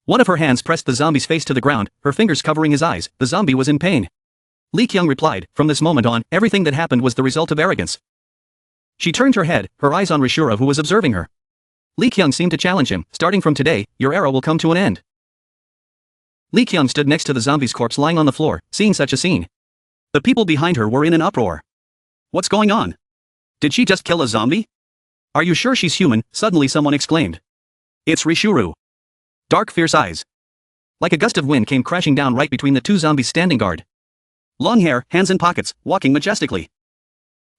One of her hands pressed the zombie's face to the ground, her fingers covering his eyes. The zombie was in pain. Li Qiang replied, from this moment on, everything that happened was the result of arrogance. She turned her head, her eyes on Rishuro who was observing her. Li Qiang seemed to challenge him, starting from today, your era will come to an end. Li Qiang stood next to the zombie's corpse lying on the floor, seeing such a scene. The people behind her were in an uproar. What's going on? Did she just kill a zombie? Are you sure she's human? Suddenly someone exclaimed. It's Rishuru. Dark fierce eyes. Like a gust of wind came crashing down right between the two zombies standing guard. Long hair, hands in pockets, walking majestically.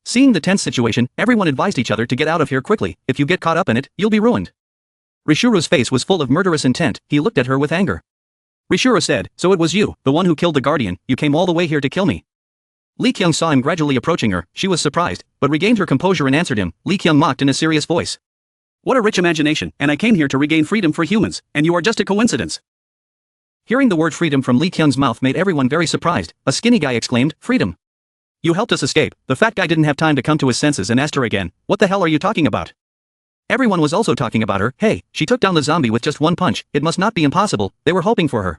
Seeing the tense situation, everyone advised each other to get out of here quickly. If you get caught up in it, you'll be ruined. Rishuru's face was full of murderous intent. He looked at her with anger. Rishuru said, so it was you, the one who killed the guardian, you came all the way here to kill me. Li Qiang saw him gradually approaching her. She was surprised, but regained her composure and answered him. Li Qiang mocked in a serious voice. What a rich imagination, and I came here to regain freedom for humans, and you are just a coincidence. Hearing the word freedom from Li Qiang's mouth made everyone very surprised. A skinny guy exclaimed, freedom. You helped us escape. The fat guy didn't have time to come to his senses and asked her again, what the hell are you talking about? Everyone was also talking about her. Hey, she took down the zombie with just one punch. It must not be impossible. They were hoping for her.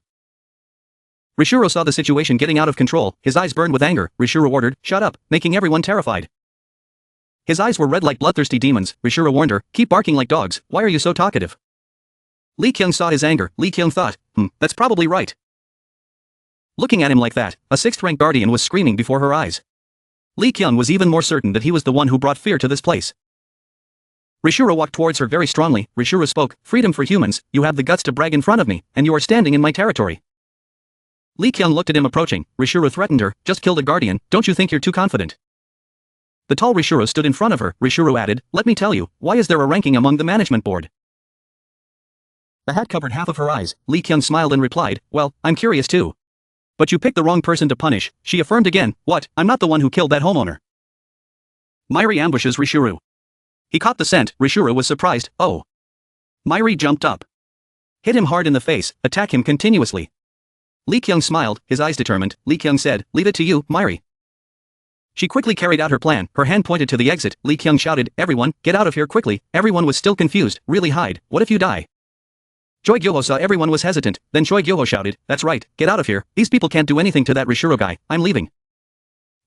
Rishuru saw the situation getting out of control. His eyes burned with anger. Rishuru ordered, shut up, making everyone terrified. His eyes were red like bloodthirsty demons. Rishuru warned her, keep barking like dogs. Why are you so talkative? Li Qiang saw his anger. Li Qiang thought, that's probably right. Looking at him like that, a sixth-rank guardian was screaming before her eyes. Li Qiang was even more certain that he was the one who brought fear to this place. Rishuru walked towards her very strongly. Rishuru spoke, freedom for humans, you have the guts to brag in front of me, and you are standing in my territory. Li Qiang looked at him approaching. Rishuru threatened her, just kill the guardian, don't you think you're too confident? The tall Rishuru stood in front of her. Rishuru added, let me tell you, why is there a ranking among the management board? The hat covered half of her eyes. Li Qiang smiled and replied, well, I'm curious too. But you picked the wrong person to punish, she affirmed again, what, I'm not the one who killed that homeowner. Myri ambushes Rishuru. He caught the scent. Rishuru was surprised, oh. Myri jumped up. Hit him hard in the face, attack him continuously. Li Qiang smiled, his eyes determined. Li Qiang said, leave it to you, Myri. She quickly carried out her plan, her hand pointed to the exit. Li Qiang shouted, everyone, get out of here quickly. Everyone was still confused, really hide, what if you die? Choi Gyoho saw everyone was hesitant, then Choi Gyoho shouted, that's right, get out of here, these people can't do anything to that Rishuru guy, I'm leaving.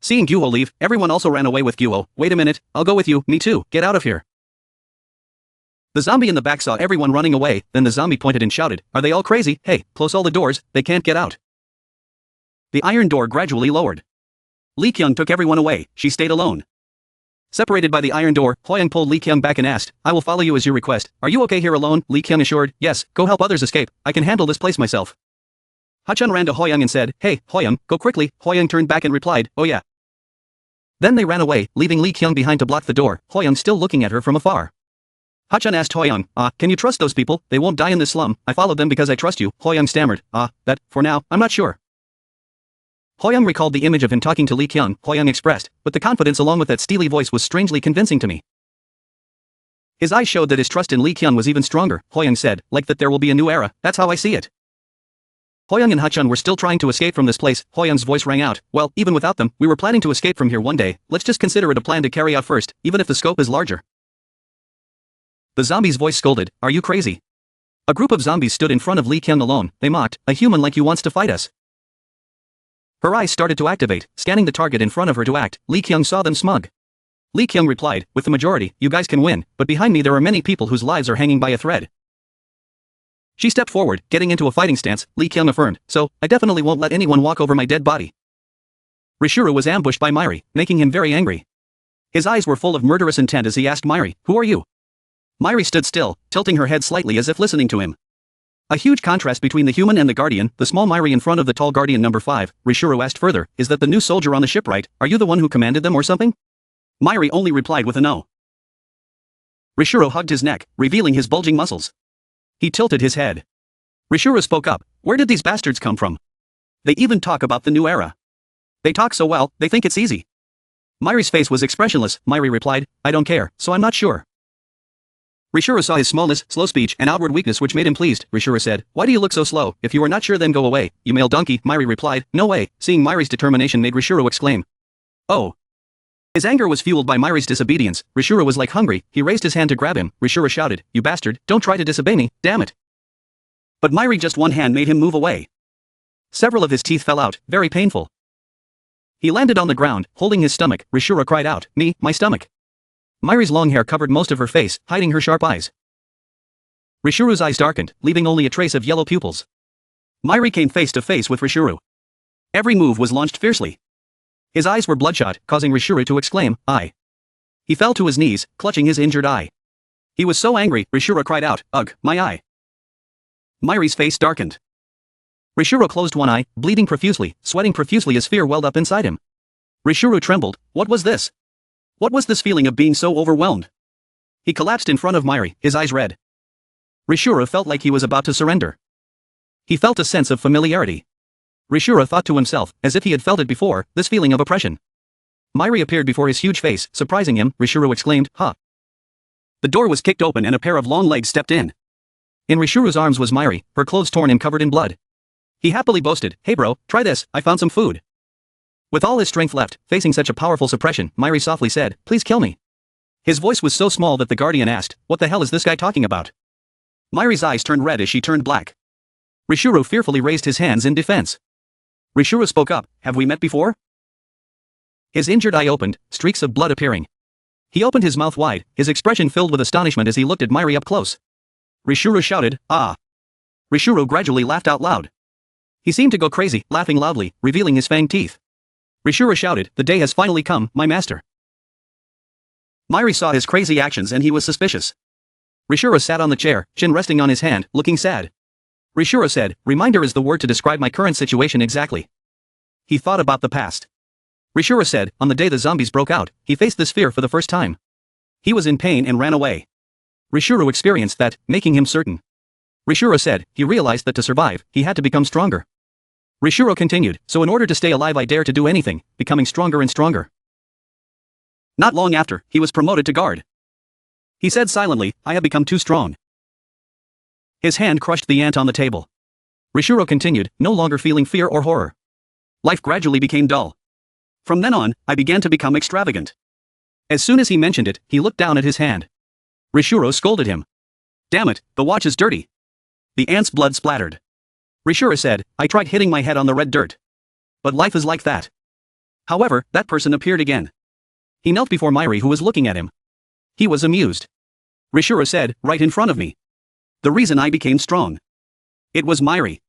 Seeing Gyoho leave, everyone also ran away with Gyoho. Wait a minute, I'll go with you, me too, get out of here. The zombie in the back saw everyone running away, then the zombie pointed and shouted, are they all crazy? Hey, close all the doors, they can't get out. The iron door gradually lowered. Li Qiang took everyone away, she stayed alone. Separated by the iron door, Hoyoung pulled Li Qiang back and asked, I will follow you as you request. Are you okay here alone? Li Qiang assured, yes, go help others escape, I can handle this place myself. Hachun ran to Hoyoung and said, hey, Hoyoung, go quickly. Hoyoung turned back and replied, oh yeah. Then they ran away, leaving Li Qiang behind to block the door, Hoyoung still looking at her from afar. Hachun asked Hoyoung, can you trust those people? They won't die in this slum. I followed them because I trust you. Hoyoung stammered, that, for now, I'm not sure. Hoyoung recalled the image of him talking to Li Qiang. Hoyoung expressed, but the confidence along with that steely voice was strangely convincing to me. His eyes showed that his trust in Li Qiang was even stronger. Hoyoung said, like that there will be a new era, that's how I see it. Hoyoung and Hachun were still trying to escape from this place. Hoyoung's voice rang out, well, even without them, we were planning to escape from here one day, let's just consider it a plan to carry out first, even if the scope is larger. The zombie's voice scolded, are you crazy? A group of zombies stood in front of Li Qiang alone, they mocked, a human like you wants to fight us. Her eyes started to activate, scanning the target in front of her to act. Li Qiang saw them smug. Li Qiang replied, with the majority, you guys can win, but behind me there are many people whose lives are hanging by a thread. She stepped forward, getting into a fighting stance. Li Qiang affirmed, so, I definitely won't let anyone walk over my dead body. Rishuru was ambushed by Myri, making him very angry. His eyes were full of murderous intent as he asked Myri, who are you? Myri stood still, tilting her head slightly as if listening to him. A huge contrast between the human and the guardian, the small Myri in front of the tall guardian number 5, Rishuru asked further, is that the new soldier on the ship right, are you the one who commanded them or something? Myri only replied with a no. Rishuru hugged his neck, revealing his bulging muscles. He tilted his head. Rishuru spoke up, where did these bastards come from? They even talk about the new era. They talk so well, they think it's easy. Myri's face was expressionless. Myri replied, I don't care, so I'm not sure. Rishuru saw his smallness, slow speech, and outward weakness which made him pleased. Rishuru said, why do you look so slow? If you are not sure then go away, you male donkey. Myri replied, no way. Seeing Myri's determination made Rishuru exclaim. Oh. His anger was fueled by Myri's disobedience. Rishuru was like hungry, he raised his hand to grab him. Rishuru shouted, you bastard, don't try to disobey me, damn it. But Myri just one hand made him move away. Several of his teeth fell out, very painful. He landed on the ground, holding his stomach. Rishura cried out, "Me, my stomach." Myri's long hair covered most of her face, hiding her sharp eyes. Rishuru's eyes darkened, leaving only a trace of yellow pupils. Myri came face to face with Rishuru. Every move was launched fiercely. His eyes were bloodshot, causing Rishuru to exclaim, "Eye." He fell to his knees, clutching his injured eye. He was so angry, Rishuru cried out, "Ugh, my eye." Myri's face darkened. Rishuru closed one eye, bleeding profusely, sweating profusely as fear welled up inside him. Rishuru trembled. What was this? What was this feeling of being so overwhelmed? He collapsed in front of Myri, his eyes red. Rishuru felt like he was about to surrender. He felt a sense of familiarity. Rishuru thought to himself, as if he had felt it before, this feeling of oppression. Myri appeared before his huge face, surprising him. Rishuru exclaimed, "Huh." The door was kicked open and a pair of long legs stepped in. In Rishuru's arms was Myri, her clothes torn and covered in blood. He happily boasted, "Hey bro, try this, I found some food." With all his strength left, facing such a powerful suppression, Myri softly said, "Please kill me." His voice was so small that the guardian asked, "What the hell is this guy talking about?" Myri's eyes turned red as she turned black. Rishuru fearfully raised his hands in defense. Rishuru spoke up, "Have we met before?" His injured eye opened, streaks of blood appearing. He opened his mouth wide, his expression filled with astonishment as he looked at Myri up close. Rishuru shouted, "Ah!" Rishuru gradually laughed out loud. He seemed to go crazy, laughing loudly, revealing his fanged teeth. Rishuru shouted, "The day has finally come, my master." Myri saw his crazy actions and he was suspicious. Rishuru sat on the chair, chin resting on his hand, looking sad. Rishuru said, "Reminder is the word to describe my current situation exactly." He thought about the past. Rishuru said, on the day the zombies broke out, he faced this fear for the first time. He was in pain and ran away. Rishuru experienced that, making him certain. Rishuru said, he realized that to survive, he had to become stronger. Rishuru continued, "So in order to stay alive I dare to do anything, becoming stronger and stronger." Not long after, he was promoted to guard. He said silently, "I have become too strong." His hand crushed the ant on the table. Rishuru continued, no longer feeling fear or horror. Life gradually became dull. From then on, I began to become extravagant. As soon as he mentioned it, he looked down at his hand. Rishuru scolded him. "Damn it, the watch is dirty." The ant's blood splattered. Rishuru said, "I tried hitting my head on the red dirt. But life is like that." However, that person appeared again. He knelt before Myri who was looking at him. He was amused. Rishuru said, "Right in front of me. The reason I became strong." It was Myri.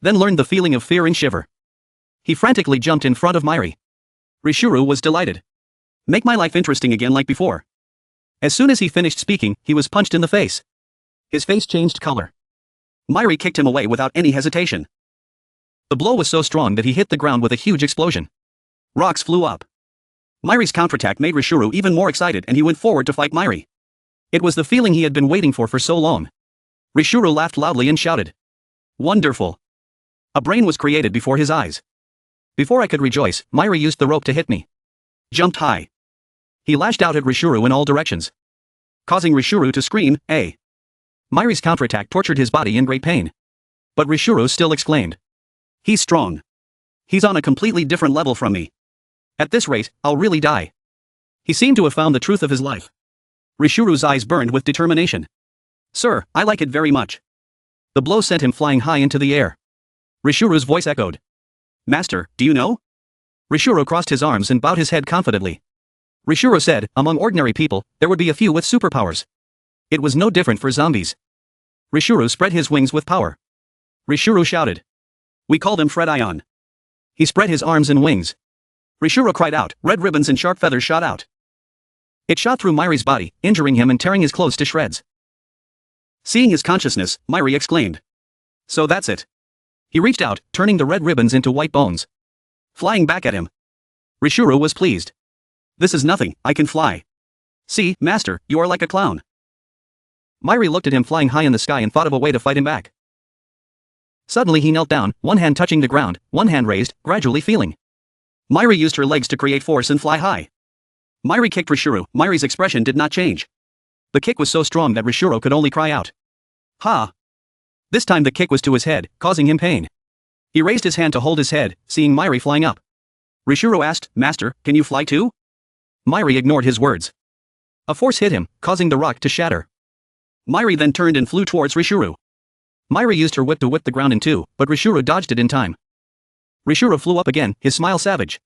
Then learned the feeling of fear and shiver. He frantically jumped in front of Myri. Rishuru was delighted. "Make my life interesting again like before." As soon as he finished speaking, he was punched in the face. His face changed color. Myri kicked him away without any hesitation. The blow was so strong that he hit the ground with a huge explosion. Rocks flew up. Myri's counterattack made Rishuru even more excited and he went forward to fight Myri. It was the feeling he had been waiting for so long. Rishuru laughed loudly and shouted. "Wonderful." A brain was created before his eyes. Before I could rejoice, Myri used the rope to hit me. Jumped high. He lashed out at Rishuru in all directions, causing Rishuru to scream, "Eh!" Myri's counterattack tortured his body in great pain. But Rishuru still exclaimed. "He's strong. He's on a completely different level from me. At this rate, I'll really die." He seemed to have found the truth of his life. Rishuru's eyes burned with determination. "Sir, I like it very much." The blow sent him flying high into the air. Rishuru's voice echoed. "Master, do you know?" Rishuru crossed his arms and bowed his head confidently. Rishuru said, "Among ordinary people, there would be a few with superpowers. It was no different for zombies." Rishuru spread his wings with power. Rishuru shouted. "We call them Fred Ion." He spread his arms and wings. Rishuru cried out, red ribbons and sharp feathers shot out. It shot through Myri's body, injuring him and tearing his clothes to shreds. Seeing his consciousness, Myri exclaimed. "So that's it." He reached out, turning the red ribbons into white bones. Flying back at him. Rishuru was pleased. "This is nothing, I can fly." "See, master, you are like a clown." Myri looked at him flying high in the sky and thought of a way to fight him back. Suddenly he knelt down, one hand touching the ground, one hand raised, gradually feeling. Myri used her legs to create force and fly high. Myri kicked Rishuru. Myri's expression did not change. The kick was so strong that Rishuru could only cry out. "Ha!" This time the kick was to his head, causing him pain. He raised his hand to hold his head, seeing Myri flying up. Rishuru asked, "Master, can you fly too?" Myri ignored his words. A force hit him, causing the rock to shatter. Myri then turned and flew towards Rishuru. Myri used her whip to whip the ground in two, but Rishuru dodged it in time. Rishuru flew up again, his smile savage.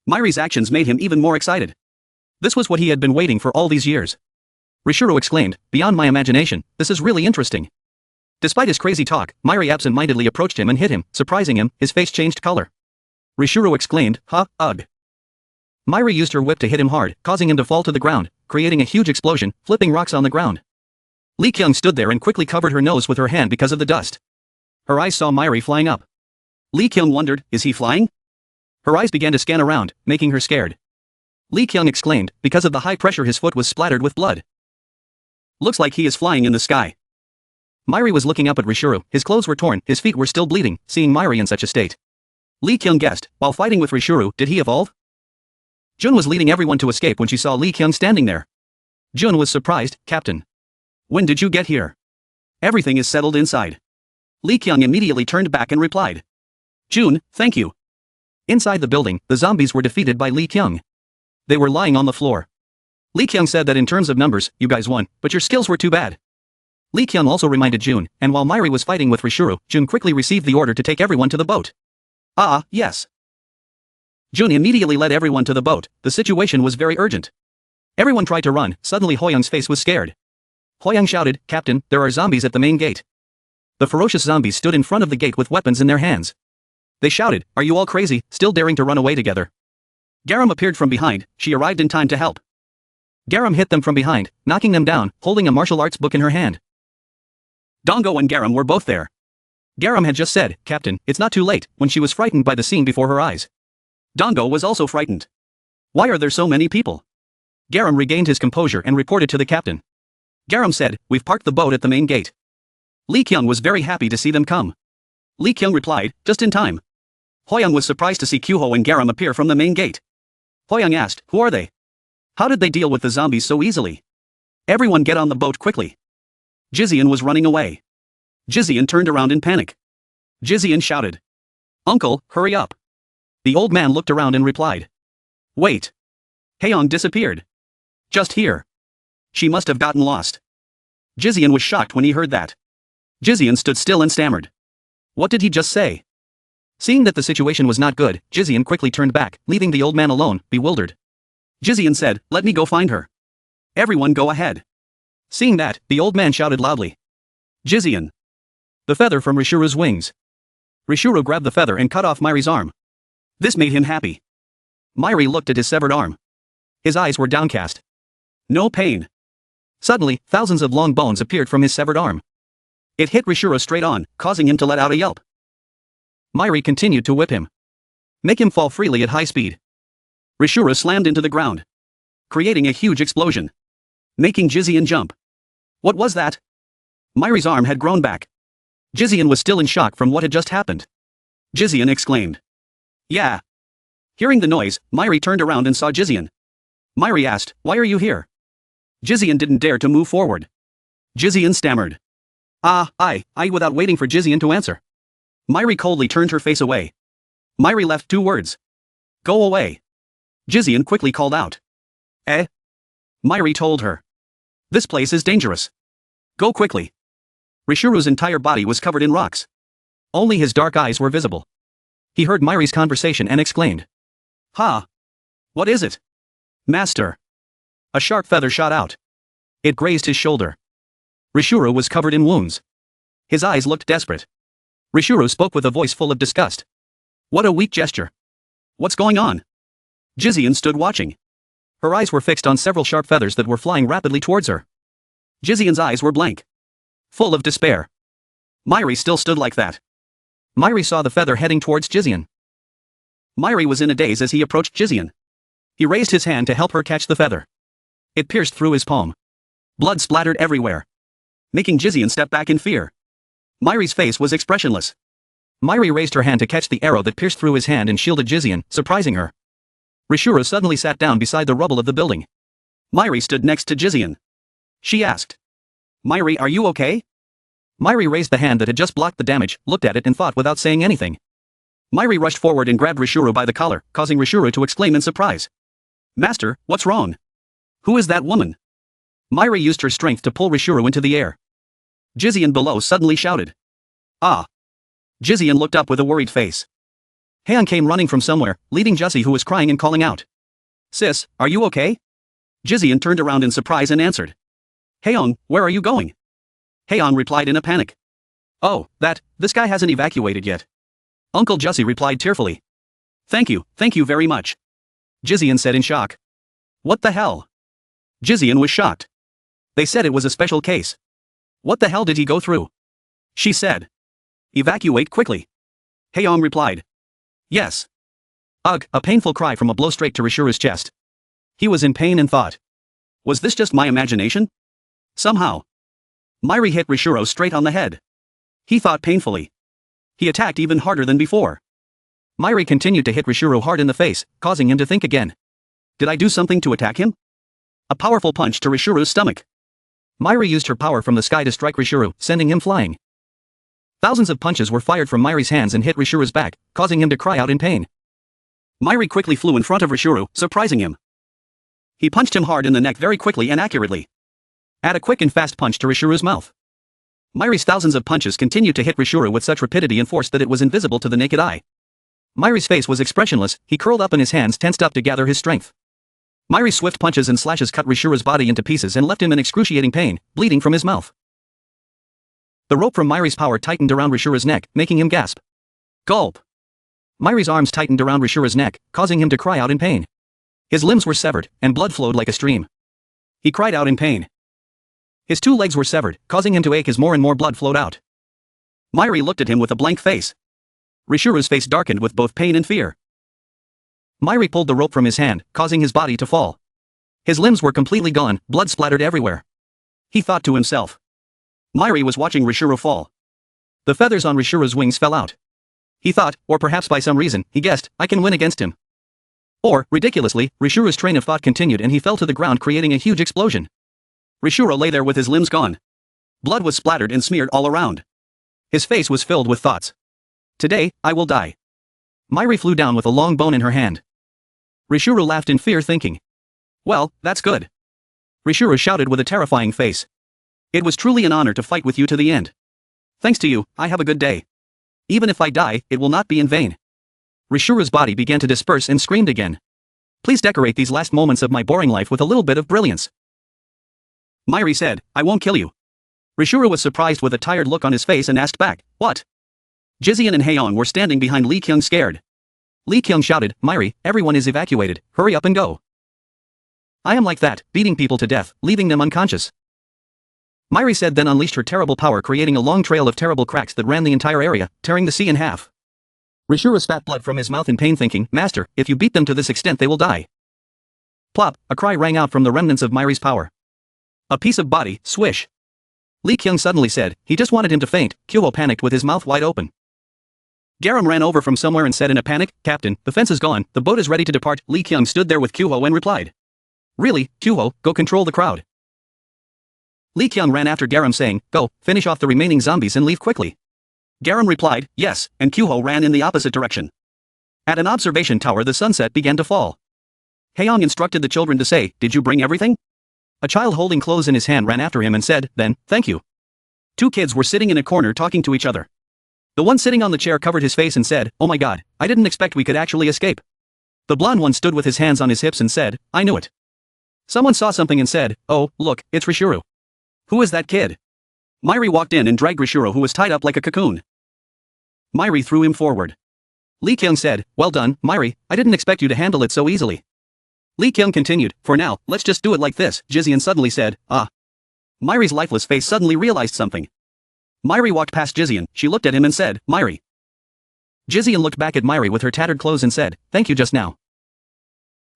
Myri's actions made him even more excited. This was what he had been waiting for all these years. Rishuru exclaimed, beyond my imagination, this is really interesting. Despite his crazy talk, Myri absent-mindedly approached him and hit him, surprising him, his face changed color. Rishuru exclaimed, ugh. Myri used her whip to hit him hard, causing him to fall to the ground, creating a huge explosion, flipping rocks on the ground. Lee Kyung stood there and quickly covered her nose with her hand because of the dust. Her eyes saw Myri flying up. Lee Kyung wondered, is he flying? Her eyes began to scan around, making her scared. Lee Kyung exclaimed, because of the high pressure his foot was splattered with blood. Looks like he is flying in the sky. Myri was looking up at Rishuru, his clothes were torn, his feet were still bleeding, seeing Myri in such a state. Lee Kyung guessed, while fighting with Rishuru, did he evolve? Jun was leading everyone to escape when she saw Lee Kyung standing there. Jun was surprised, Captain. When did you get here? Everything is settled inside. Lee Kyung immediately turned back and replied. Jun, thank you. Inside the building, the zombies were defeated by Lee Kyung. They were lying on the floor. Lee Kyung said that in terms of numbers, you guys won, but your skills were too bad. Lee Kyung also reminded Jun, and while Myri was fighting with Rishuru, Jun quickly received the order to take everyone to the boat. Yes. Jun immediately led everyone to the boat. The situation was very urgent. Everyone tried to run, suddenly Hoyoung's face was scared. Hoyoung shouted, Captain, there are zombies at the main gate. The ferocious zombies stood in front of the gate with weapons in their hands. They shouted, are you all crazy, still daring to run away together? Garam appeared from behind, she arrived in time to help. Garam hit them from behind, knocking them down, holding a martial arts book in her hand. Dongo and Garam were both there. Garam had just said, Captain, it's not too late, when she was frightened by the scene before her eyes. Dongo was also frightened. Why are there so many people? Garam regained his composure and reported to the captain. Garam said, we've parked the boat at the main gate. Lee Kyung was very happy to see them come. Lee Kyung replied, just in time. Hoyoung was surprised to see Kyuho and Garam appear from the main gate. Hoyoung asked, who are they? How did they deal with the zombies so easily? Everyone get on the boat quickly. Jizian was running away. Jizian turned around in panic. Jizian shouted. Uncle, hurry up. The old man looked around and replied. Wait. Haeyoung disappeared. Just here. She must have gotten lost. Jizian was shocked when he heard that. Jizian stood still and stammered. What did he just say? Seeing that the situation was not good, Jizian quickly turned back, leaving the old man alone, bewildered. Jizian said, let me go find her. Everyone go ahead. Seeing that, the old man shouted loudly. Jizian. The feather from Rishuru's wings. Rishuru grabbed the feather and cut off Myri's arm. This made him happy. Myri looked at his severed arm. His eyes were downcast. No pain. Suddenly, thousands of long bones appeared from his severed arm. It hit Rishuru straight on, causing him to let out a yelp. Myri continued to whip him. Make him fall freely at high speed. Rishuru slammed into the ground, creating a huge explosion, making Jizian jump. What was that? Myri's arm had grown back. Jizian was still in shock from what had just happened. Jizian exclaimed. Yeah. Hearing the noise, Myri turned around and saw Jizian. Myri asked, why are you here? Jizian didn't dare to move forward. Jizian stammered. I without waiting for Jizian to answer. Myri coldly turned her face away. Myri left 2 words. Go away. Jizian quickly called out. Myri told her. This place is dangerous. Go quickly. Rishuru's entire body was covered in rocks. Only his dark eyes were visible. He heard Myri's conversation and exclaimed. Ha! What is it? Master. A sharp feather shot out. It grazed his shoulder. Rishuru was covered in wounds. His eyes looked desperate. Rishuru spoke with a voice full of disgust. What a weak gesture. What's going on? Jizian stood watching. Her eyes were fixed on several sharp feathers that were flying rapidly towards her. Jizian's eyes were blank, full of despair. Myri still stood like that. Myri saw the feather heading towards Jizian. Myri was in a daze as he approached Jizian. He raised his hand to help her catch the feather. It pierced through his palm. Blood splattered everywhere, making Jizian step back in fear. Myri's face was expressionless. Myri raised her hand to catch the arrow that pierced through his hand and shielded Jizian, surprising her. Rishuru suddenly sat down beside the rubble of the building. Myri stood next to Jizian. She asked. Myri, are you okay? Myri raised the hand that had just blocked the damage, looked at it and thought without saying anything. Myri rushed forward and grabbed Rishuru by the collar, causing Rishuru to exclaim in surprise. Master, what's wrong? Who is that woman? Myri used her strength to pull Rishuru into the air. Jizian below suddenly shouted. Ah. Jizian looked up with a worried face. Haeyoung came running from somewhere, leading Jussie who was crying and calling out. Sis, are you okay? Jizian turned around in surprise and answered. Haeyoung, where are you going? Haeyoung replied in a panic. Oh, this guy hasn't evacuated yet. Uncle Jussie replied tearfully. Thank you very much. Jizian said in shock. What the hell? Jizian was shocked. They said it was a special case. What the hell did he go through? She said. Evacuate quickly. Haeyoung replied. Yes. Ugh, a painful cry from a blow straight to Rishuru's chest. He was in pain and thought. Was this just my imagination? Somehow. Myri hit Rishuro straight on the head. He thought painfully. He attacked even harder than before. Myri continued to hit Rishuro hard in the face, causing him to think again. Did I do something to attack him? A powerful punch to Rishuru's stomach. Myri used her power from the sky to strike Rishuru, sending him flying. Thousands of punches were fired from Myri's hands and hit Rishuru's back, causing him to cry out in pain. Myri quickly flew in front of Rishuru, surprising him. He punched him hard in the neck very quickly and accurately. Add a quick and fast punch to Rishuru's mouth. Myri's thousands of punches continued to hit Rishuru with such rapidity and force that it was invisible to the naked eye. Myri's face was expressionless, he curled up and his hands tensed up to gather his strength. Myri's swift punches and slashes cut Rishuru's body into pieces and left him in excruciating pain, bleeding from his mouth. The rope from Myri's power tightened around Rishuru's neck, making him gasp. Gulp! Myri's arms tightened around Rishuru's neck, causing him to cry out in pain. His limbs were severed, and blood flowed like a stream. He cried out in pain. His 2 legs were severed, causing him to ache as more and more blood flowed out. Myri looked at him with a blank face. Rishuru's face darkened with both pain and fear. Myri pulled the rope from his hand, causing his body to fall. His limbs were completely gone, blood splattered everywhere. He thought to himself. Myri was watching Rishuru fall. The feathers on Rishuru's wings fell out. He thought, or perhaps by some reason, he guessed, I can win against him. Or, ridiculously, Rishuru's train of thought continued and he fell to the ground creating a huge explosion. Rishuru lay there with his limbs gone. Blood was splattered and smeared all around. His face was filled with thoughts. Today, I will die. Myri flew down with a long bone in her hand. Rishuru laughed in fear thinking. Well, that's good. Rishuru shouted with a terrifying face. It was truly an honor to fight with you to the end. Thanks to you, I have a good day. Even if I die, it will not be in vain. Rishuru's body began to disperse and screamed again. Please decorate these last moments of my boring life with a little bit of brilliance. Myri said, I won't kill you. Rishuru was surprised with a tired look on his face and asked back, what? Jizian and Haeyoung were standing behind Lee Kyung scared. Lee Kyung shouted, Myri, everyone is evacuated, hurry up and go. I am like that, beating people to death, leaving them unconscious. Myri said then unleashed her terrible power creating a long trail of terrible cracks that ran the entire area, tearing the sea in half. Rishuru spat blood from his mouth in pain thinking, Master, if you beat them to this extent they will die. Plop, a cry rang out from the remnants of Myri's power. A piece of body, swish. Lee Kyung suddenly said, he just wanted him to faint. Kyuho panicked with his mouth wide open. Garam ran over from somewhere and said in a panic, Captain, the fence is gone, the boat is ready to depart. Lee Kyung stood there with Kyuho and replied. Really, Kyuho, go control the crowd. Lee Kyung ran after Garam saying, go, finish off the remaining zombies and leave quickly. Garam replied, yes, and Kyuho ran in the opposite direction. At an observation tower the sunset began to fall. Haeyoung instructed the children to say, did you bring everything? A child holding clothes in his hand ran after him and said, then, thank you. 2 kids were sitting in a corner talking to each other. The one sitting on the chair covered his face and said, oh my god, I didn't expect we could actually escape. The blonde one stood with his hands on his hips and said, I knew it. Someone saw something and said, oh, look, it's Rishuru. Who is that kid? Myri walked in and dragged Rishuru who was tied up like a cocoon. Myri threw him forward. Lee Kyung said, well done, Myri, I didn't expect you to handle it so easily. Lee Kyung continued, for now, let's just do it like this. Jizian suddenly said, ah. Myri's lifeless face suddenly realized something. Myri walked past Jizian, she looked at him and said, Myri. Jizian looked back at Myri with her tattered clothes and said, thank you just now.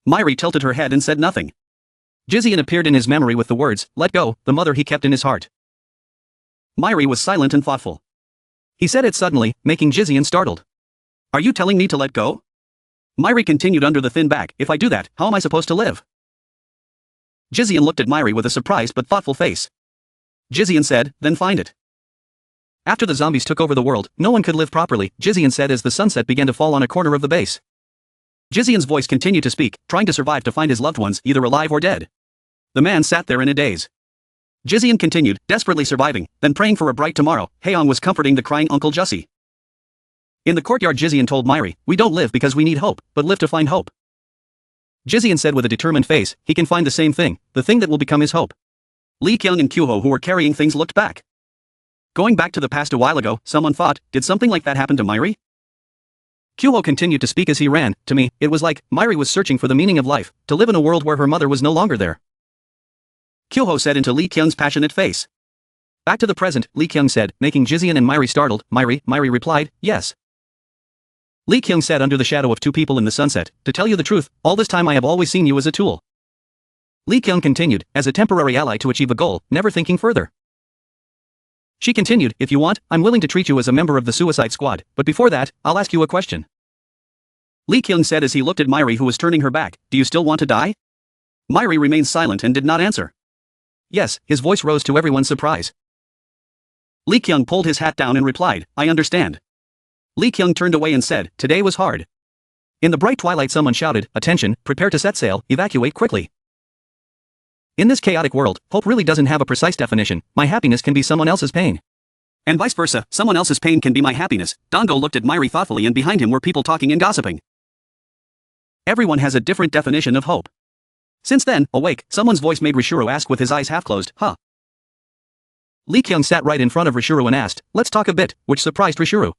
Myri tilted her head and said nothing. Jizian appeared in his memory with the words, let go, the mother he kept in his heart. Myri was silent and thoughtful. He said it suddenly, making Jizian startled. Are you telling me to let go? Myri continued under the thin back, if I do that, how am I supposed to live? Jizian looked at Myri with a surprised but thoughtful face. Jizian said, then find it. After the zombies took over the world, no one could live properly, Jizian said as the sunset began to fall on a corner of the base. Jizian's voice continued to speak, trying to survive to find his loved ones, either alive or dead. The man sat there in a daze. Jizian continued, desperately surviving, then praying for a bright tomorrow. Haeong was comforting the crying Uncle Jussie. In the courtyard, Jizian told Myri, we don't live because we need hope, but live to find hope. Jizian said with a determined face, he can find the same thing, the thing that will become his hope. Lee Kyung and Kyuho, who were carrying things, looked back. Going back to the past a while ago, someone thought, did something like that happen to Myri? Kyuho continued to speak as he ran. To me, it was like, Myri was searching for the meaning of life, to live in a world where her mother was no longer there. Kyuho said into Lee Kyung's passionate face. Back to the present, Lee Kyung said, making Jizian and Myri startled. Myri replied, yes. Lee Kyung said under the shadow of two people in the sunset, to tell you the truth, all this time I have always seen you as a tool. Lee Kyung continued, as a temporary ally to achieve a goal, never thinking further. She continued, if you want, I'm willing to treat you as a member of the suicide squad, but before that, I'll ask you a question. Lee Kyung said as he looked at Myri, who was turning her back, do you still want to die? Myri remained silent and did not answer. Yes, his voice rose to everyone's surprise. Lee Kyung pulled his hat down and replied, I understand. Lee Kyung turned away and said, today was hard. In the bright twilight someone shouted, attention, prepare to set sail, evacuate quickly. In this chaotic world, hope really doesn't have a precise definition. My happiness can be someone else's pain. And vice versa, someone else's pain can be my happiness. Dango looked at Myri thoughtfully, and behind him were people talking and gossiping. Everyone has a different definition of hope. Since then, awake, someone's voice made Rishuru ask with his eyes half closed, huh? Lee Kyung sat right in front of Rishuru and asked, let's talk a bit, which surprised Rishuru.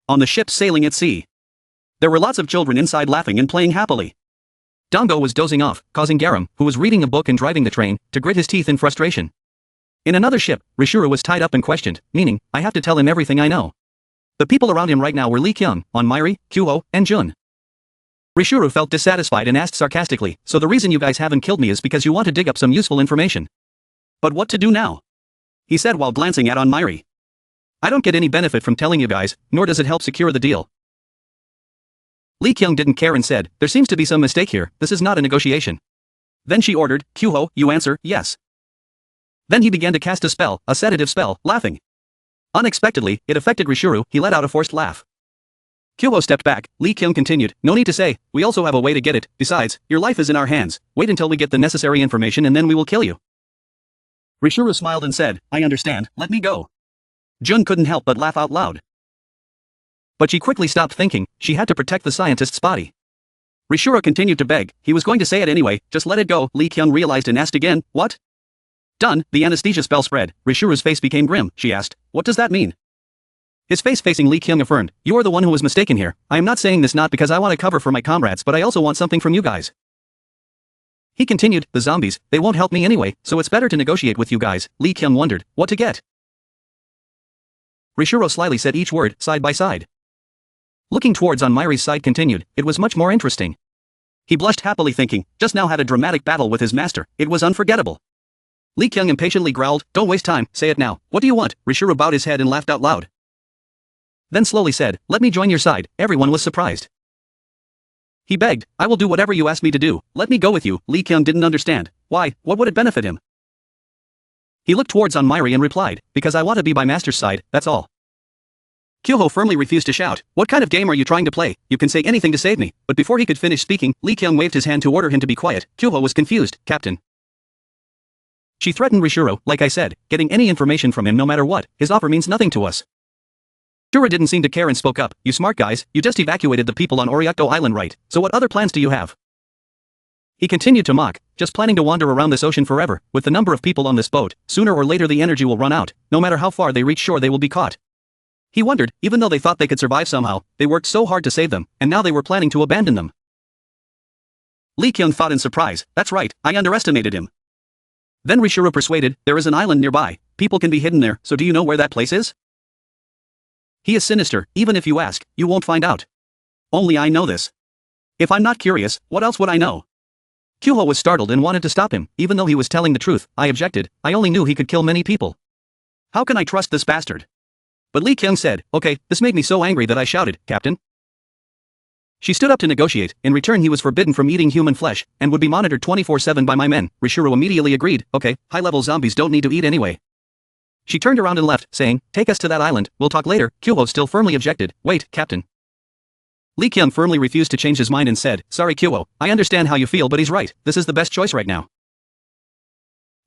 On the ship sailing at sea. There were lots of children inside laughing and playing happily. Dango was dozing off, causing Garam, who was reading a book and driving the train, to grit his teeth in frustration. In another ship, Rishuru was tied up and questioned, meaning, I have to tell him everything I know. The people around him right now were Lee Kyung, on Myri, Kyuho, and Jun. Rishuru felt dissatisfied and asked sarcastically, so the reason you guys haven't killed me is because you want to dig up some useful information. But what to do now? He said while glancing at on Myri. I don't get any benefit from telling you guys, nor does it help secure the deal. Lee Kyung didn't care and said, there seems to be some mistake here, this is not a negotiation. Then she ordered, Kyuho, you answer, yes. Then he began to cast a spell, a sedative spell, laughing. Unexpectedly, it affected Rishuru, he let out a forced laugh. Kyuho stepped back. Lee Kyung continued, no need to say, we also have a way to get it, besides, your life is in our hands, wait until we get the necessary information and then we will kill you. Rishuru smiled and said, I understand, let me go. Jun couldn't help but laugh out loud. But she quickly stopped thinking, she had to protect the scientist's body. Rishuru continued to beg, he was going to say it anyway, just let it go. Lee Kyung realized and asked again, what? Done, the anesthesia spell spread. Rishuru's face became grim. She asked, what does that mean? His face facing Lee Kyung affirmed, you are the one who was mistaken here. I am not saying this not because I want to cover for my comrades, but I also want something from you guys. He continued, the zombies, they won't help me anyway, so it's better to negotiate with you guys. Lee Kyung wondered, what to get? Rishuru slyly said each word, side by side. Looking towards on Myri's side continued, it was much more interesting. He blushed happily thinking, just now had a dramatic battle with his master, it was unforgettable. Lee Kyung impatiently growled, don't waste time, say it now, what do you want? Rishuru bowed his head and laughed out loud. Then slowly said, let me join your side. Everyone was surprised. He begged, I will do whatever you ask me to do, let me go with you. Lee Kyung didn't understand. Why, what would it benefit him? He looked towards on Myri and replied, because I want to be by master's side, that's all. Kyuho firmly refused to shout, what kind of game are you trying to play? You can say anything to save me. But before he could finish speaking, Lee Kyung waved his hand to order him to be quiet. Kyuho was confused, Captain. She threatened Rishuru, like I said, getting any information from him no matter what, his offer means nothing to us. Shura didn't seem to care and spoke up, you smart guys, you just evacuated the people on Oro Island, right? So what other plans do you have? He continued to mock, just planning to wander around this ocean forever. With the number of people on this boat, sooner or later the energy will run out, no matter how far they reach shore they will be caught. He wondered, even though they thought they could survive somehow, they worked so hard to save them, and now they were planning to abandon them. Lee Kyung thought in surprise, that's right, I underestimated him. Then Rishuru persuaded, there is an island nearby, people can be hidden there, so do you know where that place is? He is sinister, even if you ask, you won't find out. Only I know this. If I'm not curious, what else would I know? Kyuho was startled and wanted to stop him, even though he was telling the truth. I objected, I only knew he could kill many people. How can I trust this bastard? But Lee Kyung said, okay, this made me so angry that I shouted, Captain. She stood up to negotiate. In return he was forbidden from eating human flesh, and would be monitored 24/7 by my men. Rishuru immediately agreed, okay, high-level zombies don't need to eat anyway. She turned around and left, saying, take us to that island, we'll talk later. Kyuho still firmly objected, wait, Captain. Lee Kyung firmly refused to change his mind and said, sorry Kyuho, I understand how you feel but he's right, this is the best choice right now.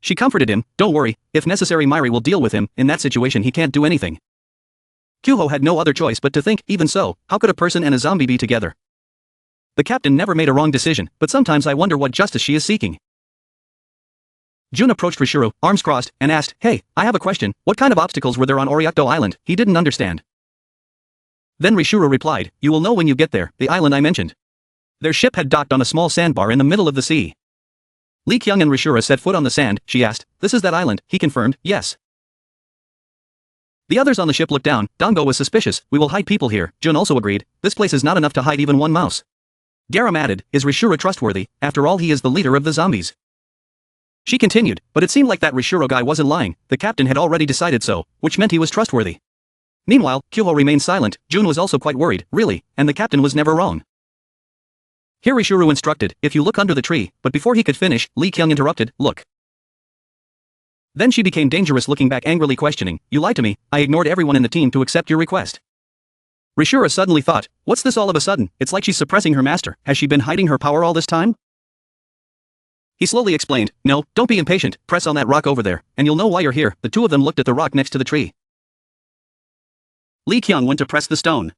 She comforted him, don't worry, if necessary Myri will deal with him, in that situation he can't do anything. Kyuho had no other choice but to think, even so, how could a person and a zombie be together? The captain never made a wrong decision, but sometimes I wonder what justice she is seeking. Jun approached Rishuru, arms crossed, and asked, hey, I have a question, what kind of obstacles were there on Oro Island? He didn't understand. Then Rishuru replied, you will know when you get there, the island I mentioned. Their ship had docked on a small sandbar in the middle of the sea. Lee Kyung and Rishuru set foot on the sand, she asked, this is that island, he confirmed, yes. The others on the ship looked down, Dango was suspicious, we will hide people here, Jun also agreed, this place is not enough to hide even one mouse. Garam added, is Rishuru trustworthy, after all he is the leader of the zombies. She continued, but it seemed like that Rishuru guy wasn't lying, the captain had already decided so, which meant he was trustworthy. Meanwhile, Kyuho remained silent, Jun was also quite worried, really, and the captain was never wrong. Here Rishuru instructed, if you look under the tree, but before he could finish, Lee Kyung interrupted, look. Then she became dangerous looking back angrily questioning, you lied to me, I ignored everyone in the team to accept your request. Rishuru suddenly thought, what's this all of a sudden, it's like she's suppressing her master, has she been hiding her power all this time? He slowly explained, no, don't be impatient, press on that rock over there, and you'll know why you're here, the two of them looked at the rock next to the tree. Lee Kyung went to press the stone.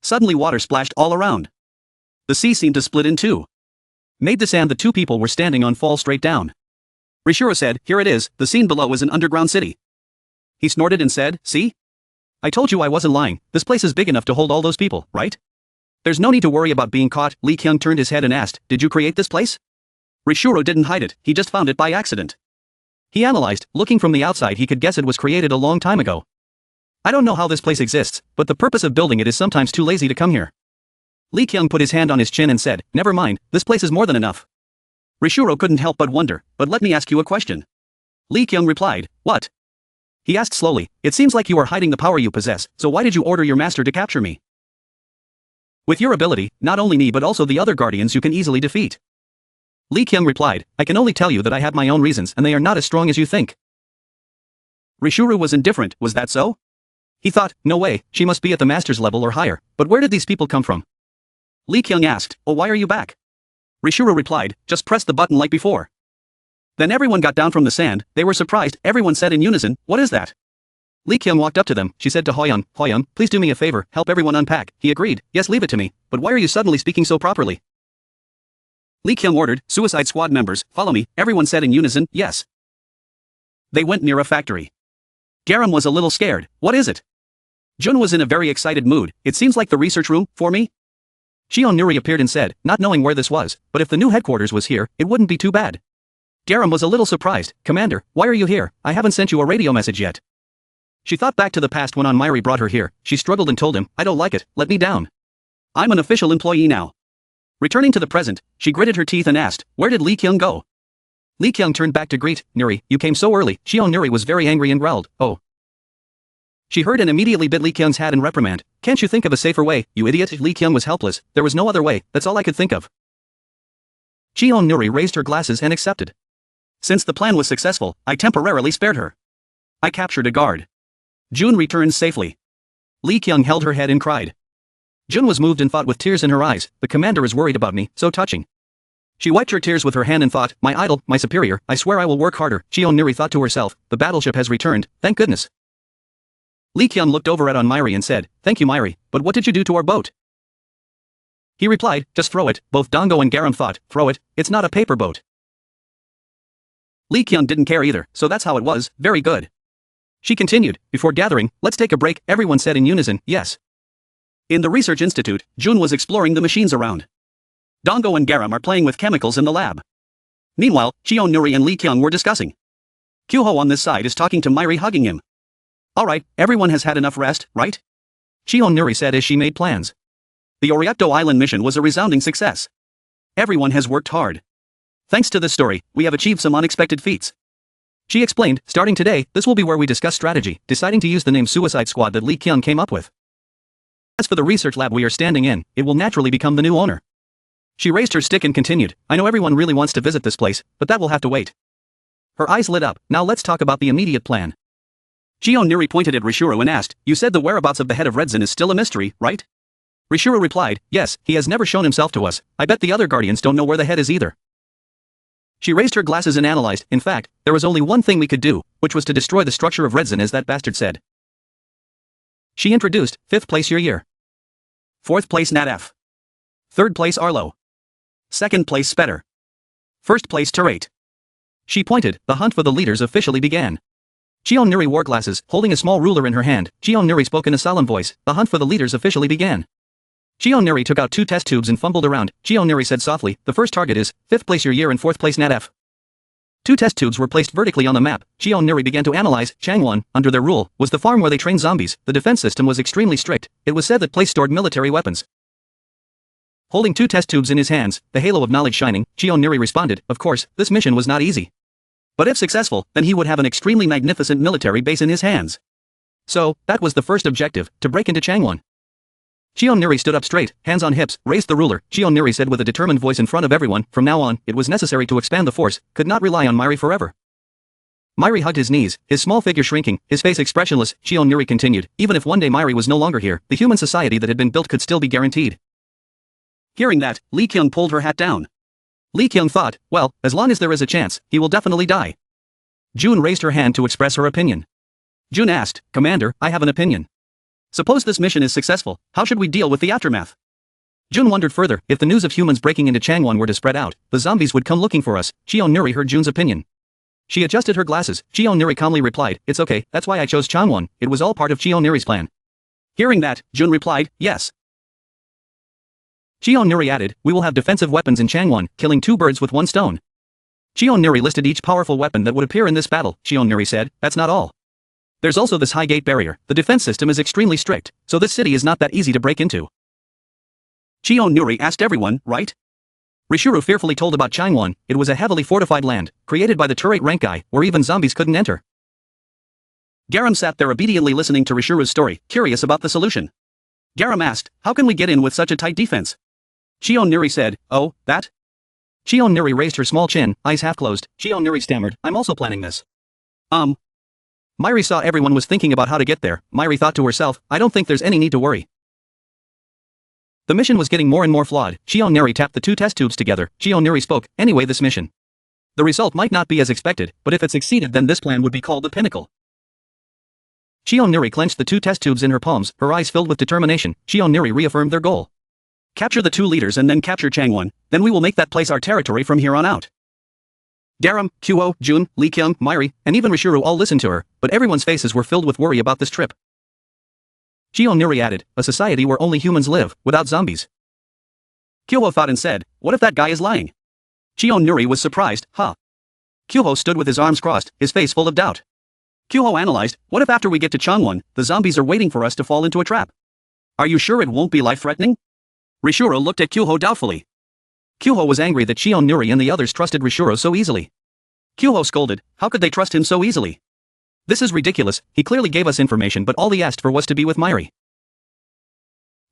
Suddenly water splashed all around. The sea seemed to split in two. Made the sand the two people were standing on fall straight down. Rishuru said, here it is, the scene below is an underground city. He snorted and said, see? I told you I wasn't lying, this place is big enough to hold all those people, right? There's no need to worry about being caught, Lee Kyung turned his head and asked, did you create this place? Rishuru didn't hide it, he just found it by accident. He analyzed, looking from the outside he could guess it was created a long time ago. I don't know how this place exists, but the purpose of building it is sometimes too lazy to come here. Lee Kyung put his hand on his chin and said, never mind, this place is more than enough. Rishuru couldn't help but wonder, but let me ask you a question. Lee Kyung replied, what? He asked slowly, it seems like you are hiding the power you possess, so why did you order your master to capture me? With your ability, not only me but also the other guardians you can easily defeat. Lee Kyung replied, I can only tell you that I have my own reasons and they are not as strong as you think. Rishuru was indifferent, was that so? He thought, no way, she must be at the master's level or higher, but where did these people come from? Lee Kyung asked, oh why are you back? Rishuru replied, just press the button like before. Then everyone got down from the sand, they were surprised, everyone said in unison, what is that? Lee Kyung walked up to them, she said to Hoyoung, please do me a favor, help everyone unpack, he agreed, yes leave it to me, but why are you suddenly speaking so properly? Lee Kyung ordered, Suicide Squad members, follow me, everyone said in unison, yes. They went near a factory. Garam was a little scared, what is it? Jun was in a very excited mood, it seems like the research room, for me? Shion Nuri appeared and said, not knowing where this was, but if the new headquarters was here, it wouldn't be too bad. Garam was a little surprised, Commander, why are you here, I haven't sent you a radio message yet. She thought back to the past when Myri brought her here, she struggled and told him, I don't like it, let me down. I'm an official employee now. Returning to the present, she gritted her teeth and asked, where did Lee Kyung go? Lee Kyung turned back to greet, Nuri, you came so early, Shion Nuri was very angry and growled, oh. She heard and immediately bit Lee Kyung's hat in reprimand, can't you think of a safer way, you idiot? Lee Kyung was helpless, there was no other way, that's all I could think of. Shion Nuri raised her glasses and accepted. Since the plan was successful, I temporarily spared her. I captured a guard. Jun returned safely. Lee Kyung held her head and cried. Jun was moved and thought with tears in her eyes, the commander is worried about me, so touching. She wiped her tears with her hand and thought, my idol, my superior, I swear I will work harder. Shion Nuri thought to herself, the battleship has returned, thank goodness. Lee Kyung looked over at Myri and said, thank you Myri, but what did you do to our boat? He replied, just throw it, both Dango and Garam thought, throw it, it's not a paper boat. Lee Kyung didn't care either, so that's how it was, very good. She continued, before gathering, let's take a break, everyone said in unison, yes. In the research institute, Jun was exploring the machines around. Dango and Garam are playing with chemicals in the lab. Meanwhile, Shion Nuri and Lee Kyung were discussing. Kyuho on this side is talking to Myri hugging him. Alright, everyone has had enough rest, right? Shion Nuri said as she made plans. The Oro Island mission was a resounding success. Everyone has worked hard. Thanks to this story, we have achieved some unexpected feats. She explained, starting today, this will be where we discuss strategy, deciding to use the name Suicide Squad that Lee Kyung came up with. As for the research lab we are standing in, it will naturally become the new owner. She raised her stick and continued, I know everyone really wants to visit this place, but that will have to wait. Her eyes lit up, now let's talk about the immediate plan. Shion Nuri pointed at Rishuru and asked, you said the whereabouts of the head of Redzin is still a mystery, right? Rishuru replied, yes, he has never shown himself to us, I bet the other guardians don't know where the head is either. She raised her glasses and analyzed. In fact, there was only one thing we could do, which was to destroy the structure of Redzin, as that bastard said. She introduced, 5th place Year. 4th place Nat F. 3rd place Arlo. 2nd place Spetter. 1st place Terate. She pointed, the hunt for the leaders officially began. Cheon Nuri wore glasses, holding a small ruler in her hand. Cheon Nuri spoke in a solemn voice, the hunt for the leaders officially began. Cheon Nuri took out 2 test tubes and fumbled around. Cheon Nuri said softly, the first target is 5th place Year and 4th place Nat F. 2 test tubes were placed vertically on the map. Cheon Nuri began to analyze. Changwon, under their rule, was the farm where they trained zombies. The defense system was extremely strict. It was said that place stored military weapons. Holding 2 test tubes in his hands, the halo of knowledge shining, Cheon Nuri responded, of course, this mission was not easy. But if successful, then he would have an extremely magnificent military base in his hands. So, that was the first objective, to break into Changwon. Cheon Nuri stood up straight, hands on hips, raised the ruler. Cheon Nuri said with a determined voice in front of everyone, from now on, it was necessary to expand the force, could not rely on Myri forever. Myri hugged his knees, his small figure shrinking, his face expressionless. Cheon Nuri continued, even if one day Myri was no longer here, the human society that had been built could still be guaranteed. Hearing that, Lee Kyung pulled her hat down. Lee Kyung thought, well, as long as there is a chance, he will definitely die. June raised her hand to express her opinion. June asked, Commander, I have an opinion. Suppose this mission is successful, how should we deal with the aftermath? June wondered further, if the news of humans breaking into Changwon were to spread out, the zombies would come looking for us. Cheon Nuri heard June's opinion. She adjusted her glasses. Cheon Nuri calmly replied, it's okay, that's why I chose Changwon, it was all part of Cheon Nuri's plan. Hearing that, June replied, yes. Cheon Nuri added, we will have defensive weapons in Changwon, killing 2 birds with 1 stone. Cheon Nuri listed each powerful weapon that would appear in this battle. Cheon Nuri said, that's not all. There's also this high gate barrier. The defense system is extremely strict, so this city is not that easy to break into. Cheon Nuri asked everyone, right? Rishuru fearfully told about Changwon. It was a heavily fortified land, created by the turret rank guy, where even zombies couldn't enter. Garam sat there obediently listening to Rishuru's story, curious about the solution. Garam asked, how can we get in with such a tight defense? Cheon Nuri said, oh, that? Cheon Nuri raised her small chin, eyes half closed. Cheon Nuri stammered, I'm also planning this. Myri saw everyone was thinking about how to get there. Myri thought to herself, I don't think there's any need to worry. The mission was getting more and more flawed. Cheon Nuri tapped the 2 test tubes together. Cheon Nuri spoke, anyway this mission. The result might not be as expected, but if it succeeded then this plan would be called the pinnacle. Cheon Nuri clenched the 2 test tubes in her palms, her eyes filled with determination. Cheon Nuri reaffirmed their goal. Capture the 2 leaders and then capture Changwon, then we will make that place our territory from here on out. Garam, Kuo, Jun, Lee Kyung, Myri, and even Rishuru all listened to her, but everyone's faces were filled with worry about this trip. Cheon Nuri added, a society where only humans live, without zombies. Kuo thought and said, what if that guy is lying? Cheon Nuri was surprised, huh? Kuo stood with his arms crossed, his face full of doubt. Kuo analyzed, what if after we get to Changwon, the zombies are waiting for us to fall into a trap? Are you sure it won't be life-threatening? Rishuru looked at Kuo doubtfully. Kuo was angry that Cheon Nuri and the others trusted Rishuru so easily. Kuo scolded, how could they trust him so easily? This is ridiculous, he clearly gave us information but all he asked for was to be with Myri.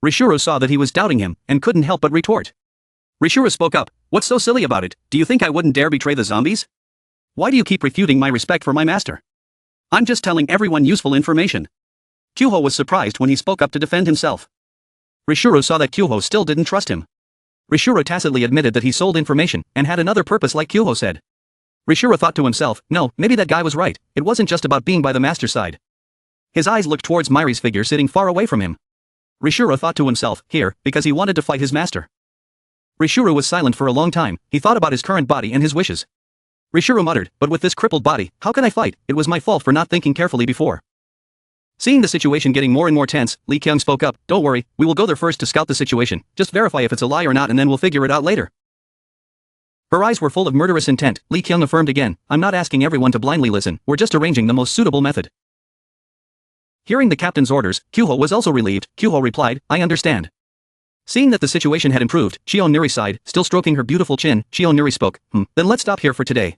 Rishuru saw that he was doubting him, and couldn't help but retort. Rishuru spoke up, what's so silly about it, do you think I wouldn't dare betray the zombies? Why do you keep refuting my respect for my master? I'm just telling everyone useful information. Kuo was surprised when he spoke up to defend himself. Rishuru saw that Kuo still didn't trust him. Rishuru tacitly admitted that he sold information, and had another purpose like Kuo said. Rishuru thought to himself, no, maybe that guy was right, it wasn't just about being by the master's side. His eyes looked towards Myri's figure sitting far away from him. Rishuru thought to himself, here, because he wanted to fight his master. Rishuru was silent for a long time, he thought about his current body and his wishes. Rishuru muttered, but with this crippled body, how can I fight? It was my fault for not thinking carefully before. Seeing the situation getting more and more tense, Lee Kyung spoke up, don't worry, we will go there first to scout the situation, just verify if it's a lie or not and then we'll figure it out later. Her eyes were full of murderous intent. Lee Kyung affirmed again, I'm not asking everyone to blindly listen, we're just arranging the most suitable method. Hearing the captain's orders, Kuho was also relieved. Kuho replied, I understand. Seeing that the situation had improved, Cheon Nuri sighed, still stroking her beautiful chin. Cheon Nuri spoke, then let's stop here for today.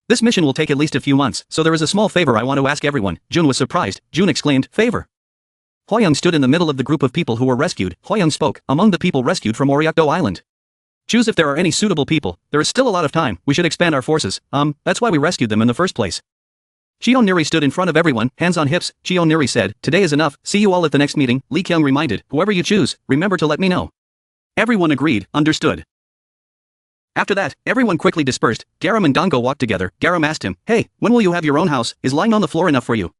This mission will take at least a few months, so there is a small favor I want to ask everyone. Jun was surprised. Jun exclaimed, favor. Hwoyoung stood in the middle of the group of people who were rescued. Hwoyoung spoke, among the people rescued from Oro Island. Choose if there are any suitable people, there is still a lot of time, we should expand our forces, that's why we rescued them in the first place. Cheon Nuri stood in front of everyone, hands on hips. Cheon Nuri said, today is enough, see you all at the next meeting. Lee Kyung reminded, whoever you choose, remember to let me know. Everyone agreed, understood. After that, everyone quickly dispersed. Garam and Dango walked together. Garam asked him, "Hey, when will you have your own house? Is lying on the floor enough for you?"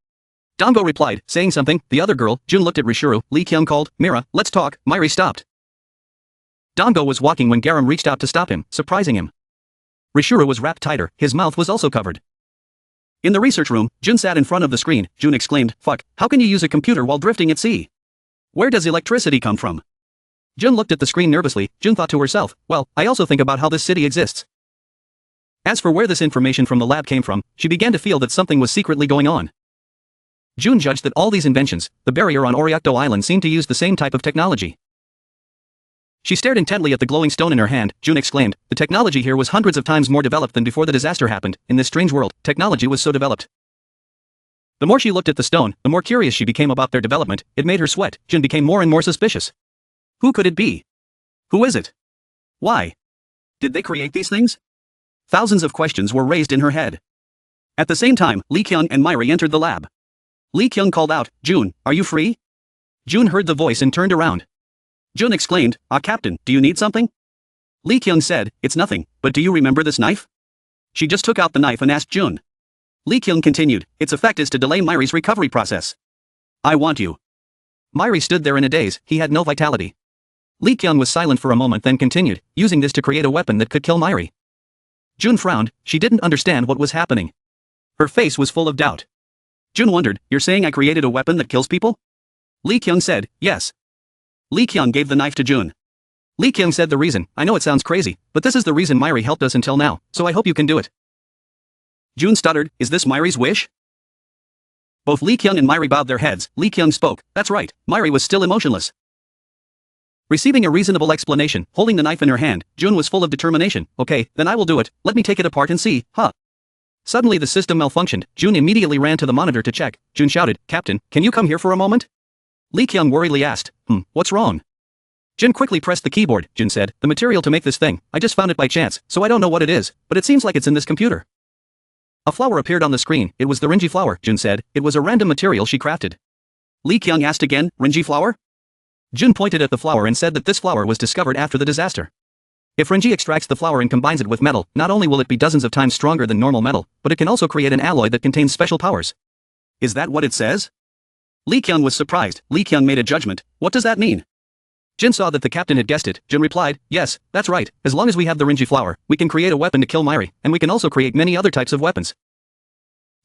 Dango replied, saying something. The other girl, Jun, looked at Rishuru. Lee Kyung called, "Mira, let's talk." Myri stopped. Dango was walking when Garam reached out to stop him, surprising him. Rishuru was wrapped tighter, his mouth was also covered. In the research room, Jun sat in front of the screen. Jun exclaimed, "Fuck, how can you use a computer while drifting at sea? Where does electricity come from?" Jun looked at the screen nervously. Jun thought to herself, well, I also think about how this city exists. As for where this information from the lab came from, she began to feel that something was secretly going on. Jun judged that all these inventions, the barrier on Oro Island seemed to use the same type of technology. She stared intently at the glowing stone in her hand. Jun exclaimed, the technology here was hundreds of times more developed than before the disaster happened. In this strange world, technology was so developed. The more she looked at the stone, the more curious she became about their development. It made her sweat. Jun became more and more suspicious. Who could it be? Who is it? Why? Did they create these things? Thousands of questions were raised in her head. At the same time, Lee Kyung and Myri entered the lab. Lee Kyung called out, "Jun, are you free?" Jun heard the voice and turned around. Jun exclaimed, Captain, do you need something?" Lee Kyung said, "It's nothing, but do you remember this knife?" She just took out the knife and asked Jun. Lee Kyung continued, "Its effect is to delay Myri's recovery process. I want you." Myri stood there in a daze. He had no vitality. Lee Kyung was silent for a moment, then continued, using this to create a weapon that could kill Myri. Jun frowned. She didn't understand what was happening. Her face was full of doubt. Jun wondered, "You're saying I created a weapon that kills people?" Lee Kyung said, "Yes." Lee Kyung gave the knife to Jun. Lee Kyung said, "The reason, I know it sounds crazy, but this is the reason Myri helped us until now, so I hope you can do it." Jun stuttered, "Is this Myri's wish?" Both Lee Kyung and Myri bowed their heads. Lee Kyung spoke, "That's right." Myri was still emotionless. Receiving a reasonable explanation, holding the knife in her hand, Jun was full of determination. "Okay, then I will do it. Let me take it apart and see, huh?" Suddenly the system malfunctioned. Jun immediately ran to the monitor to check. Jun shouted, "Captain, can you come here for a moment?" Lee Kyung worriedly asked, What's wrong?" Jun quickly pressed the keyboard. Jun said, "The material to make this thing, I just found it by chance, so I don't know what it is, but it seems like it's in this computer." A flower appeared on the screen. It was the Ringi flower, Jun said. It was a random material she crafted. Lee Kyung asked again, "Ringi flower?" Jun pointed at the flower and said that this flower was discovered after the disaster. If Ringi extracts the flower and combines it with metal, not only will it be dozens of times stronger than normal metal, but it can also create an alloy that contains special powers. Is that what it says? Lee Kyung was surprised. Lee Kyung made a judgment. What does that mean? Jin saw that the captain had guessed it. Jin replied, "Yes, that's right. As long as we have the Ringi flower, we can create a weapon to kill Myri, and we can also create many other types of weapons."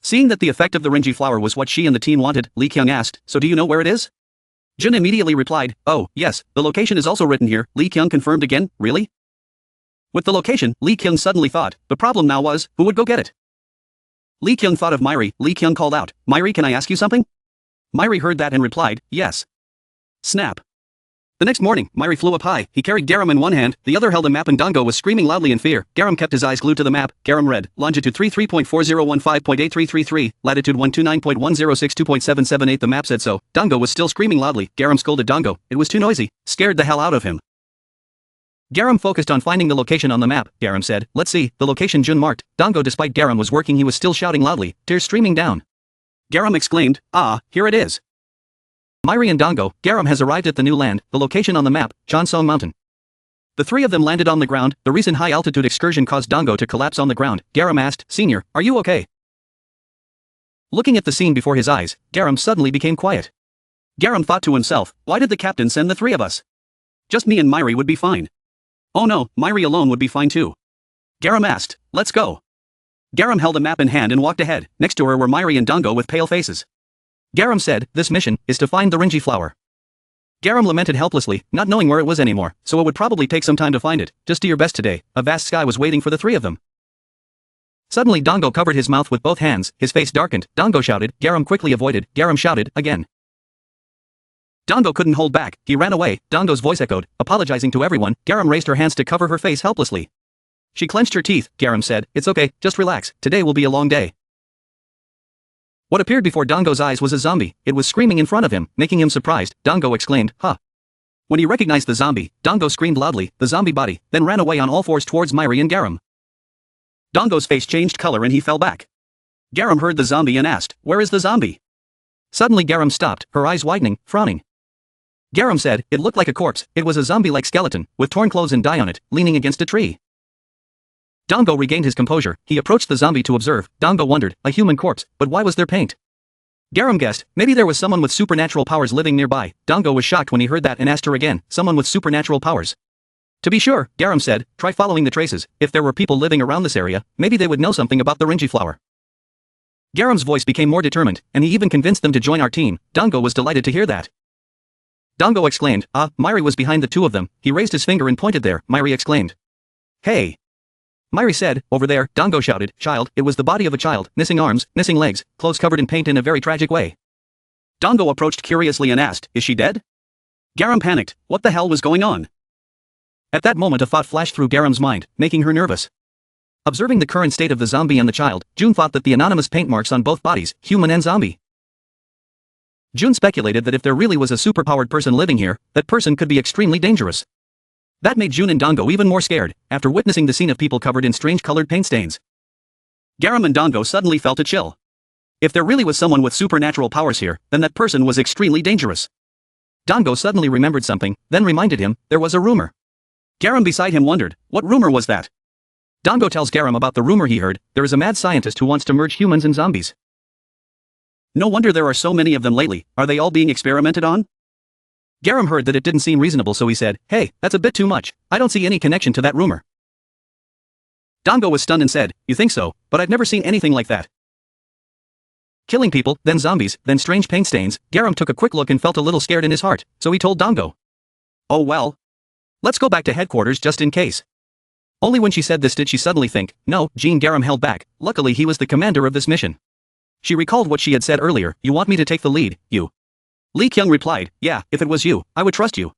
Seeing that the effect of the Ringi flower was what she and the team wanted, Lee Kyung asked, "So do you know where it is?" Jin immediately replied, "Oh, yes, the location is also written here." Lee Kyung confirmed again, "Really?" With the location, Lee Kyung suddenly thought, the problem now was, who would go get it? Lee Kyung thought of Myri. Lee Kyung called out, "Myri, can I ask you something?" Myri heard that and replied, "Yes." Snap. The next morning, Myri flew up high. He carried Garam in one hand, the other held a map, and Dango was screaming loudly in fear. Garam kept his eyes glued to the map. Garam read, longitude 33.4015.8333, latitude 129.1062.778. The map said so. Dango was still screaming loudly. Garam scolded Dango. It was too noisy. Scared the hell out of him. Garam focused on finding the location on the map. Garam said, "Let's see," the location Jun marked. Dango, despite Garam was working, he was still shouting loudly, tears streaming down. Garam exclaimed, "Here it is." Myri and Dango, Garam has arrived at the new land, the location on the map, Chansong Mountain. The three of them landed on the ground. The recent high-altitude excursion caused Dango to collapse on the ground. Garam asked, "Senior, are you okay?" Looking at the scene before his eyes, Garam suddenly became quiet. Garam thought to himself, why did the captain send the three of us? Just me and Myri would be fine. Oh no, Myri alone would be fine too. Garam asked, "Let's go." Garam held a map in hand and walked ahead. Next to her were Myri and Dango with pale faces. Garam said, "This mission is to find the Ringi flower." Garam lamented helplessly, not knowing where it was anymore, so it would probably take some time to find it. Just do your best today. A vast sky was waiting for the three of them. Suddenly Dango covered his mouth with both hands, his face darkened. Dango shouted, Garam quickly avoided. Garam shouted, again. Dango couldn't hold back, he ran away. Dango's voice echoed, apologizing to everyone. Garam raised her hands to cover her face helplessly. She clenched her teeth. Garam said, "It's okay, just relax, today will be a long day." What appeared before Dango's eyes was a zombie. It was screaming in front of him, making him surprised. Dango exclaimed, "Huh." When he recognized the zombie, Dango screamed loudly, the zombie body, then ran away on all fours towards Myri and Garam. Dango's face changed color and he fell back. Garam heard the zombie and asked, "Where is the zombie?" Suddenly Garam stopped, her eyes widening, frowning. Garam said, "It looked like a corpse. It was a zombie-like skeleton, with torn clothes and dye on it, leaning against a tree." Dango regained his composure. He approached the zombie to observe. Dango wondered, a human corpse, but why was there paint? Garam guessed, maybe there was someone with supernatural powers living nearby. Dango was shocked when he heard that and asked her again, someone with supernatural powers. To be sure, Garam said, try following the traces. If there were people living around this area, maybe they would know something about the Ringi flower. Garam's voice became more determined, and he even convinced them to join our team. Dango was delighted to hear that. Dango exclaimed, Myri was behind the two of them. He raised his finger and pointed there. Myri exclaimed. Hey! Myri said, over there. Dango shouted, child. It was the body of a child, missing arms, missing legs, clothes covered in paint in a very tragic way. Dango approached curiously and asked, is she dead? Garam panicked. What the hell was going on? At that moment a thought flashed through Garam's mind, making her nervous. Observing the current state of the zombie and the child, June thought that the anonymous paint marks on both bodies, human and zombie. June speculated that if there really was a superpowered person living here, that person could be extremely dangerous. That made June and Dango even more scared, after witnessing the scene of people covered in strange colored paint stains. Garam and Dango suddenly felt a chill. If there really was someone with supernatural powers here, then that person was extremely dangerous. Dango suddenly remembered something, then reminded him, there was a rumor. Garam beside him wondered, what rumor was that? Dango tells Garam about the rumor he heard, there is a mad scientist who wants to merge humans and zombies. No wonder there are so many of them lately, are they all being experimented on? Garam heard that it didn't seem reasonable, so he said, hey, that's a bit too much, I don't see any connection to that rumor. Dango was stunned and said, you think so, but I've never seen anything like that. Killing people, then zombies, then strange paint stains, Garam took a quick look and felt a little scared in his heart, so he told Dango. Oh well. Let's go back to headquarters just in case. Only when she said this did she suddenly think, no, Jean. Garam held back, luckily he was the commander of this mission. She recalled what she had said earlier, you want me to take the lead, you. Lee Kyung replied, yeah, if it was you, I would trust you.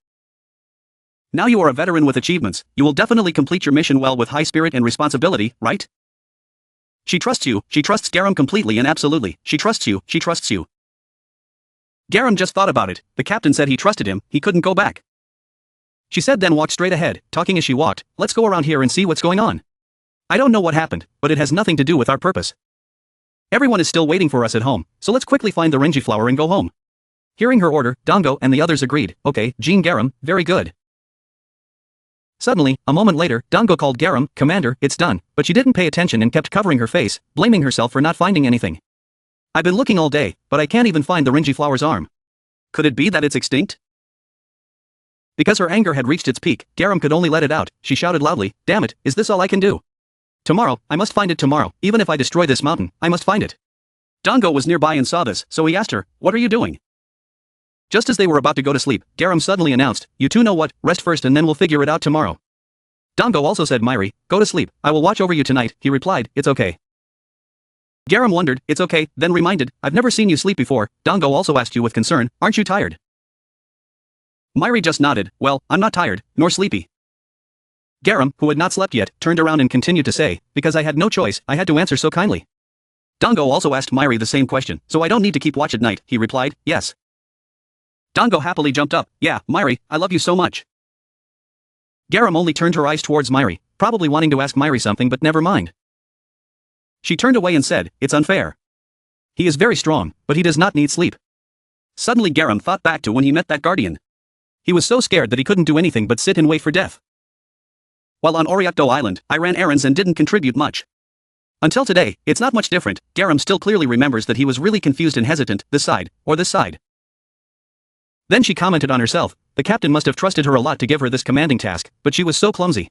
Now you are a veteran with achievements, you will definitely complete your mission well with high spirit and responsibility, right? She trusts you, she trusts Garam completely and absolutely, she trusts you, she trusts you. Garam just thought about it, the captain said he trusted him, he couldn't go back. She said then walked straight ahead, talking as she walked, let's go around here and see what's going on. I don't know what happened, but it has nothing to do with our purpose. Everyone is still waiting for us at home, so let's quickly find the Ringi flower and go home. Hearing her order, Dango and the others agreed, okay, Jean. Garam, very good. Suddenly, a moment later, Dango called Garam, Commander, it's done, but she didn't pay attention and kept covering her face, blaming herself for not finding anything. I've been looking all day, but I can't even find the Ringi flower's arm. Could it be that it's extinct? Because her anger had reached its peak, Garam could only let it out. She shouted loudly, damn it, is this all I can do? Tomorrow, I must find it tomorrow, even if I destroy this mountain, I must find it. Dango was nearby and saw this, so he asked her, what are you doing? Just as they were about to go to sleep, Garam suddenly announced, you two know what, rest first and then we'll figure it out tomorrow. Dango also said, Myri, go to sleep, I will watch over you tonight. He replied, it's okay. Garam wondered, it's okay, then reminded, I've never seen you sleep before. Dango also asked you with concern, aren't you tired? Myri just nodded, well, I'm not tired, nor sleepy. Garam, who had not slept yet, turned around and continued to say, because I had no choice, I had to answer so kindly. Dango also asked Myri the same question, so I don't need to keep watch at night. He replied, yes. Dango happily jumped up, yeah, Myri, I love you so much. Garam only turned her eyes towards Myri, probably wanting to ask Myri something but never mind. She turned away and said, it's unfair. He is very strong, but he does not need sleep. Suddenly Garam thought back to when he met that guardian. He was so scared that he couldn't do anything but sit and wait for death. While on Oro Island, I ran errands and didn't contribute much. Until today, it's not much different. Garam still clearly remembers that he was really confused and hesitant, this side, or this side. Then she commented on herself, the captain must have trusted her a lot to give her this commanding task, but she was so clumsy.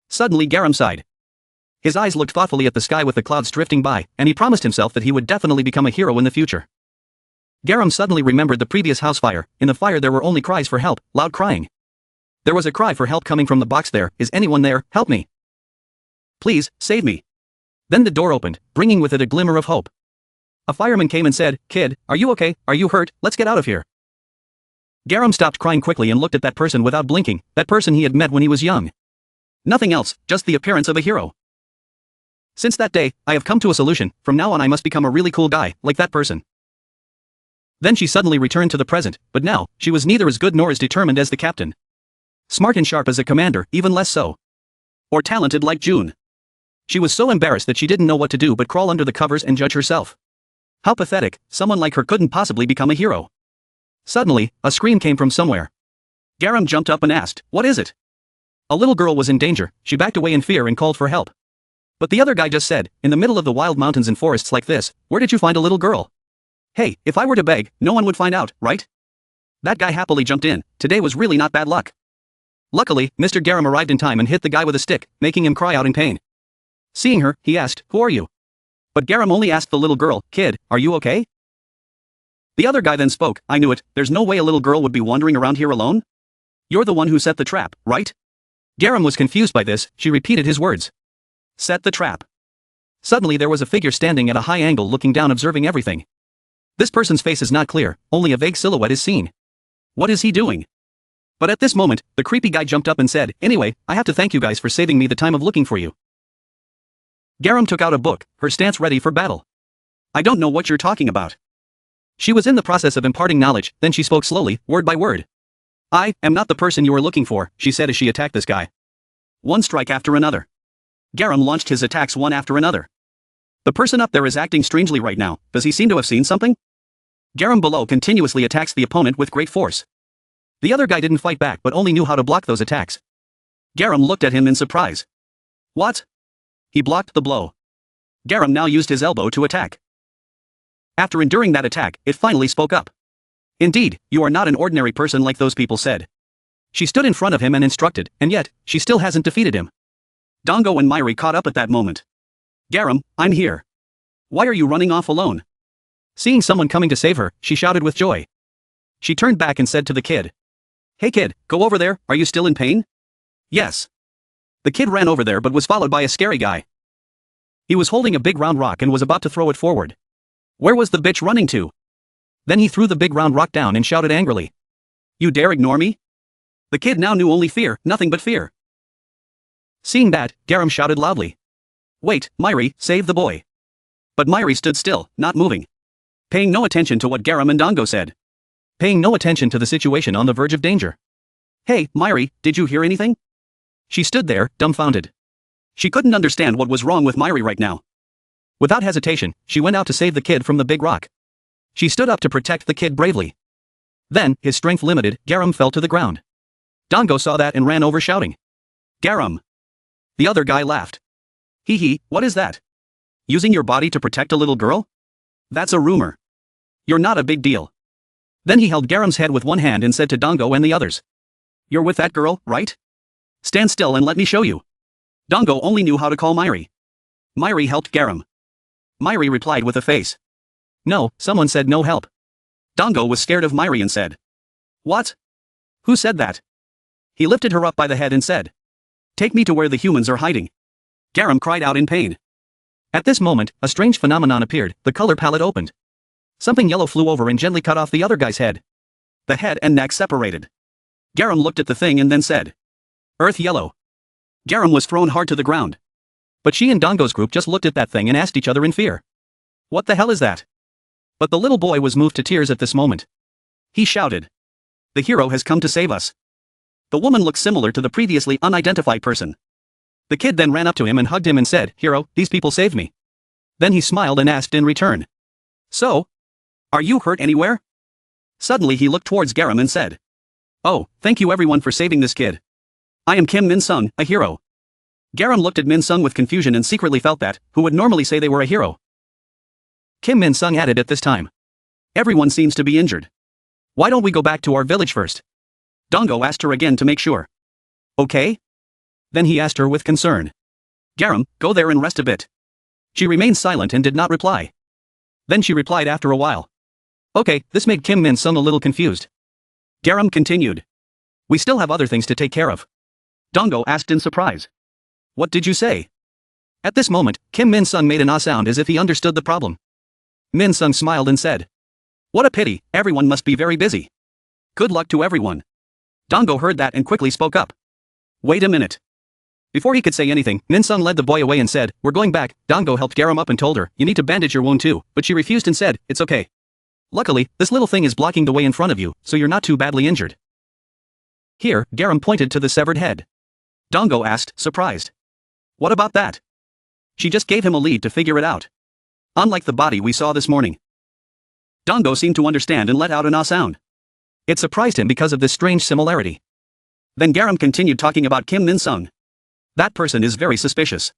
Suddenly Garam sighed. His eyes looked thoughtfully at the sky with the clouds drifting by, and he promised himself that he would definitely become a hero in the future. Garam suddenly remembered the previous house fire. In the fire there were only cries for help, loud crying. There was a cry for help coming from the box there, is anyone there, help me. Please, save me. Then the door opened, bringing with it a glimmer of hope. A fireman came and said, kid, are you okay, are you hurt, let's get out of here. Garam stopped crying quickly and looked at that person without blinking, that person he had met when he was young. Nothing else, just the appearance of a hero. Since that day, I have come to a solution, from now on I must become a really cool guy, like that person. Then she suddenly returned to the present, but now, she was neither as good nor as determined as the captain. Smart and sharp as a commander, even less so. Or talented like June. She was so embarrassed that she didn't know what to do but crawl under the covers and judge herself. How pathetic, someone like her couldn't possibly become a hero. Suddenly, a scream came from somewhere. Garam jumped up and asked, what is it? A little girl was in danger, she backed away in fear and called for help. But the other guy just said, in the middle of the wild mountains and forests like this, where did you find a little girl? Hey, if I were to beg, no one would find out, right? That guy happily jumped in, today was really not bad luck. Luckily, Mr. Garam arrived in time and hit the guy with a stick, making him cry out in pain. Seeing her, he asked, who are you? But Garam only asked the little girl, kid, are you okay? The other guy then spoke, I knew it, there's no way a little girl would be wandering around here alone? You're the one who set the trap, right? Garam was confused by this, she repeated his words. Set the trap. Suddenly there was a figure standing at a high angle looking down observing everything. This person's face is not clear, only a vague silhouette is seen. What is he doing? But at this moment, the creepy guy jumped up and said, anyway, I have to thank you guys for saving me the time of looking for you. Garam took out a book, her stance ready for battle. I don't know what you're talking about. She was in the process of imparting knowledge, then she spoke slowly, word by word. I am not the person you are looking for, she said as she attacked this guy. One strike after another. Garam launched his attacks one after another. The person up there is acting strangely right now, does he seem to have seen something? Garam below continuously attacks the opponent with great force. The other guy didn't fight back but only knew how to block those attacks. Garam looked at him in surprise. What? He blocked the blow. Garam now used his elbow to attack. After enduring that attack, it finally spoke up. Indeed, you are not an ordinary person like those people said. She stood in front of him and instructed, and yet, she still hasn't defeated him. Dango and Myri caught up at that moment. Garam, I'm here. Why are you running off alone? Seeing someone coming to save her, she shouted with joy. She turned back and said to the kid. Hey kid, go over there, are you still in pain? Yes. The kid ran over there but was followed by a scary guy. He was holding a big round rock and was about to throw it forward. Where was the bitch running to? Then he threw the big round rock down and shouted angrily. You dare ignore me? The kid now knew only fear, nothing but fear. Seeing that, Garam shouted loudly. Wait, Myri, save the boy. But Myri stood still, not moving. Paying no attention to what Garam and Dango said. Paying no attention to the situation on the verge of danger. Hey, Myri, did you hear anything? She stood there, dumbfounded. She couldn't understand what was wrong with Myri right now. Without hesitation, she went out to save the kid from the big rock. She stood up to protect the kid bravely. Then, his strength limited, Garam fell to the ground. Dango saw that and ran over shouting. Garam! The other guy laughed. Hee hee, what is that? Using your body to protect a little girl? That's a rumor. You're not a big deal. Then he held Garam's head with one hand and said to Dango and the others. You're with that girl, right? Stand still and let me show you. Dango only knew how to call Myri. Myri helped Garam. Myri replied with a face. No, someone said no help. Dango was scared of Myri and said. What? Who said that? He lifted her up by the head and said. Take me to where the humans are hiding. Garam cried out in pain. At this moment, a strange phenomenon appeared, the color palette opened. Something yellow flew over and gently cut off the other guy's head. The head and neck separated. Garam looked at the thing and then said. Earth yellow. Garam was thrown hard to the ground. But she and Dango's group just looked at that thing and asked each other in fear. What the hell is that? But the little boy was moved to tears at this moment. He shouted. The hero has come to save us. The woman looked similar to the previously unidentified person. The kid then ran up to him and hugged him and said, Hero, these people saved me. Then he smiled and asked in return. So? Are you hurt anywhere? Suddenly he looked towards Garam and said. Oh, thank you everyone for saving this kid. I am Kim Minsung, a hero. Garam looked at Minsung with confusion and secretly felt that, who would normally say they were a hero. Kim Minsung added at this time. Everyone seems to be injured. Why don't we go back to our village first? Dango asked her again to make sure. Okay? Then he asked her with concern. Garam, go there and rest a bit. She remained silent and did not reply. Then she replied after a while. Okay, this made Kim Minsung a little confused. Garam continued. We still have other things to take care of. Dango asked in surprise. What did you say? At this moment, Kim Minsung made an ah sound as if he understood the problem. Minsung smiled and said. What a pity, everyone must be very busy. Good luck to everyone. Dango heard that and quickly spoke up. Wait a minute. Before he could say anything, Minsung led the boy away and said, We're going back. Dango helped Garam up and told her, You need to bandage your wound too, but she refused and said, It's okay. Luckily, this little thing is blocking the way in front of you, so you're not too badly injured. Here, Garam pointed to the severed head. Dango asked, surprised. What about that? She just gave him a lead to figure it out. Unlike the body we saw this morning. Dango seemed to understand and let out an ah sound. It surprised him because of this strange similarity. Then Garam continued talking about Kim Minsung. That person is very suspicious.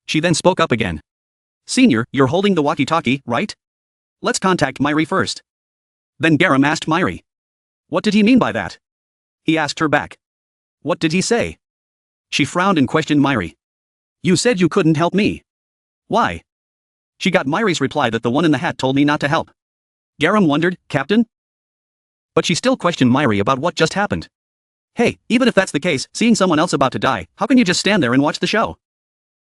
She then spoke up again. Senior, you're holding the walkie-talkie, right? Let's contact Myri first. Then Garam asked Myri. What did he mean by that? He asked her back. What did he say? She frowned and questioned Myri. You said you couldn't help me. Why? She got Myri's reply that the one in the hat told me not to help. Garam wondered, Captain? But she still questioned Myri about what just happened. Hey, even if that's the case, seeing someone else about to die, how can you just stand there and watch the show?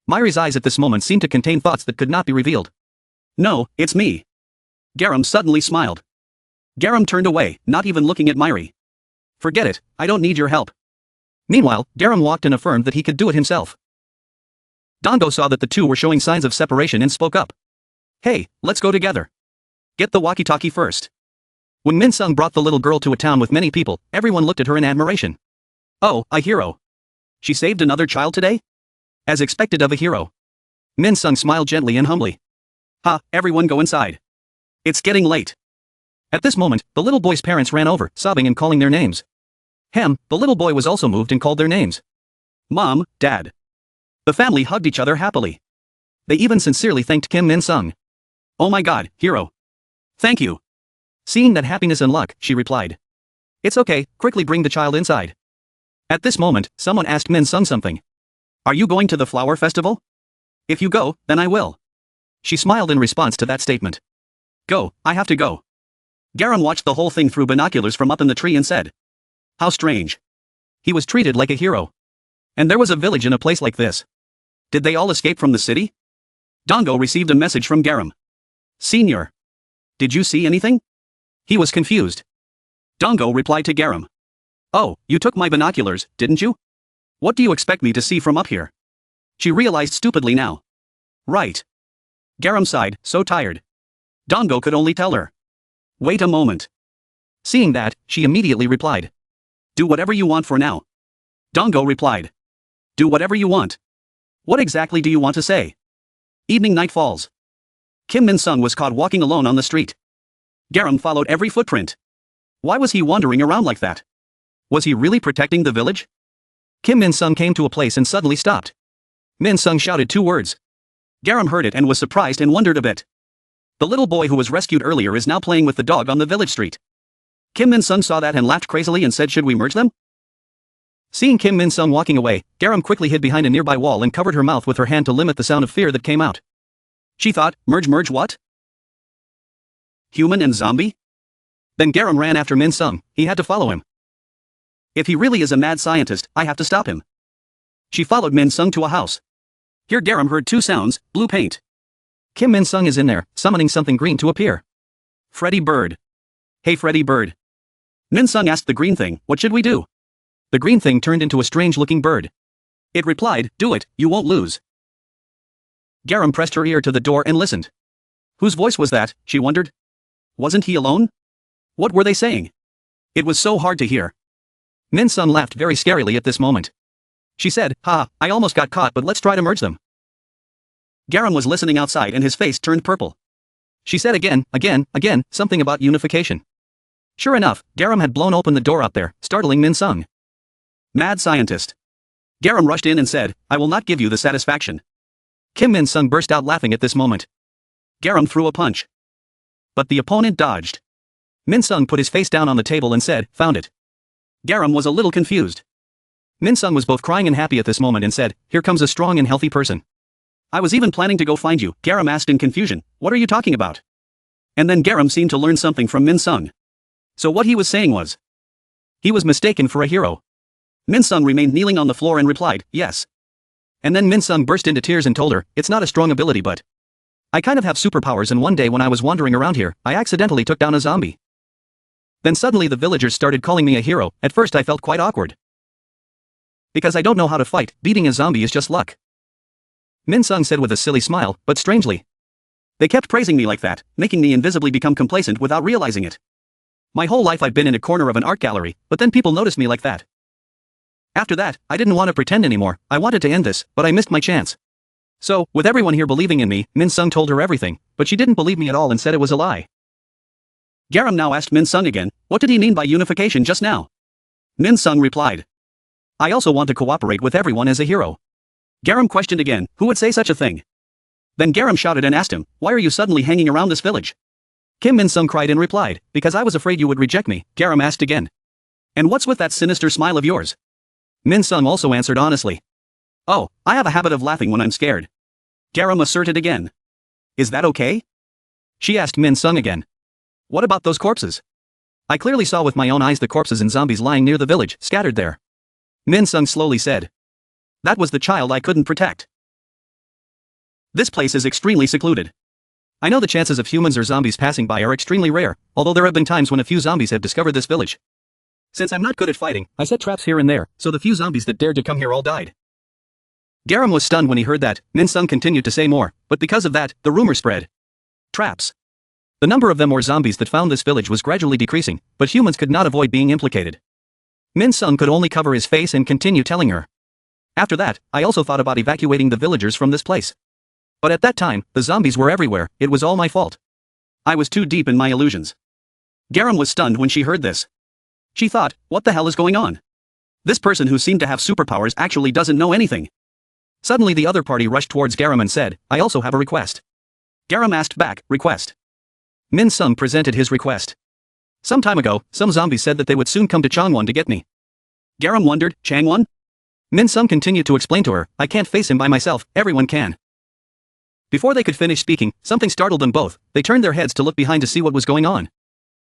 Myri's eyes at this moment seemed to contain thoughts that could not be revealed. No, it's me. Garam suddenly smiled. Garam turned away, not even looking at Myri. Forget it, I don't need your help. Meanwhile, Garam walked and affirmed that he could do it himself. Dango saw that the two were showing signs of separation and spoke up. Hey, let's go together. Get the walkie-talkie first. When Minsung brought the little girl to a town with many people, everyone looked at her in admiration. Oh, a hero. She saved another child today? As expected of a hero. Minsung smiled gently and humbly. Ha, everyone go inside. It's getting late. At this moment, the little boy's parents ran over, sobbing and calling their names. The little boy was also moved and called their names. Mom, Dad. The family hugged each other happily. They even sincerely thanked Kim Minsung. Oh my god, hero. Thank you. Seeing that happiness and luck, she replied. It's okay, quickly bring the child inside. At this moment, someone asked Minsung something. Are you going to the flower festival? If you go, then I will. She smiled in response to that statement. Go, I have to go. Garam watched the whole thing through binoculars from up in the tree and said. How strange. He was treated like a hero. And there was a village in a place like this. Did they all escape from the city? Dango received a message from Garam. Senior. Did you see anything? He was confused. Dango replied to Garam. Oh, you took my binoculars, didn't you? What do you expect me to see from up here? She realized stupidly now. Right. Garam sighed, so tired. Dango could only tell her. Wait a moment. Seeing that, she immediately replied. Do whatever you want for now. Dango replied. Do whatever you want. What exactly do you want to say? Evening night falls. Kim Minsung was caught walking alone on the street. Garam followed every footprint. Why was he wandering around like that? Was he really protecting the village? Kim Minsung came to a place and suddenly stopped. Minsung shouted two words. Garam heard it and was surprised and wondered a bit. The little boy who was rescued earlier is now playing with the dog on the village street. Kim Minsung saw that and laughed crazily and said, should we merge them? Seeing Kim Minsung walking away, Garam quickly hid behind a nearby wall and covered her mouth with her hand to limit the sound of fear that came out. She thought, merge what? Human and zombie? Then Garam ran after Minsung, he had to follow him. If he really is a mad scientist, I have to stop him. She followed Minsung to a house. Here Garam heard two sounds, blue paint. Kim Minsung is in there, summoning something green to appear. Freddy Bird. Hey Freddy Bird. Minsung asked the green thing, what should we do? The green thing turned into a strange-looking bird. It replied, do it, you won't lose. Garam pressed her ear to the door and listened. Whose voice was that, she wondered? Wasn't he alone? What were they saying? It was so hard to hear. Minsung laughed very scarily at this moment. She said, ha, I almost got caught but let's try to merge them. Garam was listening outside and his face turned purple. She said again, something about unification. Sure enough, Garam had blown open the door out there, startling Minsung. Mad scientist. Garam rushed in and said, I will not give you the satisfaction. Kim Minsung burst out laughing at this moment. Garam threw a punch. But the opponent dodged. Minsung put his face down on the table and said, found it. Garam was a little confused. Minsung was both crying and happy at this moment and said, here comes a strong and healthy person. I was even planning to go find you, Garam asked in confusion, what are you talking about? And then Garam seemed to learn something from Minsung. So what he was saying was, he was mistaken for a hero. Minsung remained kneeling on the floor and replied, yes. And then Minsung burst into tears and told her, it's not a strong ability but I kind of have superpowers and one day when I was wandering around here, I accidentally took down a zombie. Then suddenly the villagers started calling me a hero, at first I felt quite awkward. Because I don't know how to fight, beating a zombie is just luck. Minsung said with a silly smile, but strangely. They kept praising me like that, making me invisibly become complacent without realizing it. My whole life I've been in a corner of an art gallery, but then people noticed me like that. After that, I didn't want to pretend anymore, I wanted to end this, but I missed my chance. So, with everyone here believing in me, Minsung told her everything, but she didn't believe me at all and said it was a lie. Garam now asked Minsung again, what did he mean by unification just now? Minsung replied. I also want to cooperate with everyone as a hero. Garam questioned again, who would say such a thing? Then Garam shouted and asked him, why are you suddenly hanging around this village? Kim Minsung cried and replied, because I was afraid you would reject me. Garam asked again. And what's with that sinister smile of yours? Minsung also answered honestly. Oh, I have a habit of laughing when I'm scared. Garam asserted again. Is that okay? She asked Minsung again. What about those corpses? I clearly saw with my own eyes the corpses and zombies lying near the village, scattered there. Minsung slowly said. That was the child I couldn't protect. This place is extremely secluded. I know the chances of humans or zombies passing by are extremely rare, although there have been times when a few zombies have discovered this village. Since I'm not good at fighting, I set traps here and there, so the few zombies that dared to come here all died. Garam was stunned when he heard that. Minsung continued to say more, but because of that, the rumor spread. Traps. The number of them or zombies that found this village was gradually decreasing, but humans could not avoid being implicated. Minsung could only cover his face and continue telling her. After that, I also thought about evacuating the villagers from this place. But at that time, the zombies were everywhere, it was all my fault. I was too deep in my illusions. Garam was stunned when she heard this. She thought, what the hell is going on? This person who seemed to have superpowers actually doesn't know anything. Suddenly the other party rushed towards Garam and said, I also have a request. Garam asked back, request. Minsung presented his request. Some time ago, some zombies said that they would soon come to Changwon to get me. Garam wondered, Changwon? Minsung continued to explain to her, I can't face him by myself, everyone can. Before they could finish speaking, something startled them both. They turned their heads to look behind to see what was going on.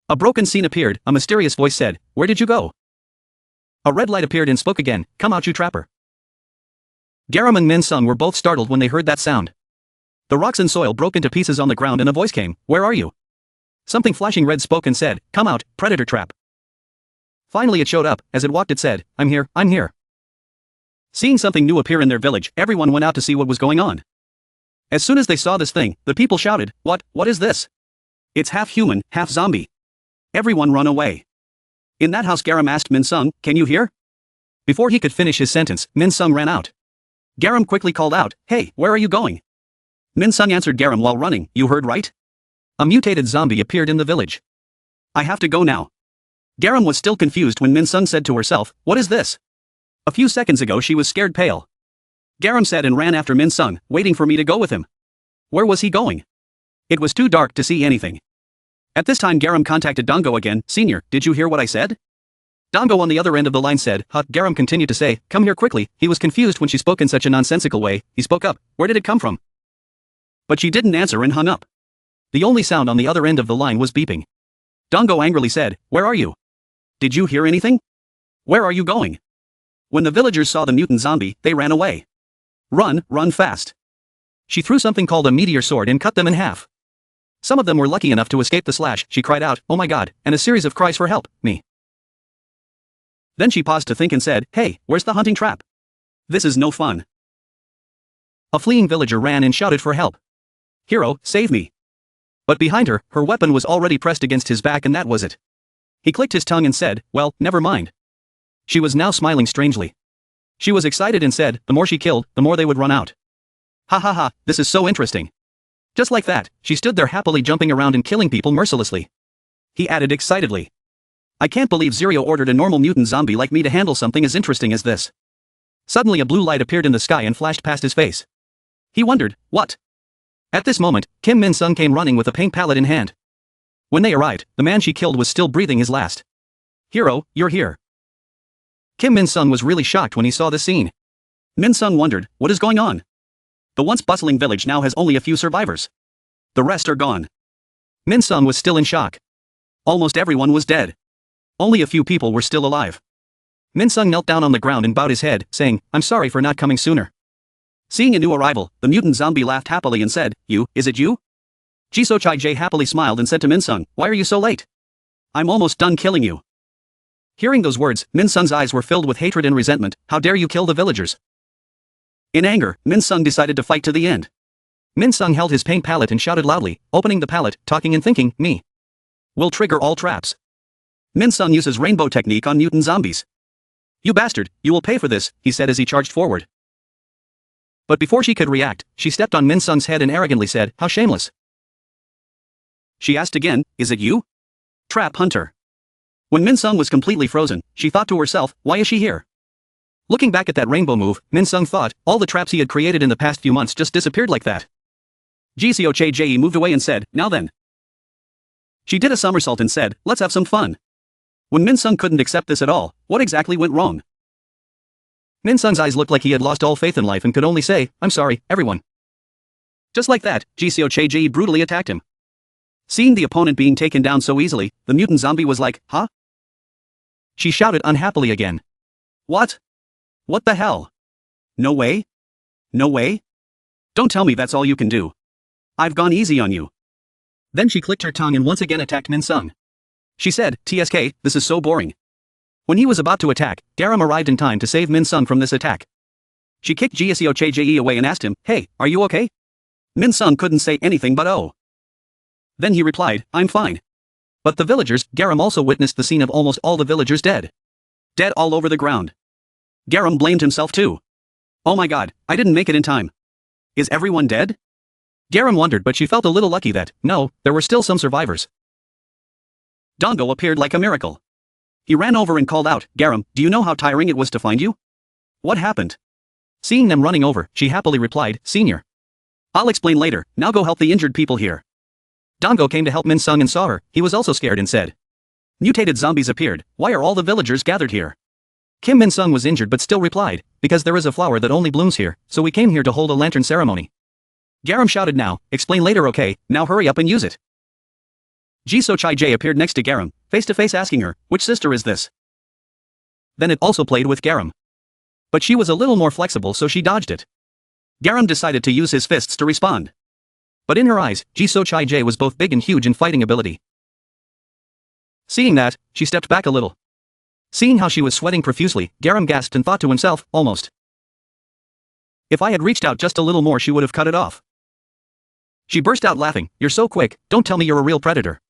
A broken scene appeared, a mysterious voice said, where did you go? A red light appeared and spoke again, come out you trapper. Garam and Minsung were both startled when they heard that sound. The rocks and soil broke into pieces on the ground and a voice came, where are you? Something flashing red spoke and said, come out, predator trap. Finally it showed up, as it walked it said, I'm here, I'm here. Seeing something new appear in their village, everyone went out to see what was going on. As soon as they saw this thing, the people shouted, what is this? It's half human, half zombie. Everyone run away. In that house Garam asked Minsung, can you hear? Before he could finish his sentence, Minsung ran out. Garam quickly called out, hey, where are you going? Minsung answered Garam while running, you heard right? A mutated zombie appeared in the village. I have to go now. Garam was still confused when Minsung said to herself, what is this? A few seconds ago she was scared pale. Garam said and ran after Minsung, waiting for me to go with him. Where was he going? It was too dark to see anything. At this time Garam contacted Dongo again, Senior, did you hear what I said? Dongo on the other end of the line said, Garam continued to say, come here quickly. He was confused when she spoke in such a nonsensical way. He spoke up, where did it come from? But she didn't answer and hung up. The only sound on the other end of the line was beeping. Dongo angrily said, where are you? Did you hear anything? Where are you going? When the villagers saw the mutant zombie, they ran away. Run, run fast. She threw something called a meteor sword and cut them in half. Some of them were lucky enough to escape the slash. She cried out, oh my god, and a series of cries for help, me. Then she paused to think and said, hey, where's the hunting trap? This is no fun. A fleeing villager ran and shouted for help. Hero, save me. But behind her, her weapon was already pressed against his back and that was it. He clicked his tongue and said, well, never mind. She was now smiling strangely. She was excited and said, the more she killed, the more they would run out. Ha ha ha, this is so interesting. Just like that, she stood there happily jumping around and killing people mercilessly. He added excitedly. I can't believe Zero ordered a normal mutant zombie like me to handle something as interesting as this. Suddenly a blue light appeared in the sky and flashed past his face. He wondered, what? At this moment, Kim Minsung came running with a paint palette in hand. When they arrived, the man she killed was still breathing his last. Hero, you're here. Kim Minsung was really shocked when he saw this scene. Minsung wondered, what is going on? The once bustling village now has only a few survivors. The rest are gone. Minsung was still in shock. Almost everyone was dead. Only a few people were still alive. Minsung knelt down on the ground and bowed his head, saying, I'm sorry for not coming sooner. Seeing a new arrival, the mutant zombie laughed happily and said, is it you? Jisochai J happily smiled and said to Minsung, why are you so late? I'm almost done killing you. Hearing those words, Minsung's eyes were filled with hatred and resentment. How dare you kill the villagers? In anger, Minsung decided to fight to the end. Minsung held his paint palette and shouted loudly, opening the palette, talking and thinking, me. Will trigger all traps. Minsung uses rainbow technique on mutant zombies. You bastard, you will pay for this, he said as he charged forward. But before she could react, she stepped on Minsung's head and arrogantly said, how shameless. She asked again, is it you? Trap hunter. When Minsung was completely frozen, she thought to herself, why is she here? Looking back at that rainbow move, Minsung thought, all the traps he had created in the past few months just disappeared like that. Gcoche moved away and said, now then. She did a somersault and said, let's have some fun. When Minsung couldn't accept this at all, what exactly went wrong? Minsung's eyes looked like he had lost all faith in life and could only say, I'm sorry, everyone. Just like that, Gcoche brutally attacked him. Seeing the opponent being taken down so easily, the mutant zombie was like, huh? She shouted unhappily again. What? What the hell? No way? No way? Don't tell me that's all you can do. I've gone easy on you. Then she clicked her tongue and once again attacked Minsung. She said, TSK, this is so boring. When he was about to attack, Garam arrived in time to save Minsung from this attack. She kicked Gcoche away and asked him, hey, are you okay? Minsung couldn't say anything but oh. Then he replied, I'm fine. But the villagers, Garam also witnessed the scene of almost all the villagers dead. Dead all over the ground. Garam blamed himself too. Oh my god, I didn't make it in time. Is everyone dead? Garam wondered, but she felt a little lucky that, no, there were still some survivors. Dango appeared like a miracle. He ran over and called out, Garam, do you know how tiring it was to find you? What happened? Seeing them running over, she happily replied, Senior. I'll explain later, now go help the injured people here. Dango came to help Minsung and saw her, he was also scared and said. Mutated zombies appeared, why are all the villagers gathered here? Kim Minsung was injured but still replied, because there is a flower that only blooms here, so we came here to hold a lantern ceremony. Garam shouted now, explain later okay, now hurry up and use it. Gcoche appeared next to Garam, face to face asking her, which sister is this? Then it also played with Garam. But she was a little more flexible so she dodged it. Garam decided to use his fists to respond. But in her eyes, Gcoche was both big and huge in fighting ability. Seeing that, she stepped back a little. Seeing how she was sweating profusely, Garam gasped and thought to himself, almost. If I had reached out just a little more she would have cut it off. She burst out laughing, you're so quick, don't tell me you're a real predator.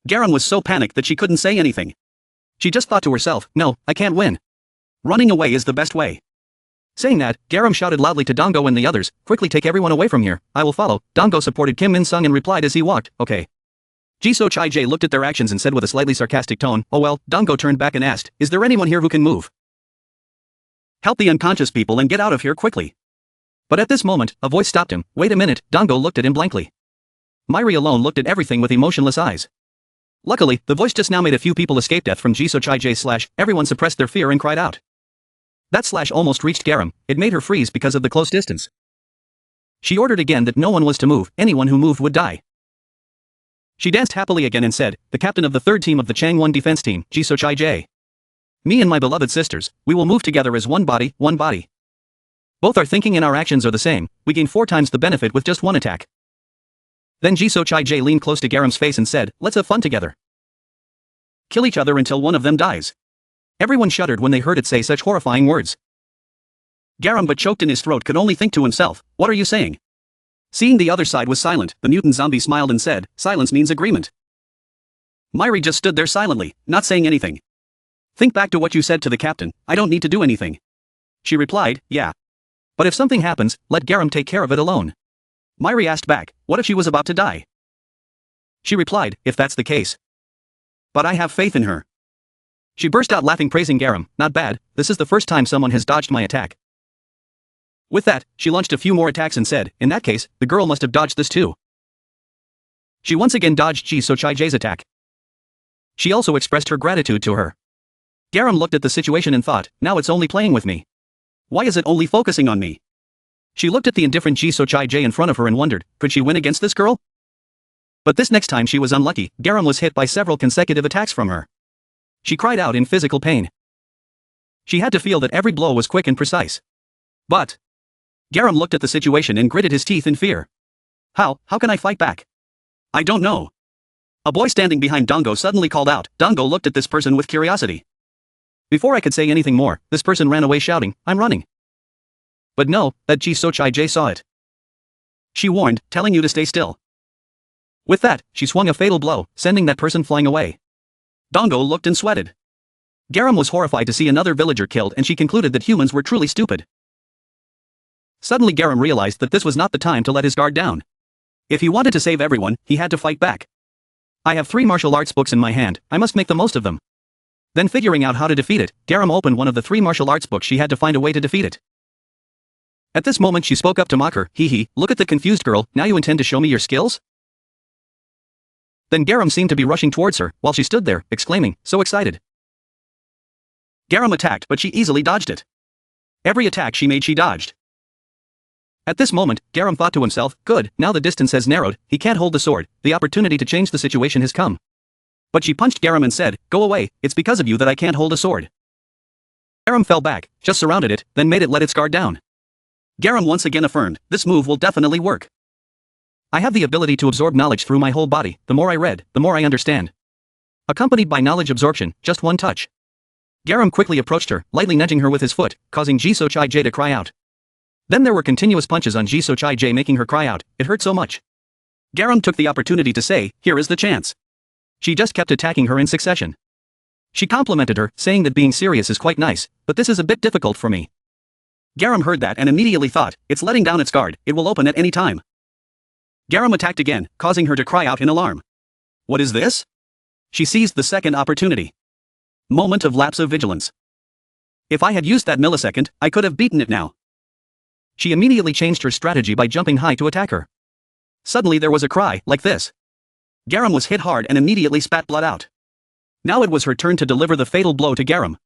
Garam was so panicked that she couldn't say anything. She just thought to herself, no, I can't win. Running away is the best way. Saying that, Garam shouted loudly to Dango and the others, quickly take everyone away from here, I will follow. Dango supported Kim Minsung and replied as he walked, okay. Gcoche looked at their actions and said with a slightly sarcastic tone, oh well. Dango turned back and asked, is there anyone here who can move? Help the unconscious people and get out of here quickly. But at this moment, a voice stopped him, wait a minute. Dango looked at him blankly. Myri alone looked at everything with emotionless eyes. Luckily, the voice just now made a few people escape death from Gcoche / everyone suppressed their fear and cried out. That / almost reached Garam, it made her freeze because of the close distance. She ordered again that no one was to move, anyone who moved would die. She danced happily again and said, the captain of the third team of the Changwon defense team, Gcoche. Me and my beloved sisters, we will move together as one body, one body. Both our thinking and our actions are the same, we gain 4 times the benefit with just one attack. Then Gcoche leaned close to Garam's face and said, let's have fun together. Kill each other until one of them dies. Everyone shuddered when they heard it say such horrifying words. Garam, but choked in his throat, could only think to himself, what are you saying? Seeing the other side was silent, the mutant zombie smiled and said, silence means agreement. Myri just stood there silently, not saying anything. Think back to what you said to the captain, I don't need to do anything. She replied, yeah. But if something happens, let Garam take care of it alone. Myri asked back, what if she was about to die? She replied, if that's the case. But I have faith in her. She burst out laughing, praising Garam, not bad, this is the first time someone has dodged my attack. With that, she launched a few more attacks and said, in that case, the girl must have dodged this too. She once again dodged Gcoche's attack. She also expressed her gratitude to her. Garam looked at the situation and thought, now it's only playing with me. Why is it only focusing on me? She looked at the indifferent Gcoche in front of her and wondered, could she win against this girl? But this next time she was unlucky, Garam was hit by several consecutive attacks from her. She cried out in physical pain. She had to feel that every blow was quick and precise. But Garam looked at the situation and gritted his teeth in fear. How can I fight back? I don't know. A boy standing behind Dango suddenly called out. Dango looked at this person with curiosity. Before I could say anything more, this person ran away shouting, I'm running. But no, that Gcoche saw it. She warned, telling you to stay still. With that, she swung a fatal blow, sending that person flying away. Dango looked and sweated. Garam was horrified to see another villager killed, and she concluded that humans were truly stupid. Suddenly Garam realized that this was not the time to let his guard down. If he wanted to save everyone, he had to fight back. I have 3 martial arts books in my hand, I must make the most of them. Then figuring out how to defeat it, Garam opened one of the 3 martial arts books she had to find a way to defeat it. At this moment she spoke up to mock her, hee, look at the confused girl, now you intend to show me your skills? Then Garam seemed to be rushing towards her, while she stood there, exclaiming, so excited. Garam attacked but she easily dodged it. Every attack she made she dodged. At this moment, Garam thought to himself, good, now the distance has narrowed, he can't hold the sword, the opportunity to change the situation has come. But she punched Garam and said, go away, it's because of you that I can't hold a sword. Garam fell back, just surrounded it, then made it let its guard down. Garam once again affirmed, this move will definitely work. I have the ability to absorb knowledge through my whole body, the more I read, the more I understand. Accompanied by knowledge absorption, just one touch. Garam quickly approached her, lightly nudging her with his foot, causing Jisochai-J to cry out. Then there were continuous punches on Jisochai-J making her cry out, it hurt so much. Garam took the opportunity to say, here is the chance. She just kept attacking her in succession. She complimented her, saying that being serious is quite nice, but this is a bit difficult for me. Garam heard that and immediately thought, it's letting down its guard, it will open at any time. Garam attacked again, causing her to cry out in alarm. What is this? She seized the second opportunity. Moment of lapse of vigilance. If I had used that millisecond, I could have beaten it now. She immediately changed her strategy by jumping high to attack her. Suddenly there was a cry, like this. Garam was hit hard and immediately spat blood out. Now it was her turn to deliver the fatal blow to Garam.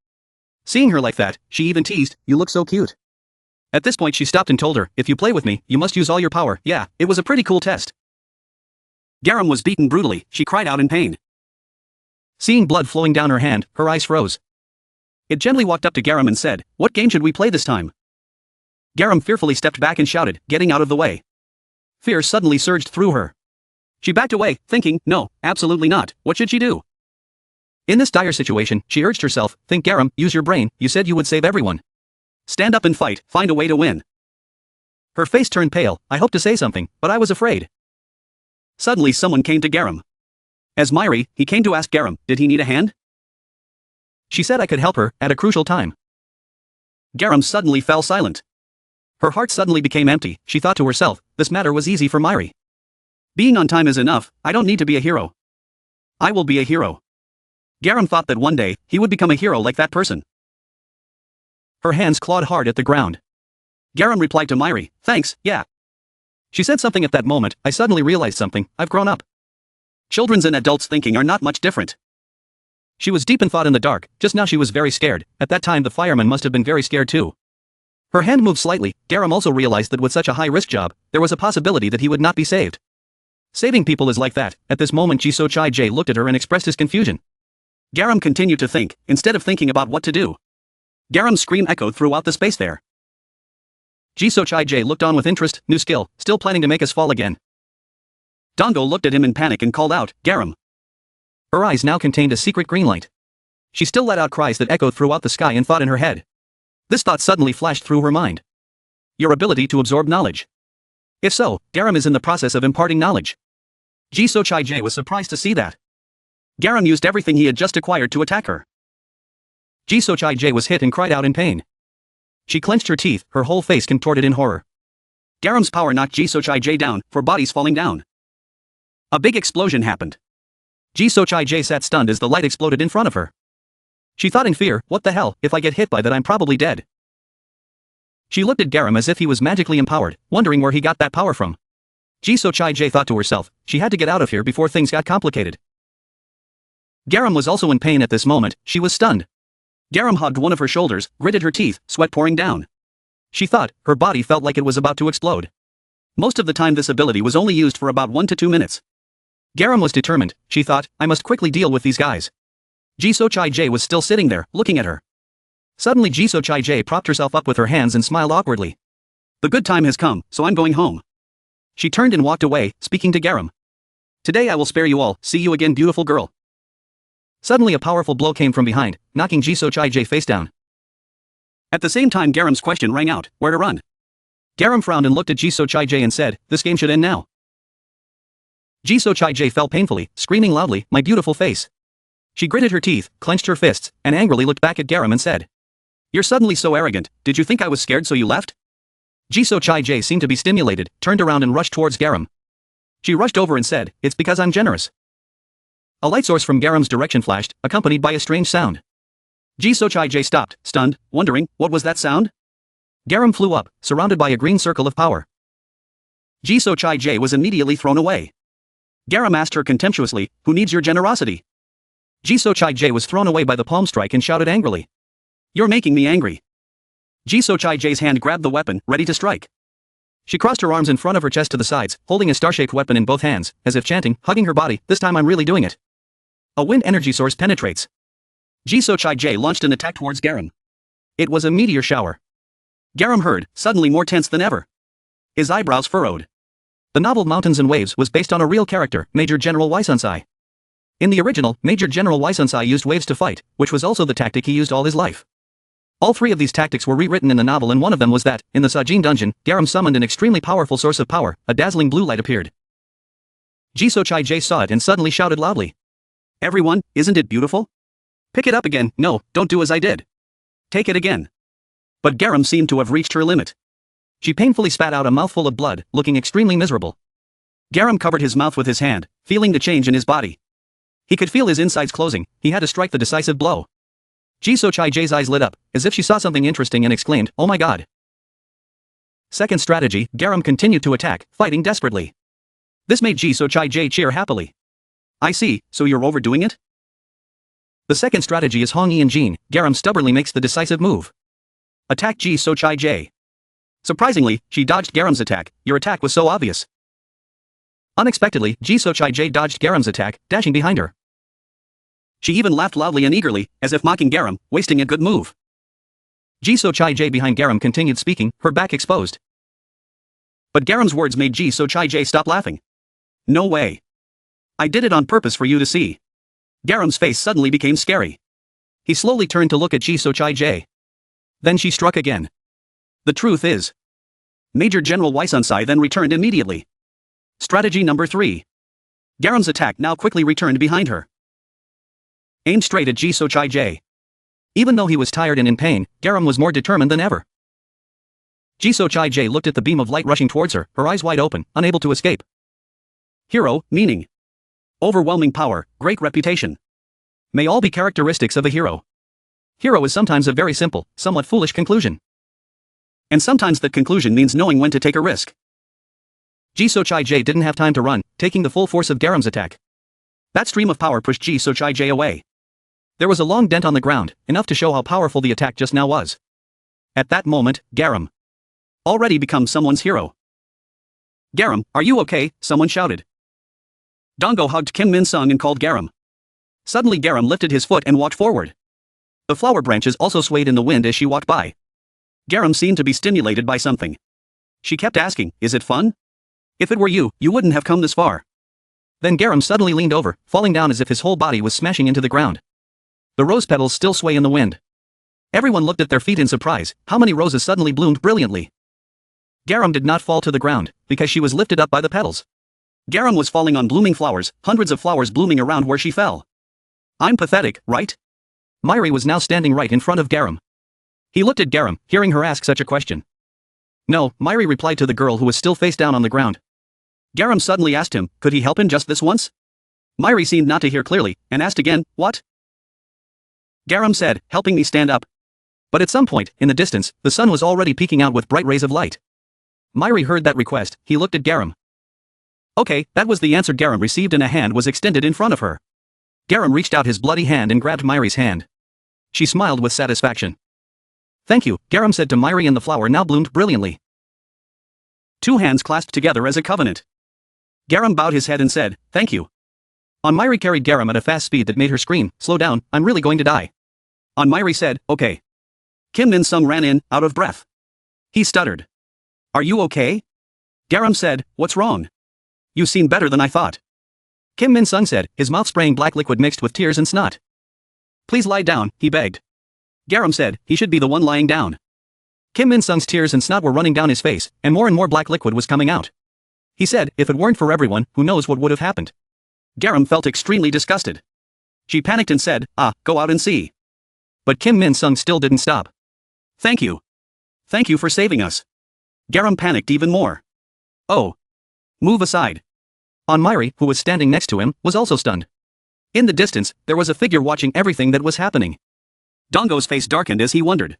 Seeing her like that, she even teased, you look so cute. At this point she stopped and told her, if you play with me, you must use all your power, yeah, it was a pretty cool test. Garam was beaten brutally, she cried out in pain. Seeing blood flowing down her hand, her eyes froze. It gently walked up to Garam and said, what game should we play this time? Garam fearfully stepped back and shouted, getting out of the way. Fear suddenly surged through her. She backed away, thinking, no, absolutely not, what should she do? In this dire situation, she urged herself, think Garam, use your brain, you said you would save everyone. Stand up and fight, find a way to win. Her face turned pale, I hoped to say something, but I was afraid. Suddenly someone came to Garam. As Myri, he came to ask Garam, did he need a hand? She said I could help her, at a crucial time. Garam suddenly fell silent. Her heart suddenly became empty, she thought to herself, this matter was easy for Myri. Being on time is enough, I don't need to be a hero. I will be a hero. Garam thought that one day, he would become a hero like that person. Her hands clawed hard at the ground. Garam replied to Myri, thanks, yeah. She said something at that moment, I suddenly realized something, I've grown up. Children's and adults' thinking are not much different. She was deep in thought in the dark, just now she was very scared, at that time the fireman must have been very scared too. Her hand moved slightly, Garam also realized that with such a high-risk job, there was a possibility that he would not be saved. Saving people is like that, at this moment Jisochai-J looked at her and expressed his confusion. Garam continued to think, instead of thinking about what to do. Garam's scream echoed throughout the space there. Jisochai-J looked on with interest, new skill, still planning to make us fall again. Dango looked at him in panic and called out, Garam. Her eyes now contained a secret green light. She still let out cries that echoed throughout the sky and thought in her head. This thought suddenly flashed through her mind. Your ability to absorb knowledge. If so, Garam is in the process of imparting knowledge. Jisochai-J was surprised to see that. Garam used everything he had just acquired to attack her. Jisochai-J was hit and cried out in pain. She clenched her teeth, her whole face contorted in horror. Garam's power knocked Jisochai-J down, for bodies falling down. A big explosion happened. Jisochai-J sat stunned as the light exploded in front of her. She thought in fear, what the hell, if I get hit by that I'm probably dead. She looked at Garam as if he was magically empowered, wondering where he got that power from. Jisochai-J thought to herself, she had to get out of here before things got complicated. Garam was also in pain at this moment, she was stunned. Garam hugged one of her shoulders, gritted her teeth, sweat pouring down. She thought, her body felt like it was about to explode. Most of the time this ability was only used for about 1 to 2 minutes. Garam was determined, she thought, I must quickly deal with these guys. Jisochai-J was still sitting there, looking at her. Suddenly Jisochai-J propped herself up with her hands and smiled awkwardly. The good time has come, so I'm going home. She turned and walked away, speaking to Garam. Today I will spare you all, see you again beautiful girl. Suddenly a powerful blow came from behind, knocking Jisochai-J face down. At the same time Garam's question rang out, where to run? Garam frowned and looked at Jisochai-J and said, this game should end now. Jisochai-J fell painfully, screaming loudly, my beautiful face. She gritted her teeth, clenched her fists, and angrily looked back at Garam and said. You're suddenly so arrogant, did you think I was scared so you left? Jisochai-J seemed to be stimulated, turned around and rushed towards Garam. She rushed over and said, it's because I'm generous. A light source from Garam's direction flashed, accompanied by a strange sound. Ji Sochai-J stopped, stunned, wondering, what was that sound? Garam flew up, surrounded by a green circle of power. Ji Sochai-J was immediately thrown away. Garam asked her contemptuously, who needs your generosity? Ji Sochai-J was thrown away by the palm strike and shouted angrily. You're making me angry. Ji Sochai-J's hand grabbed the weapon, ready to strike. She crossed her arms in front of her chest to the sides, holding a star-shaped weapon in both hands, as if chanting, hugging her body, this time I'm really doing it. A wind energy source penetrates. Ji Sochai-J launched an attack towards Garam. It was a meteor shower. Garam heard, suddenly more tense than ever. His eyebrows furrowed. The novel Mountains and Waves was based on a real character, Major General Waisunsai. In the original, Major General Waisunsai used waves to fight, which was also the tactic he used all his life. All three of these tactics were rewritten in the novel, and one of them was that, in the Sajin dungeon, Garam summoned an extremely powerful source of power, a dazzling blue light appeared. Ji Sochai-J saw it and suddenly shouted loudly. Everyone, isn't it beautiful? Pick it up again, no, don't do as I did. Take it again. But Garam seemed to have reached her limit. She painfully spat out a mouthful of blood, looking extremely miserable. Garam covered his mouth with his hand, feeling the change in his body. He could feel his insides closing, he had to strike the decisive blow. Ji Sochai-J's eyes lit up, as if she saw something interesting and exclaimed, oh my god. Second strategy, Garam continued to attack, fighting desperately. This made Ji Sochai-J cheer happily. I see, so you're overdoing it? The second strategy is Hong Yi and Jin. Garam stubbornly makes the decisive move. Attack Ji Sochai-J. Surprisingly, she dodged Garam's attack, your attack was so obvious. Unexpectedly, Ji Sochai-J dodged Garam's attack, dashing behind her. She even laughed loudly and eagerly, as if mocking Garam, wasting a good move. Ji Sochai-J behind Garam continued speaking, her back exposed. But Garam's words made Ji Sochai-J stop laughing. No way. I did it on purpose for you to see. Garam's face suddenly became scary. He slowly turned to look at Ji Sochai-J. Then she struck again. The truth is. Major General Waisunsai then returned immediately. Strategy number 3. Garam's attack now quickly returned behind her. Aimed straight at Ji Sochai-J. Even though he was tired and in pain, Garam was more determined than ever. Ji Sochai-J looked at the beam of light rushing towards her, her eyes wide open, unable to escape. Hero, meaning. Overwhelming power, great reputation. May all be characteristics of a hero. Hero is sometimes a very simple, somewhat foolish conclusion. And sometimes that conclusion means knowing when to take a risk. Ji Sochai-J didn't have time to run, taking the full force of Garam's attack. That stream of power pushed Ji Sochai-J away. There was a long dent on the ground, enough to show how powerful the attack just now was. At that moment, Garam already become someone's hero. Garam, are you okay? Someone shouted. Dongo hugged Kim Minsung and called Garam. Suddenly Garam lifted his foot and walked forward. The flower branches also swayed in the wind as she walked by. Garam seemed to be stimulated by something. She kept asking, is it fun? If it were you, you wouldn't have come this far. Then Garam suddenly leaned over, falling down as if his whole body was smashing into the ground. The rose petals still sway in the wind. Everyone looked at their feet in surprise, how many roses suddenly bloomed brilliantly. Garam did not fall to the ground, because she was lifted up by the petals. Garam was falling on blooming flowers, hundreds of flowers blooming around where she fell. I'm pathetic, right? Myri was now standing right in front of Garam. He looked at Garam, hearing her ask such a question. No, Myri replied to the girl who was still face down on the ground. Garam suddenly asked him, could he help him just this once? Myri seemed not to hear clearly, and asked again, what? Garam said, helping me stand up. But at some point, in the distance, the sun was already peeking out with bright rays of light. Myri heard that request, he looked at Garam. Okay, that was the answer Garam received, and a hand was extended in front of her. Garam reached out his bloody hand and grabbed Myri's hand. She smiled with satisfaction. Thank you, Garam said to Myri, and the flower now bloomed brilliantly. Two hands clasped together as a covenant. Garam bowed his head and said, thank you. Myri carried Garam at a fast speed that made her scream, slow down, I'm really going to die. Myri said, okay. Kim Minsung ran in, out of breath. He stuttered. Are you okay? Garam said, what's wrong? You seem better than I thought. Kim Minsung said, his mouth spraying black liquid mixed with tears and snot. Please lie down, he begged. Garam said, he should be the one lying down. Kim Minsung's tears and snot were running down his face, and more black liquid was coming out. He said, if it weren't for everyone, who knows what would have happened. Garam felt extremely disgusted. She panicked and said, go out and see. But Kim Minsung still didn't stop. Thank you. Thank you for saving us. Garam panicked even more. Oh. Move aside. Myri, who was standing next to him, was also stunned. In the distance, there was a figure watching everything that was happening. Dongo's face darkened as he wondered.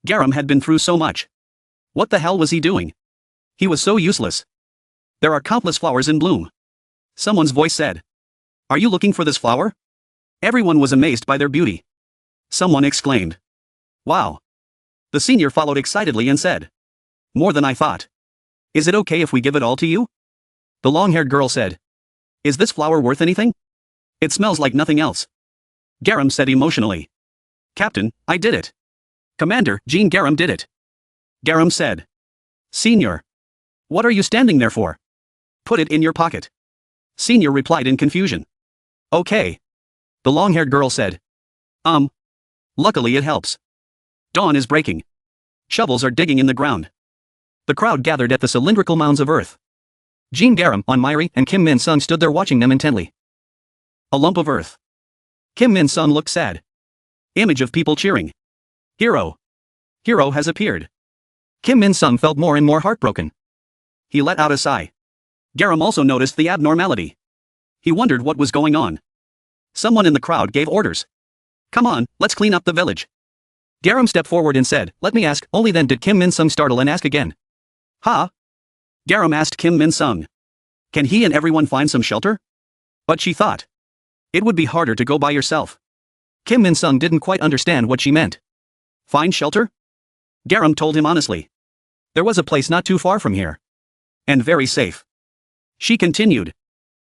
Garam had been through so much. What the hell was he doing? He was so useless. There are countless flowers in bloom. Someone's voice said. Are you looking for this flower? Everyone was amazed by their beauty. Someone exclaimed. Wow. The senior followed excitedly and said. More than I thought. Is it okay if we give it all to you? The long-haired girl said. Is this flower worth anything? It smells like nothing else. Garam said emotionally. Captain, I did it. Commander, Jean Garam did it. Garam said. Senior. What are you standing there for? Put it in your pocket. Senior replied in confusion. Okay. The long-haired girl said. Luckily it helps. Dawn is breaking. Shovels are digging in the ground. The crowd gathered at the cylindrical mounds of earth. Jean Garam, Onmiri, and Kim Minsung stood there watching them intently. A lump of earth. Kim Minsung looked sad. Image of people cheering. Hero. Hero has appeared. Kim Minsung felt more and more heartbroken. He let out a sigh. Garam also noticed the abnormality. He wondered what was going on. Someone in the crowd gave orders. Come on, let's clean up the village. Garam stepped forward and said, let me ask. Only then did Kim Minsung startle and ask again. Huh? Garam asked Kim Minsung. Can he and everyone find some shelter? But she thought. It would be harder to go by yourself. Kim Minsung didn't quite understand what she meant. Find shelter? Garam told him honestly. There was a place not too far from here. And very safe. She continued.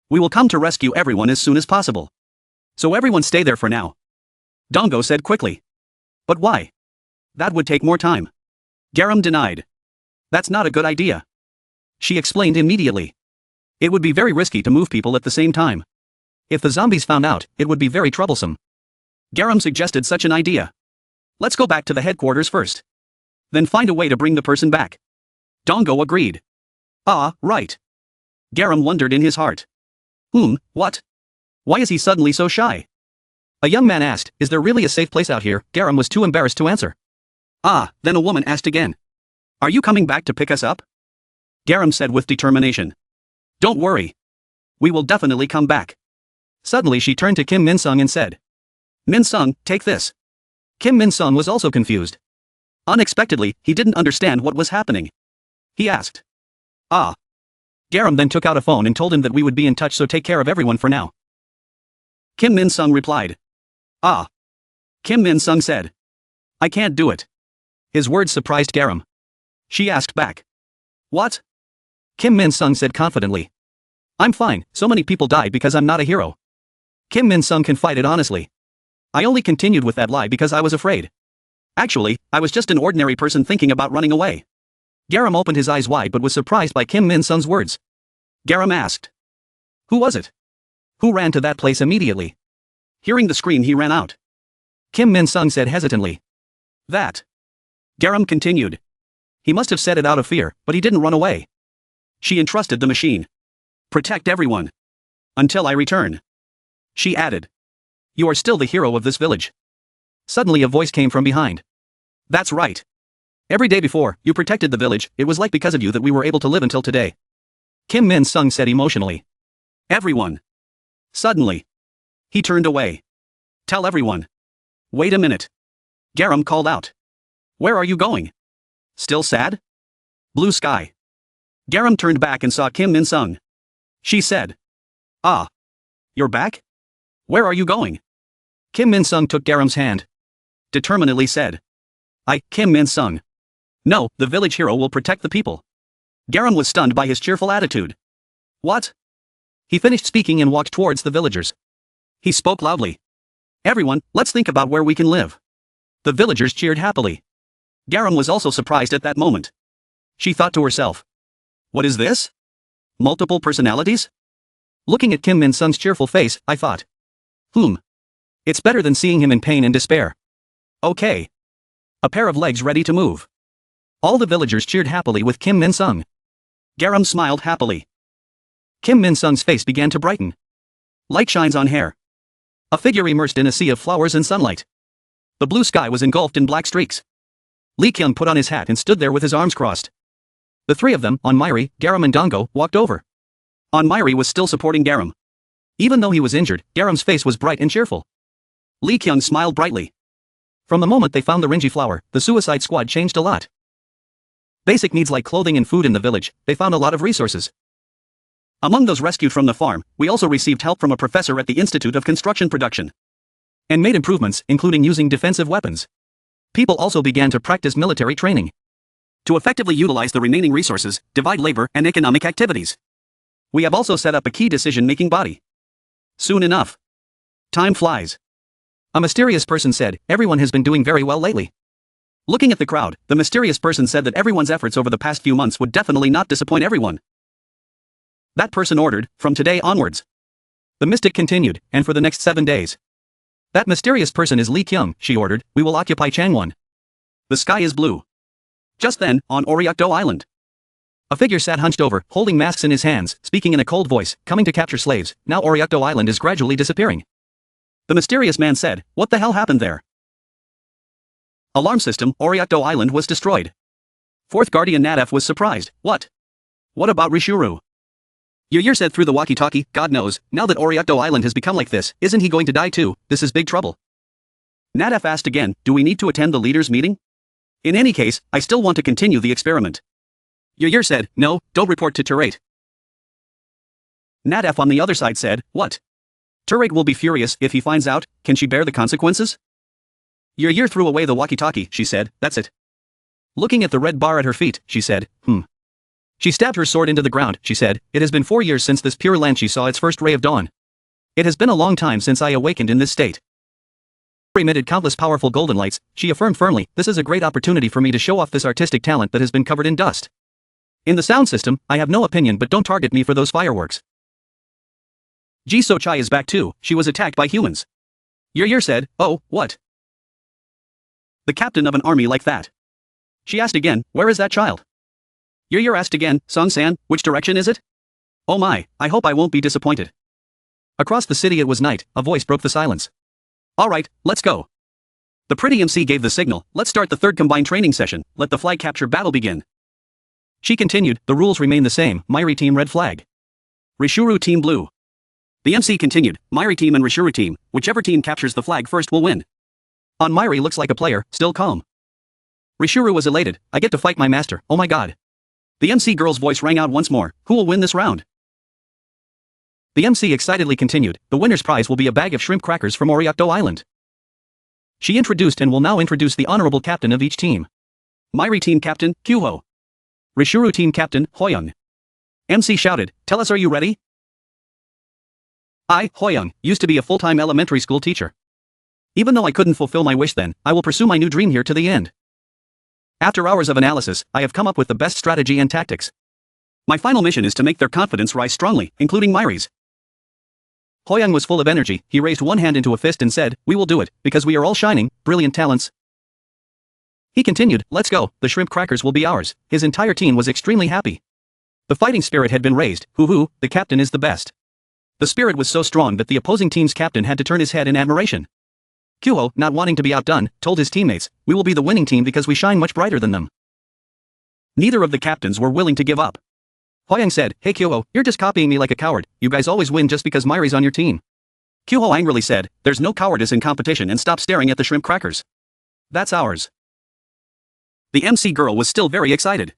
We will come to rescue everyone as soon as possible. So everyone stay there for now. Dongo said quickly. But why? That would take more time. Garam denied. That's not a good idea. She explained immediately. It would be very risky to move people at the same time. If the zombies found out, it would be very troublesome. Garam suggested such an idea. Let's go back to the headquarters first. Then find a way to bring the person back. Dongo agreed. Ah, right. Garam wondered in his heart. What? Why is he suddenly so shy? A young man asked, is there really a safe place out here? Garam was too embarrassed to answer. Ah, then a woman asked again. Are you coming back to pick us up? Garam said with determination. Don't worry. We will definitely come back. Suddenly she turned to Kim Minsung and said. Minsung, take this. Kim Minsung was also confused. Unexpectedly, he didn't understand what was happening. He asked. Ah. Garam then took out a phone and told him that we would be in touch, so take care of everyone for now. Kim Minsung replied. Ah. Kim Minsung said. I can't do it. His words surprised Garam. She asked back. What? Kim Minsung said confidently. I'm fine, so many people died because I'm not a hero. Kim Minsung confided honestly. I only continued with that lie because I was afraid. Actually, I was just an ordinary person thinking about running away. Garam opened his eyes wide but was surprised by Kim Minsung's words. Garam asked. Who was it? Who ran to that place immediately? Hearing the scream, he ran out. Kim Minsung said hesitantly. That. Garam continued. He must have said it out of fear, but he didn't run away. She entrusted the machine. Protect everyone. Until I return. She added. You are still the hero of this village. Suddenly a voice came from behind. That's right. Every day before, you protected the village, it was like because of you that we were able to live until today. Kim Minsung said emotionally. Everyone. Suddenly. He turned away. Tell everyone. Wait a minute. Garam called out. Where are you going? Still sad? Blue sky. Garam turned back and saw Kim Minsung. She said. Ah. You're back? Where are you going? Kim Minsung took Garam's hand. Determinedly said. Kim Minsung. No, the village hero will protect the people. Garam was stunned by his cheerful attitude. What? He finished speaking and walked towards the villagers. He spoke loudly. Everyone, let's think about where we can live. The villagers cheered happily. Garam was also surprised at that moment. She thought to herself. What is this? Multiple personalities? Looking at Kim Minsung's cheerful face, I thought. It's better than seeing him in pain and despair. Okay. A pair of legs ready to move. All the villagers cheered happily with Kim Minsung. Garam smiled happily. Kim Minsung's face began to brighten. Light shines on hair. A figure immersed in a sea of flowers and sunlight. The blue sky was engulfed in black streaks. Lee Kyung put on his hat and stood there with his arms crossed. The three of them, Onmiri, Garam and Dongo, walked over. Onmiri was still supporting Garam. Even though he was injured, Garam's face was bright and cheerful. Lee Kyung smiled brightly. From the moment they found the Ringi flower, the suicide squad changed a lot. Basic needs like clothing and food in the village, they found a lot of resources. Among those rescued from the farm, we also received help from a professor at the Institute of Construction Production. And made improvements, including using defensive weapons. People also began to practice military training. To effectively utilize the remaining resources, divide labor and economic activities. We have also set up a key decision-making body. Soon enough. Time flies. A mysterious person said, everyone has been doing very well lately. Looking at the crowd, the mysterious person said that everyone's efforts over the past few months would definitely not disappoint everyone. That person ordered, from today onwards. The mystic continued, and for the next 7 days. That mysterious person is Lee Kyung, she ordered, we will occupy Changwon. The sky is blue. Just then, on Oro Island. A figure sat hunched over, holding masks in his hands, speaking in a cold voice, coming to capture slaves, now Oro Island is gradually disappearing. The mysterious man said, what the hell happened there? Alarm system, Oro Island was destroyed. Fourth Guardian Nadef was surprised, what? What about Rishuru? Yer said through the walkie-talkie, God knows, now that Oro Island has become like this, isn't he going to die too? This is big trouble. Nadef asked again, do we need to attend the leaders' meeting? In any case, I still want to continue the experiment. Yer said, no, don't report to Turate. Nadef on the other side said, what? Turate will be furious if he finds out, can she bear the consequences? Yer threw away the walkie-talkie, she said, that's it. Looking at the red bar at her feet, she said, She stabbed her sword into the ground, she said, it has been 4 years since this pure land she saw its first ray of dawn. It has been a long time since I awakened in this state. Emitted countless powerful golden lights, she affirmed firmly, this is a great opportunity for me to show off this artistic talent that has been covered in dust. In the sound system, I have no opinion but don't target me for those fireworks. Ji So Chai is back too, she was attacked by humans. Yer said, oh, what? The captain of an army like that. She asked again, where is that child? Yer asked again, Song-san, which direction is it? Oh my, I hope I won't be disappointed. Across the city it was night, a voice broke the silence. Alright, let's go. The pretty MC gave the signal, let's start the third combined training session, let the flag capture battle begin. She continued, the rules remain the same, Myri team red flag. Rishuru team blue. The MC continued, Myri team and Rishuru team, whichever team captures the flag first will win. On Myri looks like a player, still calm. Rishuru was elated, I get to fight my master, oh my god. The MC girl's voice rang out once more, who will win this round? The MC excitedly continued, the winner's prize will be a bag of shrimp crackers from Oro Island. She introduced and will now introduce the honorable captain of each team. Myri team captain, Kyuho. Rishuru team captain, Hoyoung. MC shouted, tell us are you ready? I, Hoyoung, used to be a full-time elementary school teacher. Even though I couldn't fulfill my wish then, I will pursue my new dream here to the end. After hours of analysis, I have come up with the best strategy and tactics. My final mission is to make their confidence rise strongly, including Myri's. Hoyoung was full of energy, he raised one hand into a fist and said, we will do it, because we are all shining, brilliant talents. He continued, let's go, the shrimp crackers will be ours. His entire team was extremely happy. The fighting spirit had been raised, hoo-hoo, the captain is the best. The spirit was so strong that the opposing team's captain had to turn his head in admiration. Kyuho, not wanting to be outdone, told his teammates, we will be the winning team because we shine much brighter than them. Neither of the captains were willing to give up. Hoyoung said, hey Kyuho, you're just copying me like a coward, you guys always win just because Myri's on your team. Kyuho angrily said, there's no cowardice in competition and stop staring at the shrimp crackers. That's ours. The MC girl was still very excited.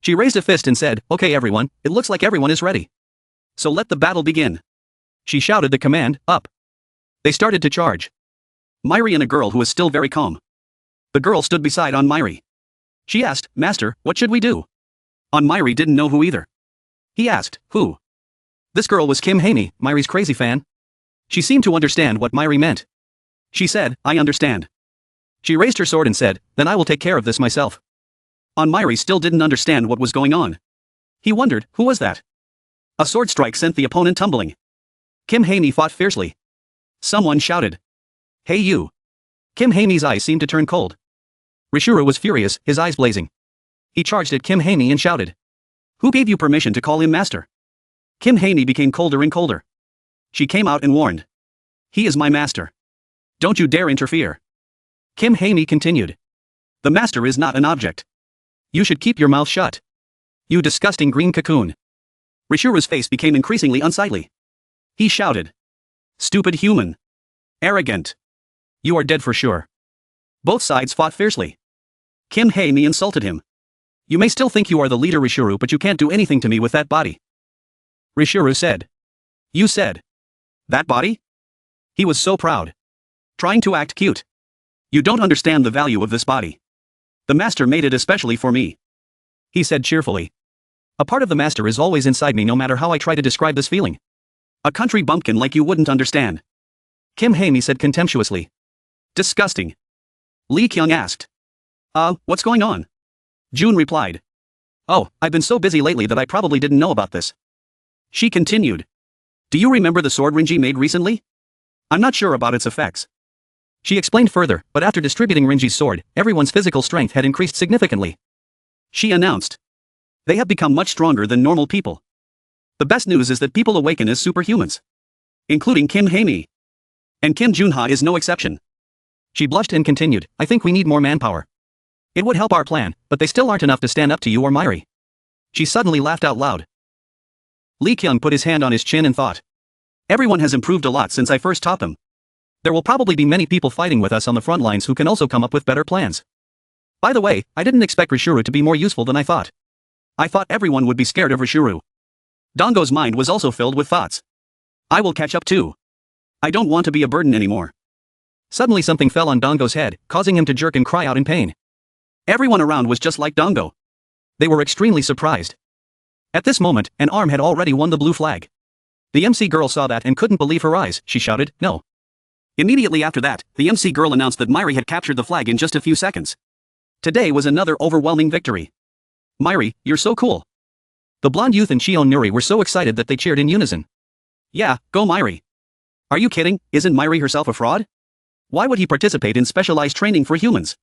She raised a fist and said, okay everyone, it looks like everyone is ready. So let the battle begin. She shouted the command, up. They started to charge. Myri and a girl who was still very calm. The girl stood beside On Myri. She asked, Master, what should we do? On Myri didn't know who either. He asked, who? This girl was Kim Haimi, Myri's crazy fan. She seemed to understand what Myri meant. She said, I understand. She raised her sword and said, then I will take care of this myself. On Myri still didn't understand what was going on. He wondered, who was that? A sword strike sent the opponent tumbling. Kim Haimi fought fiercely. Someone shouted. Hey you. Kim Haimi's eyes seemed to turn cold. Rishuru was furious, his eyes blazing. He charged at Kim Haimi and shouted. Who gave you permission to call him master? Kim Haimi became colder and colder. She came out and warned. He is my master. Don't you dare interfere. Kim Haimi continued. The master is not an object. You should keep your mouth shut. You disgusting green cocoon. Rishuru's face became increasingly unsightly. He shouted. Stupid human. Arrogant. You are dead for sure. Both sides fought fiercely. Kim Hae-mi insulted him. You may still think you are the leader Rishuru, but you can't do anything to me with that body. Rishuru said. You said. That body? He was so proud. Trying to act cute. You don't understand the value of this body. The master made it especially for me. He said cheerfully. A part of the master is always inside me no matter how I try to describe this feeling. A country bumpkin like you wouldn't understand. Kim Hae-mi said contemptuously. Disgusting. Lee Kyung asked. What's going on? June replied. Oh, I've been so busy lately that I probably didn't know about this. She continued. Do you remember the sword Ringi made recently? I'm not sure about its effects. She explained further, but after distributing Ringi's sword, everyone's physical strength had increased significantly. She announced. They have become much stronger than normal people. The best news is that people awaken as superhumans. Including Kim Hae-mi. And Kim Junha is no exception. She blushed and continued, I think we need more manpower. It would help our plan, but they still aren't enough to stand up to you or Myri. She suddenly laughed out loud. Lee Kyung put his hand on his chin and thought. Everyone has improved a lot since I first taught them. There will probably be many people fighting with us on the front lines who can also come up with better plans. By the way, I didn't expect Rishuru to be more useful than I thought. I thought everyone would be scared of Rishuru. Dongo's mind was also filled with thoughts. I will catch up too. I don't want to be a burden anymore. Suddenly something fell on Dongo's head, causing him to jerk and cry out in pain. Everyone around was just like Dongo. They were extremely surprised. At this moment, an arm had already won the blue flag. The MC girl saw that and couldn't believe her eyes. She shouted, no. Immediately after that, the MC girl announced that Myri had captured the flag in just a few seconds. Today was another overwhelming victory. Myri, you're so cool. The blonde youth and Shion Nuri were so excited that they cheered in unison. Yeah, go Myri. Are you kidding? Isn't Myri herself a fraud? Why would he participate in specialized training for humans?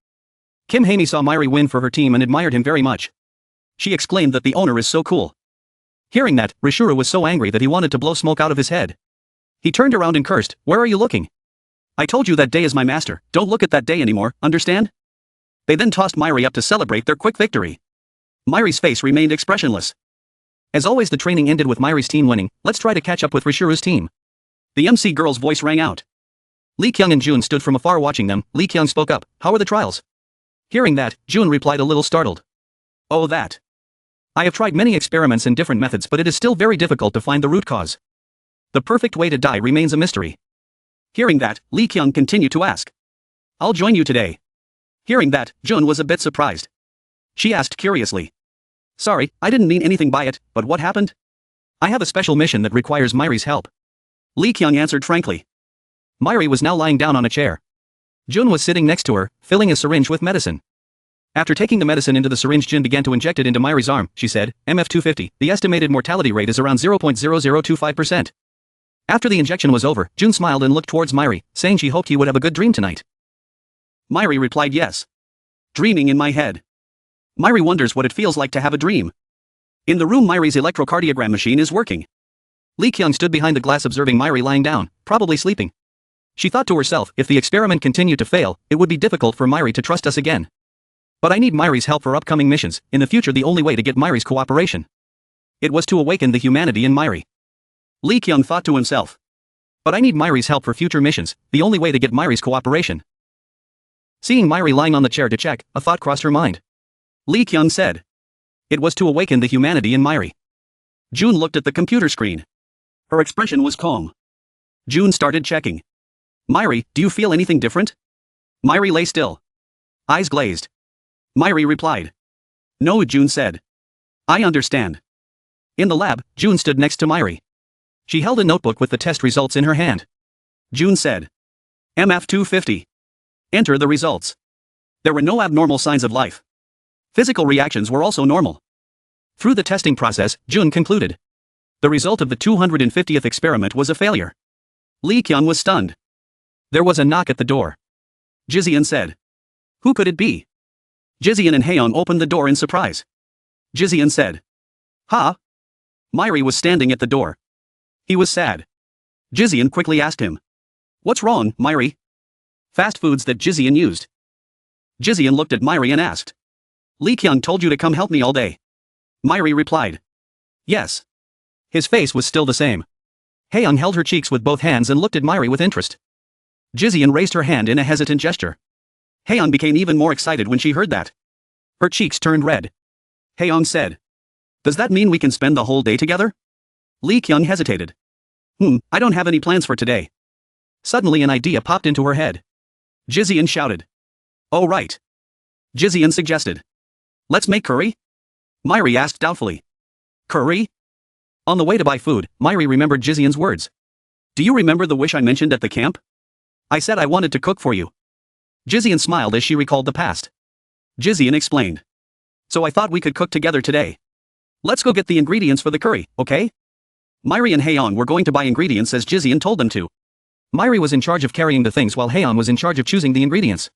Kim Hae-mi saw Myri win for her team and admired him very much. She exclaimed that the owner is so cool. Hearing that, Rishuru was so angry that he wanted to blow smoke out of his head. He turned around and cursed, where are you looking? I told you that day is my master, don't look at that day anymore, understand? They then tossed Myri up to celebrate their quick victory. Myri's face remained expressionless. As always, the training ended with Myri's team winning. Let's try to catch up with Rishuru's team. The MC girl's voice rang out. Lee Kyung and June stood from afar watching them. Lee Kyung spoke up, how are the trials? Hearing that, June replied a little startled. Oh that. I have tried many experiments and different methods, but it is still very difficult to find the root cause. The perfect way to die remains a mystery. Hearing that, Lee Kyung continued to ask. I'll join you today. Hearing that, June was a bit surprised. She asked curiously. Sorry, I didn't mean anything by it, but what happened? I have a special mission that requires Myri's help. Lee Kyung answered frankly. Myri was now lying down on a chair. June was sitting next to her, filling a syringe with medicine. After taking the medicine into the syringe, Jin began to inject it into Myri's arm. She said, MF250, the estimated mortality rate is around 0.0025%. After the injection was over, June smiled and looked towards Myri, saying she hoped he would have a good dream tonight. Myri replied yes. Dreaming in my head. Myri wonders what it feels like to have a dream. In the room, Myri's electrocardiogram machine is working. Lee Kyung stood behind the glass observing Myri lying down, probably sleeping. She thought to herself, if the experiment continued to fail, it would be difficult for Myri to trust us again. But I need Myri's help for upcoming missions, in the future the only way to get Myri's cooperation. It was to awaken the humanity in Myri. Lee Kyung thought to himself. But I need Myri's help for future missions, the only way to get Myri's cooperation. Seeing Myri lying on the chair to check, a thought crossed her mind. Lee Kyung said. It was to awaken the humanity in Myri. June looked at the computer screen. Her expression was calm. June started checking. Myri, do you feel anything different? Myri lay still. Eyes glazed. Myri replied. No, June said. I understand. In the lab, June stood next to Myri. She held a notebook with the test results in her hand. June said. MF250. Enter the results. There were no abnormal signs of life. Physical reactions were also normal. Through the testing process, June concluded. The result of the 250th experiment was a failure. Lee Kyung was stunned. There was a knock at the door. Jizian said. Who could it be? Jizian and Haeyoung opened the door in surprise. Jizian said. Huh? Myri was standing at the door. He was sad. Jizian quickly asked him. What's wrong, Myri? Fast foods that Jizian used. Jizian looked at Myri and asked. Lee Kyung told you to come help me all day. Myri replied. Yes. His face was still the same. Haeyoung held her cheeks with both hands and looked at Myri with interest. Jizian raised her hand in a hesitant gesture. Haeyoung became even more excited when she heard that. Her cheeks turned red. Haeyoung said. Does that mean we can spend the whole day together? Lee Kyung hesitated. I don't have any plans for today. Suddenly an idea popped into her head. Jizian shouted. Oh right. Jizian suggested. Let's make curry? Myri asked doubtfully. Curry? On the way to buy food, Myri remembered Jizian's words. Do you remember the wish I mentioned at the camp? I said I wanted to cook for you. Jizian smiled as she recalled the past. Jizian explained. So I thought we could cook together today. Let's go get the ingredients for the curry, okay? Myri and Haeyoung were going to buy ingredients as Jizian told them to. Myri was in charge of carrying the things while Haeyoung was in charge of choosing the ingredients.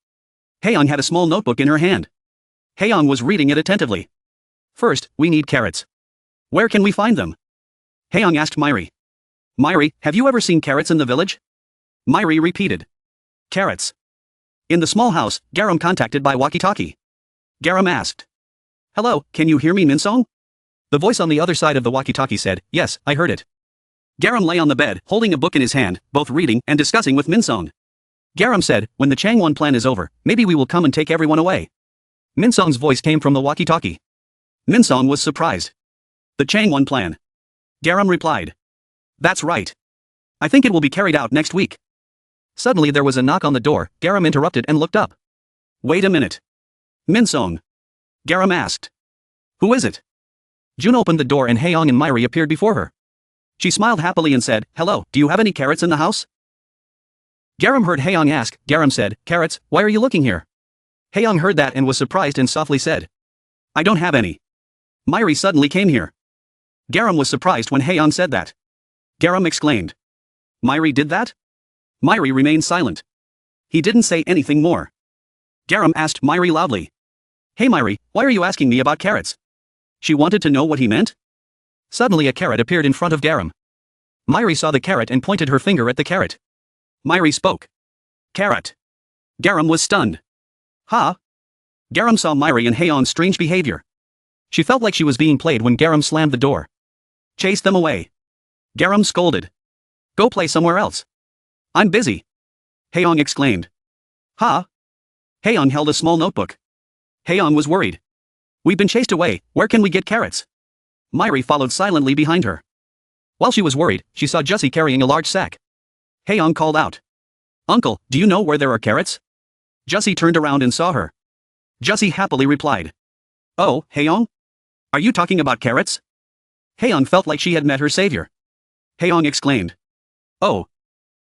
Haeyoung had a small notebook in her hand. Haeyoung was reading it attentively. First, we need carrots. Where can we find them? Haeyoung asked Myri. Myri, have you ever seen carrots in the village? Myri repeated. Carrots. In the small house, Garam contacted by walkie-talkie. Garam asked. Hello, can you hear me, Minsung? The voice on the other side of the walkie-talkie said, yes, I heard it. Garam lay on the bed, holding a book in his hand, both reading and discussing with Minsung. Garam said, when the Changwon plan is over, maybe we will come and take everyone away. Minsung's voice came from the walkie-talkie. Minsung was surprised. The Changwon plan. Garam replied. That's right. I think it will be carried out next week. Suddenly there was a knock on the door. Garam interrupted and looked up. Wait a minute. Minsung. Garam asked. Who is it? June opened the door and Haeyoung and Myri appeared before her. She smiled happily and said, hello, do you have any carrots in the house? Garam heard Haeyoung ask. Garam said, carrots, why are you looking here? Haeyoung heard that and was surprised and softly said. I don't have any. Myri suddenly came here. Garam was surprised when Haeyoung said that. Garam exclaimed. Myri did that? Myri remained silent. He didn't say anything more. Garam asked Myri loudly. Hey Myri, why are you asking me about carrots? She wanted to know what he meant. Suddenly a carrot appeared in front of Garam. Myri saw the carrot and pointed her finger at the carrot. Myri spoke. Carrot. Garam was stunned. Huh? Garam saw Myri and Haeyoung's strange behavior. She felt like she was being played when Garam slammed the door. Chase them away. Garam scolded. Go play somewhere else. I'm busy. Haeyoung exclaimed. Huh? Haeyoung held a small notebook. Haeyoung was worried. We've been chased away, where can we get carrots? Myri followed silently behind her. While she was worried, she saw Jussie carrying a large sack. Haeyoung called out. Uncle, do you know where there are carrots? Jussie turned around and saw her. Jussie happily replied. Oh, Haeyoung? Are you talking about carrots? Haeyoung felt like she had met her savior. Haeyoung exclaimed. Oh.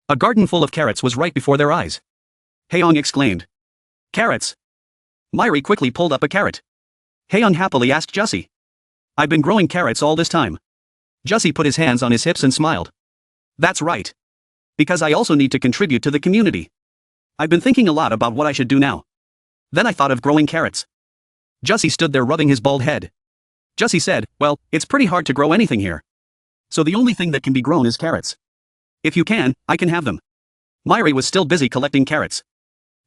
A garden full of carrots was right before their eyes. Haeyoung exclaimed. Carrots. Myri quickly pulled up a carrot. Haeyoung happily asked Jussie. I've been growing carrots all this time. Jussie put his hands on his hips and smiled. That's right. Because I also need to contribute to the community. I've been thinking a lot about what I should do now. Then I thought of growing carrots. Jussie stood there rubbing his bald head. Jussie said, well, it's pretty hard to grow anything here. So the only thing that can be grown is carrots. If you can, I can have them. Myri was still busy collecting carrots.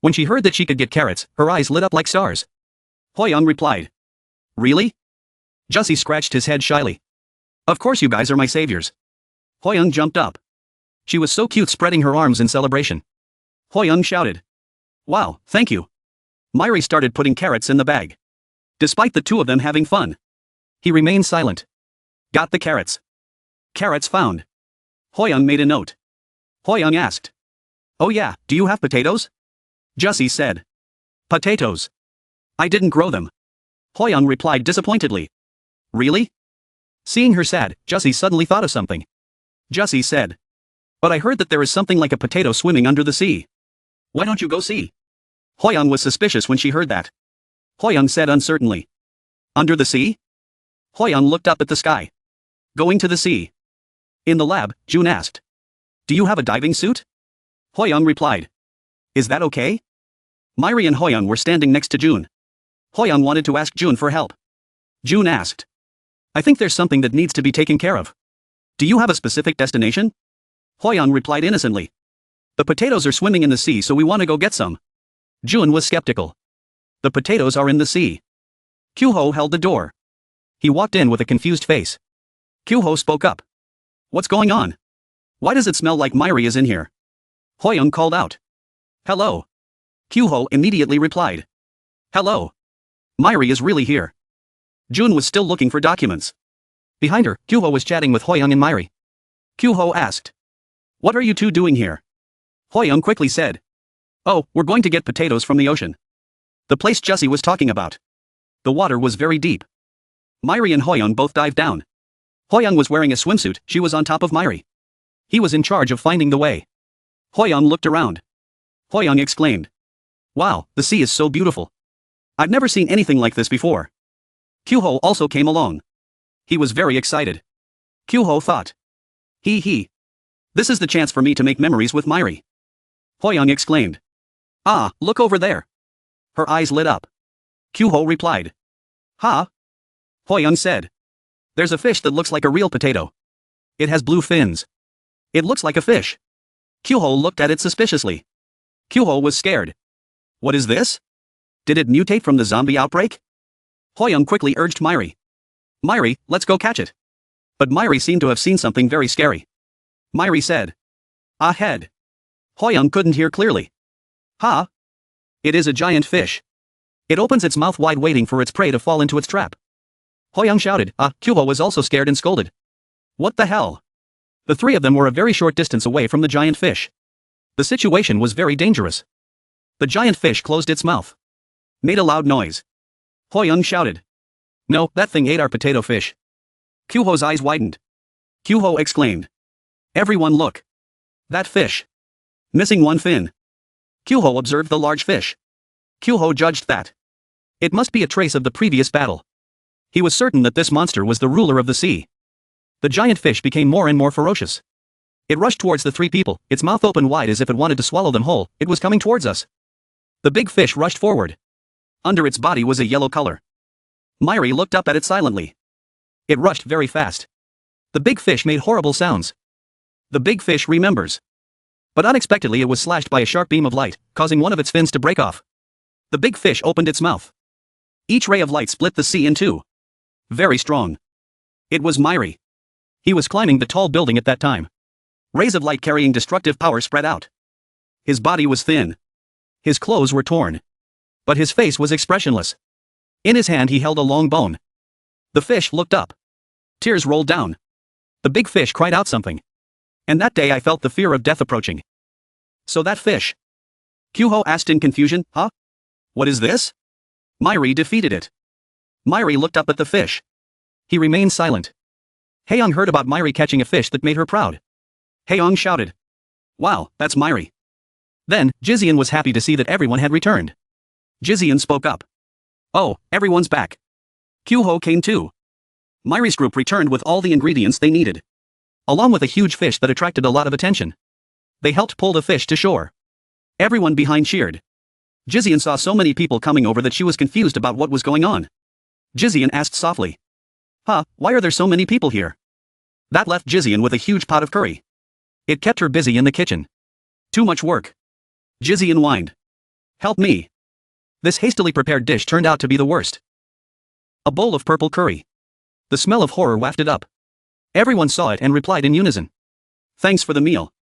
When she heard that she could get carrots, her eyes lit up like stars. Haeyoung replied. Really? Jussie scratched his head shyly. Of course you guys are my saviors. Haeyoung jumped up. She was so cute spreading her arms in celebration. Haeyoung shouted. Wow, thank you. Myri started putting carrots in the bag. Despite the two of them having fun. He remained silent. Got the carrots. Carrots found. Haeyoung made a note. Haeyoung asked. Oh yeah, do you have potatoes? Jussie said. Potatoes. I didn't grow them. Haeyoung replied disappointedly. Really? Seeing her sad, Jussie suddenly thought of something. Jussie said. But I heard that there is something like a potato swimming under the sea. Why don't you go see? Haeyoung was suspicious when she heard that. Haeyoung said uncertainly. Under the sea? Haeyoung looked up at the sky. Going to the sea. In the lab, June asked. Do you have a diving suit? Haeyoung replied. Is that okay? Myri and Haeyoung were standing next to June. Haeyoung wanted to ask June for help. June asked. I think there's something that needs to be taken care of. Do you have a specific destination? Haeyoung replied innocently. The potatoes are swimming in the sea, so we want to go get some. June was skeptical. The potatoes are in the sea. Kyuho held the door. He walked in with a confused face. Kyuho spoke up. What's going on? Why does it smell like Myri is in here? Haeyoung called out. Hello. Kyuho immediately replied. Hello. Myri is really here. Jun was still looking for documents. Behind her, Kyuho was chatting with Hoyoung and Myri. Kyuho asked. What are you two doing here? Hoyoung quickly said. Oh, we're going to get potatoes from the ocean. The place Jussie was talking about. The water was very deep. Myri and Hoyoung both dived down. Hoyoung was wearing a swimsuit, she was on top of Myri. He was in charge of finding the way. Hoyoung looked around. Hoyoung exclaimed. Wow, the sea is so beautiful. I've never seen anything like this before. Kyuho also came along. He was very excited. Kyuho thought. Hee. This is the chance for me to make memories with Myri. Hoyoung exclaimed. Ah, look over there. Her eyes lit up. Kyuho replied. Huh? Hoyoung said. There's a fish that looks like a real potato. It has blue fins. It looks like a fish. Kyuho looked at it suspiciously. Kyuho was scared. What is this? Did it mutate from the zombie outbreak? Hoyoung quickly urged Myri. Myri, let's go catch it. But Myri seemed to have seen something very scary. Myri said. Ahead. Hoyoung couldn't hear clearly. Huh? It is a giant fish. It opens its mouth wide waiting for its prey to fall into its trap. Hoyoung shouted. Kyuho was also scared and scolded. What the hell? The three of them were a very short distance away from the giant fish. The situation was very dangerous. The giant fish closed its mouth. Made a loud noise. Hoyoung shouted. No, that thing ate our potato fish. Kyuho's eyes widened. Kyuho exclaimed. Everyone look. That fish. Missing one fin. Kyuho observed the large fish. Kyuho judged that. It must be a trace of the previous battle. He was certain that this monster was the ruler of the sea. The giant fish became more and more ferocious. It rushed towards the three people, its mouth open wide as if it wanted to swallow them whole. It was coming towards us. The big fish rushed forward. Under its body was a yellow color. Myri looked up at it silently. It rushed very fast. The big fish made horrible sounds. The big fish remembers. But unexpectedly it was slashed by a sharp beam of light, causing one of its fins to break off. The big fish opened its mouth. Each ray of light split the sea in two. Very strong. It was Myri. He was climbing the tall building at that time. Rays of light carrying destructive power spread out. His body was thin. His clothes were torn. But his face was expressionless. In his hand he held a long bone. The fish looked up. Tears rolled down. The big fish cried out something. And that day I felt the fear of death approaching. So that fish? Kyuho asked in confusion, huh? What is this? Myri defeated it. Myri looked up at the fish. He remained silent. Haeyoung heard about Myri catching a fish that made her proud. Haeyoung shouted. Wow, that's Myri. Then, Jizian was happy to see that everyone had returned. Jizian spoke up. Oh, everyone's back. Kyuho came too. Myri's group returned with all the ingredients they needed. Along with a huge fish that attracted a lot of attention. They helped pull the fish to shore. Everyone behind cheered. Jizian saw so many people coming over that she was confused about what was going on. Jizian asked softly. Huh, why are there so many people here? That left Jizian with a huge pot of curry. It kept her busy in the kitchen. Too much work. Jizian whined. Help me. This hastily prepared dish turned out to be the worst. A bowl of purple curry. The smell of horror wafted up. Everyone saw it and replied in unison. Thanks for the meal.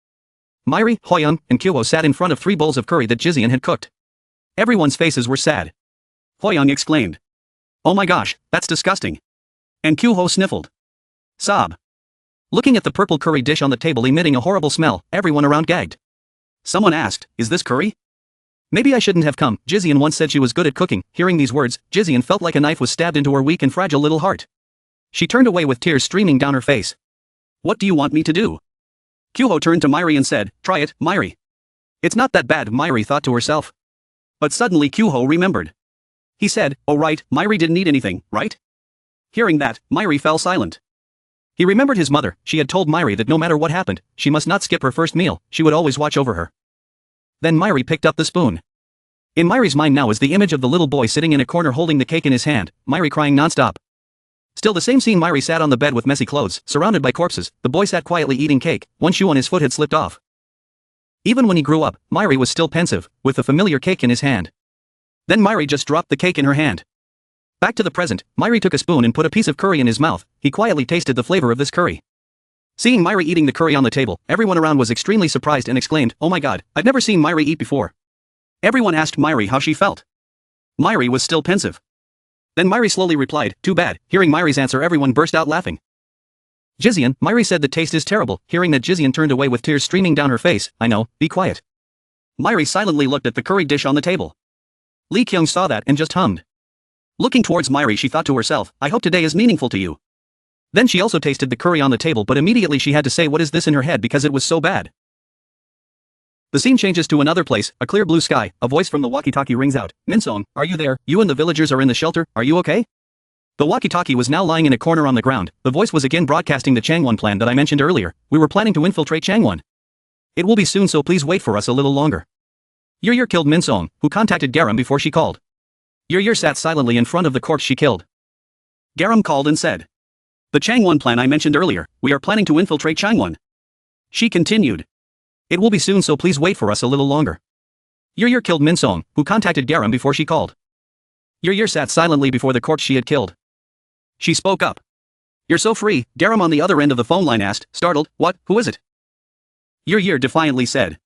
Myri, Hoyoung, and Kyuho sat in front of 3 bowls of curry that Jizian had cooked. Everyone's faces were sad. Hoyoung exclaimed. Oh my gosh, that's disgusting. And Kyuho sniffled. Sob. Looking at the purple curry dish on the table emitting a horrible smell, everyone around gagged. Someone asked, is this curry? Maybe I shouldn't have come. Jizian once said she was good at cooking. Hearing these words, Jizian felt like a knife was stabbed into her weak and fragile little heart. She turned away with tears streaming down her face. What do you want me to do? Kyuho turned to Myri and said, try it, Myri. It's not that bad, Myri thought to herself. But suddenly Kyuho remembered. He said, oh right, Myri didn't eat anything, right? Hearing that, Myri fell silent. He remembered his mother. She had told Myri that no matter what happened, she must not skip her first meal, she would always watch over her. Then Myri picked up the spoon. In Myri's mind now is the image of the little boy sitting in a corner holding the cake in his hand, Myri crying nonstop. Still the same scene. Myri sat on the bed with messy clothes, surrounded by corpses. The boy sat quietly eating cake, one shoe on his foot had slipped off. Even when he grew up, Myri was still pensive, with the familiar cake in his hand. Then Myri just dropped the cake in her hand. Back to the present, Myri took a spoon and put a piece of curry in his mouth. He quietly tasted the flavor of this curry. Seeing Myri eating the curry on the table, everyone around was extremely surprised and exclaimed, oh my god, I've never seen Myri eat before. Everyone asked Myri how she felt. Myri was still pensive. Then Myri slowly replied, too bad. Hearing Myri's answer, everyone burst out laughing. Jizian, Myri said the taste is terrible. Hearing that, Jizian turned away with tears streaming down her face. I know, be quiet. Myri silently looked at the curry dish on the table. Lee Kyung saw that and just hummed. Looking towards Myri, she thought to herself, I hope today is meaningful to you. Then she also tasted the curry on the table, but immediately she had to say what is this in her head because it was so bad. The scene changes to another place, a clear blue sky. A voice from the walkie-talkie rings out. Minsung, are you there? You and the villagers are in the shelter, are you okay? The walkie-talkie was now lying in a corner on the ground. The voice was again broadcasting the Changwon plan that I mentioned earlier. We were planning to infiltrate Changwon. It will be soon, so please wait for us a little longer. Yer killed Minsung, who contacted Garam before she called. Yer sat silently in front of the corpse she killed. Garam called and said, the Changwon plan I mentioned earlier, we are planning to infiltrate Changwon. She continued. It will be soon, so please wait for us a little longer. Yer killed Minsung, who contacted Garam before she called. Yer sat silently before the corpse she had killed. She spoke up. You're so free, Garam on the other end of the phone line asked, startled, what, who is it? Yer defiantly said.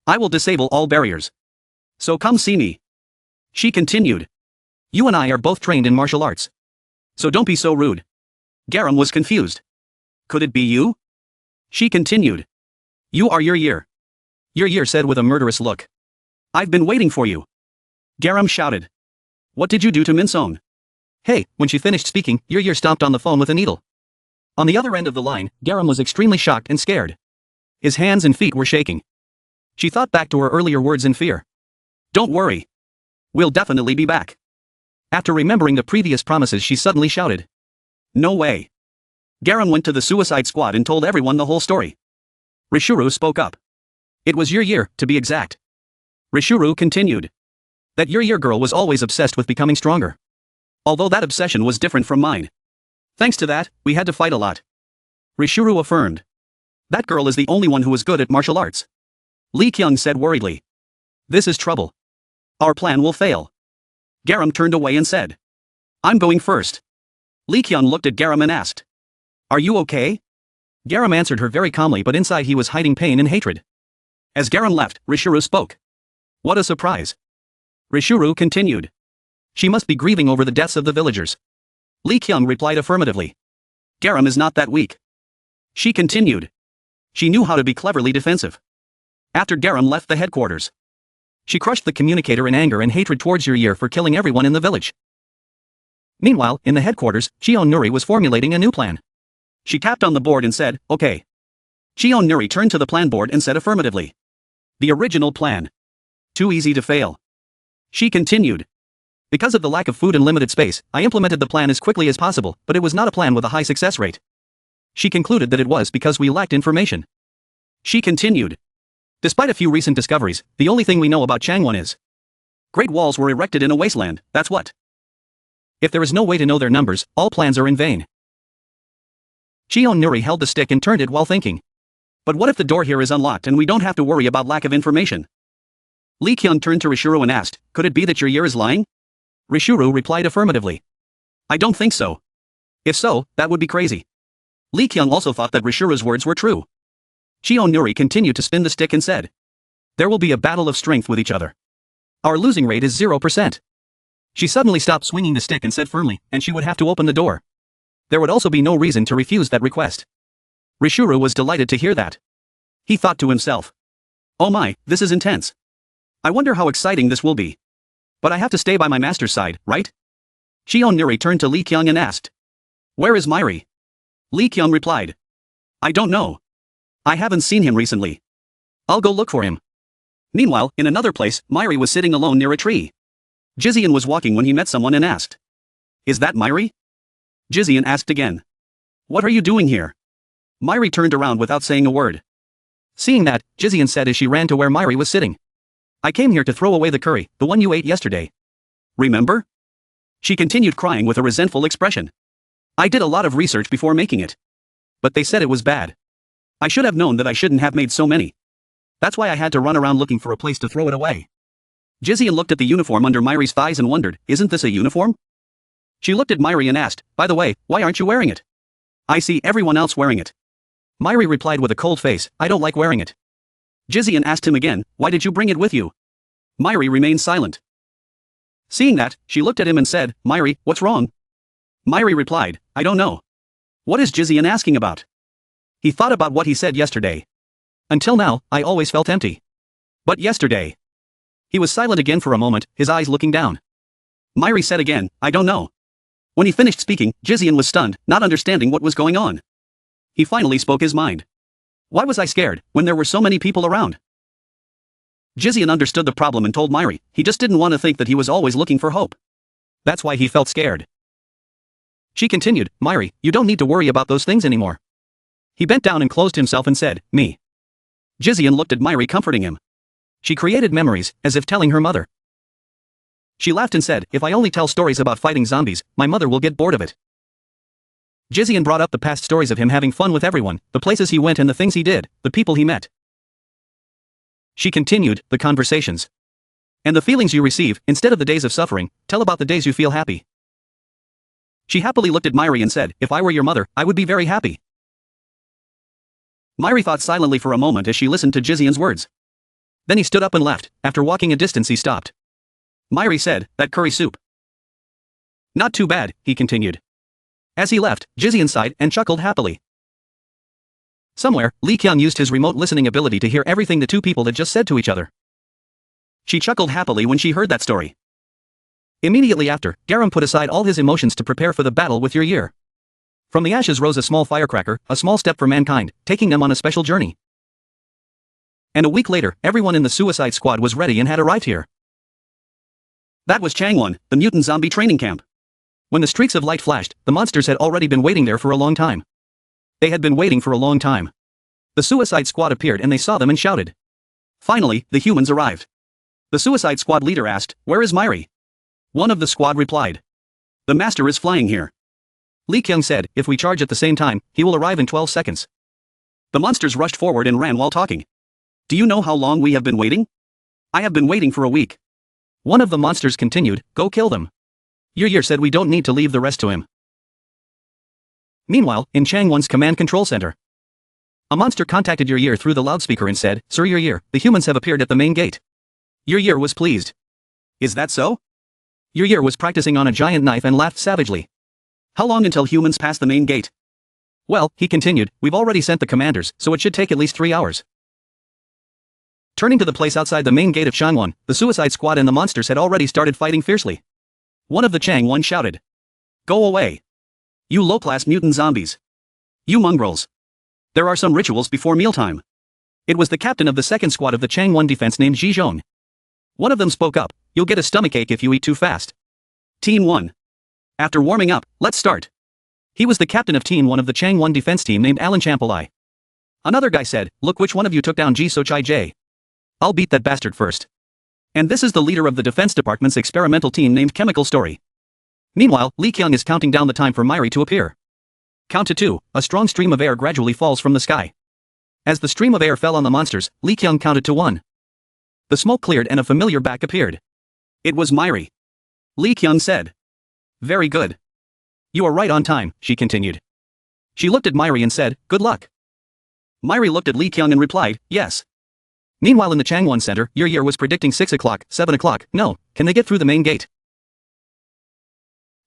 I will disable all barriers. So come see me. She continued. You and I are both trained in martial arts. So don't be so rude. Garam was confused. Could it be you? She continued. You are Yer. Yer said with a murderous look. I've been waiting for you. Garam shouted. What did you do to Minsung? Hey, when she finished speaking, Yer stomped on the phone with a needle. On the other end of the line, Garam was extremely shocked and scared. His hands and feet were shaking. She thought back to her earlier words in fear. Don't worry. We'll definitely be back. After remembering the previous promises, she suddenly shouted. No way. Garam went to the suicide squad and told everyone the whole story. Rishuru spoke up. It was Yer, to be exact. Rishuru continued. That Yer girl was always obsessed with becoming stronger. Although that obsession was different from mine. Thanks to that, we had to fight a lot. Rishuru affirmed. That girl is the only one who is good at martial arts. Lee Kyung said worriedly. This is trouble. Our plan will fail. Garam turned away and said. I'm going first. Lee Kyung looked at Garam and asked. Are you okay? Garam answered her very calmly, but inside he was hiding pain and hatred. As Garam left, Rishuru spoke. What a surprise. Rishuru continued. She must be grieving over the deaths of the villagers. Lee Kyung replied affirmatively. Garam is not that weak. She continued. She knew how to be cleverly defensive. After Garam left the headquarters, she crushed the communicator in anger and hatred towards Yer for killing everyone in the village. Meanwhile, in the headquarters, Cheon Nuri was formulating a new plan. She tapped on the board and said, okay. Cheon Nuri turned to the plan board and said affirmatively. The original plan. Too easy to fail. She continued. Because of the lack of food and limited space, I implemented the plan as quickly as possible, but it was not a plan with a high success rate. She concluded that it was because we lacked information. She continued. Despite a few recent discoveries, the only thing we know about Changwon is great walls were erected in a wasteland, that's what. If there is no way to know their numbers, all plans are in vain. Cheon Nuri held the stick and turned it while thinking. But what if the door here is unlocked and we don't have to worry about lack of information? Lee Kyung turned to Rishuru and asked, could it be that Yer is lying? Rishuru replied affirmatively. I don't think so. If so, that would be crazy. Lee Kyung also thought that Rishuru's words were true. Cheon Nuri continued to spin the stick and said. There will be a battle of strength with each other. Our losing rate is 0%. She suddenly stopped swinging the stick and said firmly, and she would have to open the door. There would also be no reason to refuse that request. Rishuru was delighted to hear that. He thought to himself. Oh my, this is intense. I wonder how exciting this will be. But I have to stay by my master's side, right? Cheon Nuri turned to Lee Kyung and asked. Where is Myri? Lee Kyung replied. I don't know. I haven't seen him recently. I'll go look for him. Meanwhile, in another place, Myri was sitting alone near a tree. Jizian was walking when he met someone and asked. Is that Myri? Jizian asked again. What are you doing here? Myri turned around without saying a word. Seeing that, Jizian said as she ran to where Myri was sitting. I came here to throw away the curry, the one you ate yesterday. Remember? She continued crying with a resentful expression. I did a lot of research before making it. But they said it was bad. I should have known that I shouldn't have made so many. That's why I had to run around looking for a place to throw it away. Jizian looked at the uniform under Myri's thighs and wondered, isn't this a uniform? She looked at Myri and asked, by the way, why aren't you wearing it? I see everyone else wearing it. Myri replied with a cold face, I don't like wearing it. Jizian asked him again, why did you bring it with you? Myri remained silent. Seeing that, she looked at him and said, Myri, what's wrong? Myri replied, I don't know. What is Jizian asking about? He thought about what he said yesterday. Until now, I always felt empty. But yesterday. He was silent again for a moment, his eyes looking down. Myri said again, I don't know. When he finished speaking, Jizian was stunned, not understanding what was going on. He finally spoke his mind. Why was I scared, when there were so many people around? Jizian understood the problem and told Myri, he just didn't want to think that he was always looking for hope. That's why he felt scared. She continued, Myri, you don't need to worry about those things anymore. He bent down and closed himself and said, me. Jizian looked at Myri comforting him. She created memories, as if telling her mother. She laughed and said, if I only tell stories about fighting zombies, my mother will get bored of it. Jizian brought up the past stories of him having fun with everyone, the places he went and the things he did, the people he met. She continued, the conversations. And the feelings you receive, instead of the days of suffering, tell about the days you feel happy. She happily looked at Myri and said, if I were your mother, I would be very happy. Myri thought silently for a moment as she listened to Jizian's words. Then he stood up and left. After walking a distance he stopped. Myri said, that curry soup. Not too bad, he continued. As he left, Jizian sighed and chuckled happily. Somewhere, Li Qiang used his remote listening ability to hear everything the two people had just said to each other. She chuckled happily when she heard that story. Immediately after, Garam put aside all his emotions to prepare for the battle with Yer. From the ashes rose a small firecracker, a small step for mankind, taking them on a special journey. And a week later, everyone in the suicide squad was ready and had arrived here. That was Changwon, the mutant zombie training camp. When the streaks of light flashed, the monsters had already been waiting there for a long time. They had been waiting for a long time. The suicide squad appeared and they saw them and shouted. Finally, the humans arrived. The suicide squad leader asked, where is Myri? One of the squad replied. The master is flying here. Li Qiang said, if we charge at the same time, he will arrive in 12 seconds. The monsters rushed forward and ran while talking. Do you know how long we have been waiting? I have been waiting for a week. One of the monsters continued, go kill them. Yer said we don't need to leave the rest to him. Meanwhile, in Changwon's command control center. A monster contacted Yer through the loudspeaker and said, Sir Yer, the humans have appeared at the main gate. Yer was pleased. Is that so? Yer was practicing on a giant knife and laughed savagely. How long until humans pass the main gate? Well, he continued, we've already sent the commanders, so it should take at least 3 hours. Turning to the place outside the main gate of Changwon, the suicide squad and the monsters had already started fighting fiercely. One of the Changwon shouted. Go away. You low-class mutant zombies. You mongrels. There are some rituals before mealtime. It was the captain of the second squad of the Changwon defense named Ji Zhong. One of them spoke up, you'll get a stomachache if you eat too fast. Team 1. After warming up, let's start. He was the captain of Team 1 of the Changwon defense team named Alan Champalai. Another guy said, look which one of you took down Ji Sochai J. I'll beat that bastard first. And this is the leader of the defense department's experimental team named Chemical Story. Meanwhile, Li Qiang is counting down the time for Myri to appear. Count to 2, a strong stream of air gradually falls from the sky. As the stream of air fell on the monsters, Li Qiang counted to 1. The smoke cleared and a familiar back appeared. It was Myri. Li Qiang said. Very good. You are right on time, she continued. She looked at Myri and said, good luck. Myri looked at Li Qiang and replied, yes. Meanwhile in the Changwon Center, Yer was predicting 6 o'clock, 7 o'clock, no, can they get through the main gate?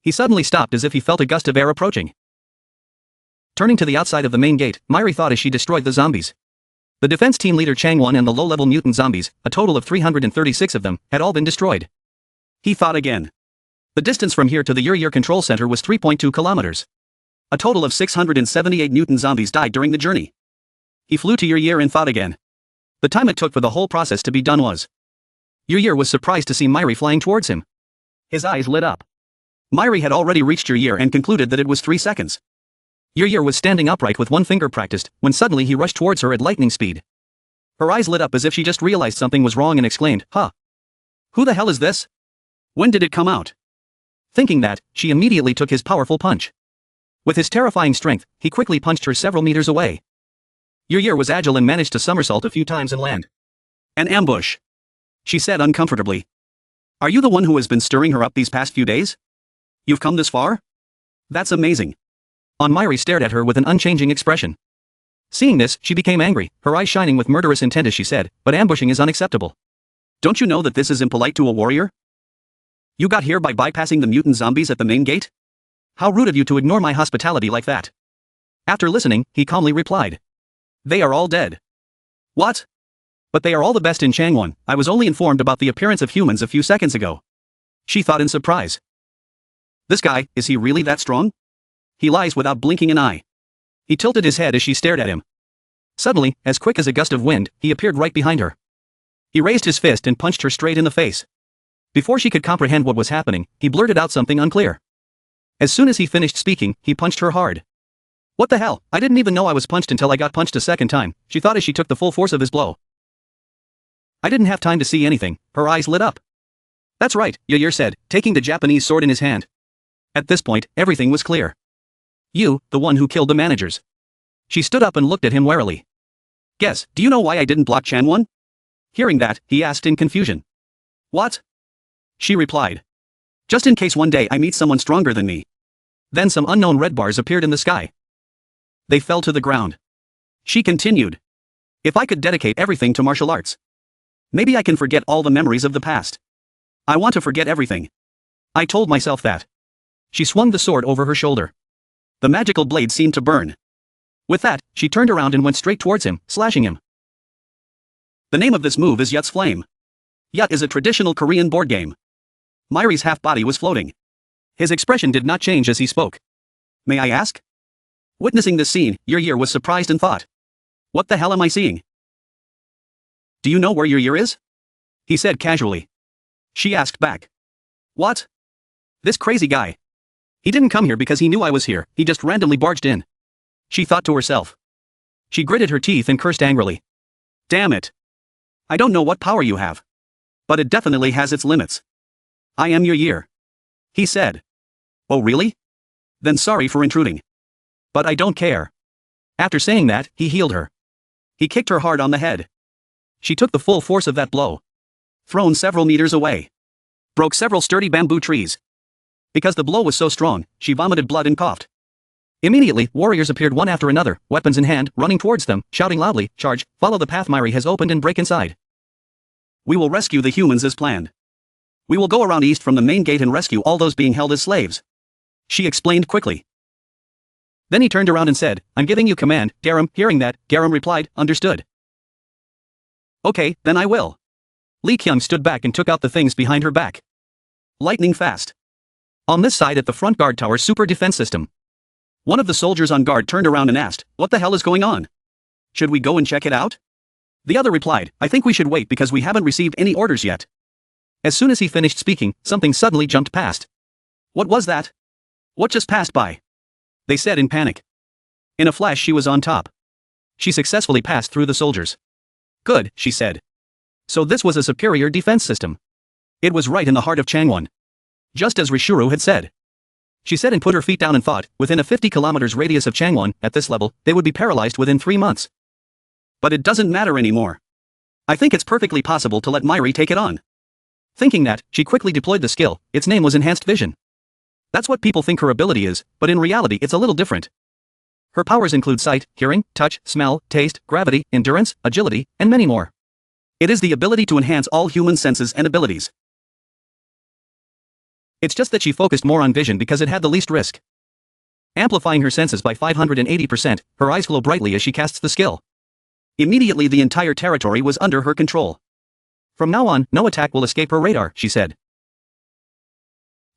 He suddenly stopped as if he felt a gust of air approaching. Turning to the outside of the main gate, Myri thought as she destroyed the zombies. The defense team leader Changwon and the low-level mutant zombies, a total of 336 of them, had all been destroyed. He thought again. The distance from here to the Yer control center was 3.2 kilometers. A total of 678 mutant zombies died during the journey. He flew to Yer and thought again. The time it took for the whole process to be done was. Yer was surprised to see Myri flying towards him. His eyes lit up. Myri had already reached Yer and concluded that it was 3 seconds. Yer was standing upright with one finger practiced, when suddenly he rushed towards her at lightning speed. Her eyes lit up as if she just realized something was wrong and exclaimed, huh? Who the hell is this? When did it come out? Thinking that, she immediately took his powerful punch. With his terrifying strength, he quickly punched her several meters away. Yer was agile and managed to somersault a few times and land. An ambush. She said uncomfortably. Are you the one who has been stirring her up these past few days? You've come this far? That's amazing. Myri stared at her with an unchanging expression. Seeing this, she became angry, her eyes shining with murderous intent as she said, but ambushing is unacceptable. Don't you know that this is impolite to a warrior? You got here by bypassing the mutant zombies at the main gate? How rude of you to ignore my hospitality like that. After listening, he calmly replied. They are all dead. What? But they are all the best in Changwon. I was only informed about the appearance of humans a few seconds ago. She thought in surprise. This guy, is he really that strong? He lies without blinking an eye. He tilted his head as she stared at him. Suddenly, as quick as a gust of wind, he appeared right behind her. He raised his fist and punched her straight in the face. Before she could comprehend what was happening, he blurted out something unclear. As soon as he finished speaking, he punched her hard. What the hell, I didn't even know I was punched until I got punched a second time, she thought as she took the full force of his blow. I didn't have time to see anything, her eyes lit up. That's right, Yair said, taking the Japanese sword in his hand. At this point, everything was clear. You, the one who killed the managers. She stood up and looked at him warily. Guess, do you know why I didn't block Chanwon? Hearing that, he asked in confusion. What? She replied. Just in case one day I meet someone stronger than me. Then some unknown red bars appeared in the sky. They fell to the ground. She continued. If I could dedicate everything to martial arts. Maybe I can forget all the memories of the past. I want to forget everything. I told myself that. She swung the sword over her shoulder. The magical blade seemed to burn. With that, she turned around and went straight towards him, slashing him. The name of this move is Yut's Flame. Yut is a traditional Korean board game. Myri's half-body was floating. His expression did not change as he spoke. May I ask? Witnessing this scene, Yair was surprised and thought. What the hell am I seeing? Do you know where Yair is? He said casually. She asked back. What? This crazy guy. He didn't come here because he knew I was here, he just randomly barged in. She thought to herself. She gritted her teeth and cursed angrily. Damn it. I don't know what power you have. But it definitely has its limits. I am Yair. He said. Oh really? Then sorry for intruding. But I don't care. After saying that, he healed her. He kicked her hard on the head. She took the full force of that blow. Thrown several meters away. Broke several sturdy bamboo trees. Because the blow was so strong, she vomited blood and coughed. Immediately, warriors appeared one after another, weapons in hand, running towards them, shouting loudly, charge, follow the path Myri has opened and break inside. We will rescue the humans as planned. We will go around east from the main gate and rescue all those being held as slaves. She explained quickly. Then he turned around and said, I'm giving you command, Garam. Hearing that, Garam replied, understood. Okay, then I will. Lee Kyung stood back and took out the things behind her back. Lightning fast. On this side at the front guard tower super defense system. One of the soldiers on guard turned around and asked, what the hell is going on? Should we go and check it out? The other replied, I think we should wait because we haven't received any orders yet. As soon as he finished speaking, something suddenly jumped past. What was that? What just passed by? They said in panic. In a flash she was on top. She successfully passed through the soldiers. Good, she said. So this was a superior defense system. It was right in the heart of Changwon. Just as Rishuru had said. She said and put her feet down and thought, within a 50 kilometers radius of Changwon, at this level, they would be paralyzed within 3 months. But it doesn't matter anymore. I think it's perfectly possible to let Myri take it on. Thinking that, she quickly deployed the skill, its name was Enhanced Vision. That's what people think her ability is, but in reality it's a little different. Her powers include sight, hearing, touch, smell, taste, gravity, endurance, agility, and many more. It is the ability to enhance all human senses and abilities. It's just that she focused more on vision because it had the least risk. Amplifying her senses by 580%, her eyes glow brightly as she casts the skill. Immediately the entire territory was under her control. From now on, no attack will escape her radar, she said.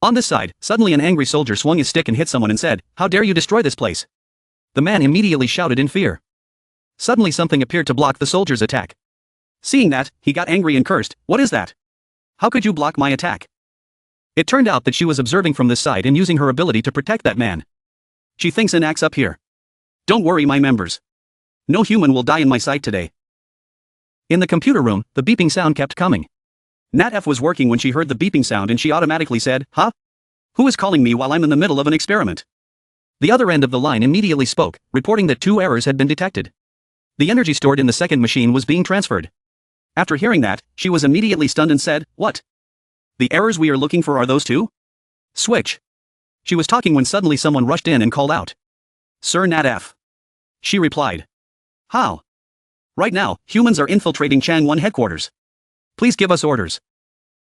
On this side, suddenly an angry soldier swung his stick and hit someone and said, how dare you destroy this place? The man immediately shouted in fear. Suddenly something appeared to block the soldier's attack. Seeing that, he got angry and cursed, what is that? How could you block my attack? It turned out that she was observing from this side and using her ability to protect that man. She thinks and acts up here. Don't worry my members. No human will die in my sight today. In the computer room, the beeping sound kept coming. Nat F was working when she heard the beeping sound and she automatically said, huh? Who is calling me while I'm in the middle of an experiment? The other end of the line immediately spoke, reporting that 2 errors had been detected. The energy stored in the second machine was being transferred. After hearing that, she was immediately stunned and said, what? The errors we are looking for are those 2? Switch. She was talking when suddenly someone rushed in and called out. Sir Nat F. She replied. How? Right now, humans are infiltrating Changwon headquarters. Please give us orders.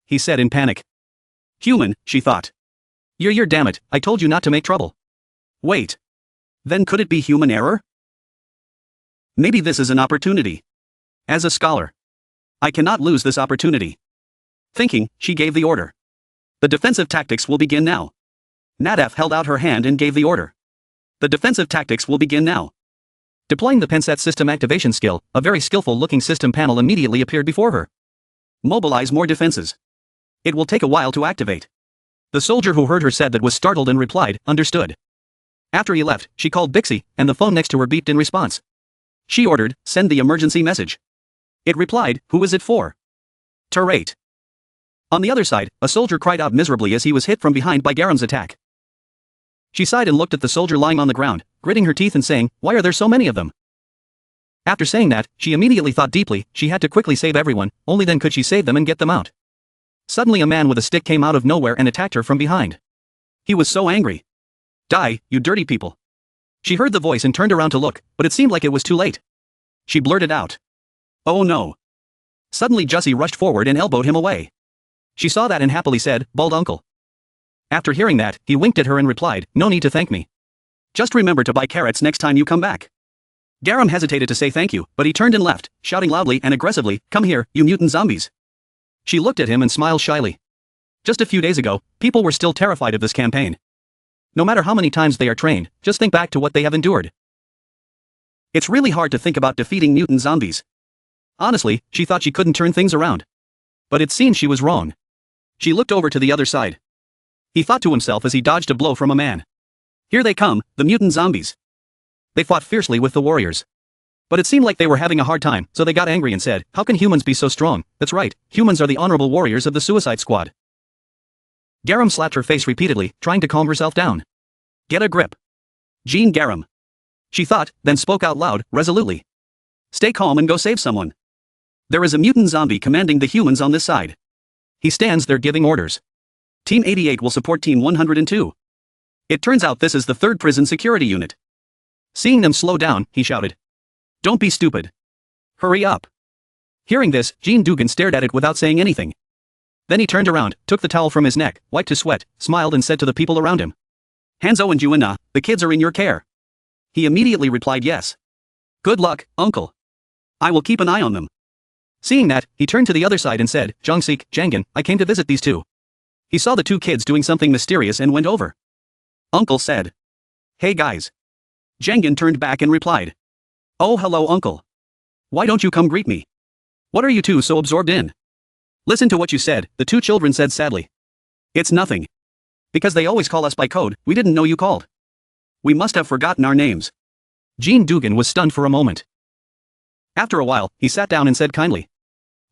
He said in panic. Human, she thought. You're damn it, I told you not to make trouble. Wait. Then could it be human error? Maybe this is an opportunity. As a scholar, I cannot lose this opportunity. Thinking, she gave the order. The defensive tactics will begin now. Nadaf held out her hand and gave the order. The defensive tactics will begin now. Deploying the Penset system activation skill, a very skillful-looking system panel immediately appeared before her. Mobilize more defenses. It will take a while to activate. The soldier who heard her said that was startled and replied, understood. After he left, she called Bixie, and the phone next to her beeped in response. She ordered, send the emergency message. It replied, who is it for? Turret. On the other side, a soldier cried out miserably as he was hit from behind by Garam's attack. She sighed and looked at the soldier lying on the ground, gritting her teeth and saying, why are there so many of them? After saying that, she immediately thought deeply, she had to quickly save everyone, only then could she save them and get them out. Suddenly a man with a stick came out of nowhere and attacked her from behind. He was so angry. Die, you dirty people. She heard the voice and turned around to look, but it seemed like it was too late. She blurted out. Oh no. Suddenly Jussie rushed forward and elbowed him away. She saw that and happily said, bald uncle. After hearing that, he winked at her and replied, no need to thank me. Just remember to buy carrots next time you come back. Garam hesitated to say thank you, but he turned and left, shouting loudly and aggressively, come here, you mutant zombies. She looked at him and smiled shyly. Just a few days ago, people were still terrified of this campaign. No matter how many times they are trained, just think back to what they have endured. It's really hard to think about defeating mutant zombies. Honestly, she thought she couldn't turn things around. But it seemed she was wrong. She looked over to the other side. He thought to himself as he dodged a blow from a man. Here they come, the mutant zombies. They fought fiercely with the warriors. But it seemed like they were having a hard time, so they got angry and said, how can humans be so strong? That's right, humans are the honorable warriors of the Suicide Squad. Garam slapped her face repeatedly, trying to calm herself down. Get a grip. Jean Garam. She thought, then spoke out loud, resolutely. Stay calm and go save someone. There is a mutant zombie commanding the humans on this side. He stands there giving orders. Team 88 will support Team 102. It turns out this is the 3rd prison security unit. Seeing them slow down, he shouted. Don't be stupid. Hurry up. Hearing this, Jean Dugan stared at it without saying anything. Then he turned around, took the towel from his neck, wiped his sweat, smiled and said to the people around him. Hanzo and Juana, the kids are in your care. He immediately replied yes. Good luck, uncle. I will keep an eye on them. Seeing that, he turned to the other side and said, Jongsik, Jangan, I came to visit these two. He saw the 2 kids doing something mysterious and went over. Uncle said. Hey guys. Jangan turned back and replied. Oh hello uncle. Why don't you come greet me? What are you two so absorbed in? Listen to what you said, the 2 children said sadly. It's nothing. Because they always call us by code, we didn't know you called. We must have forgotten our names. Jean Dugan was stunned for a moment. After a while, he sat down and said kindly.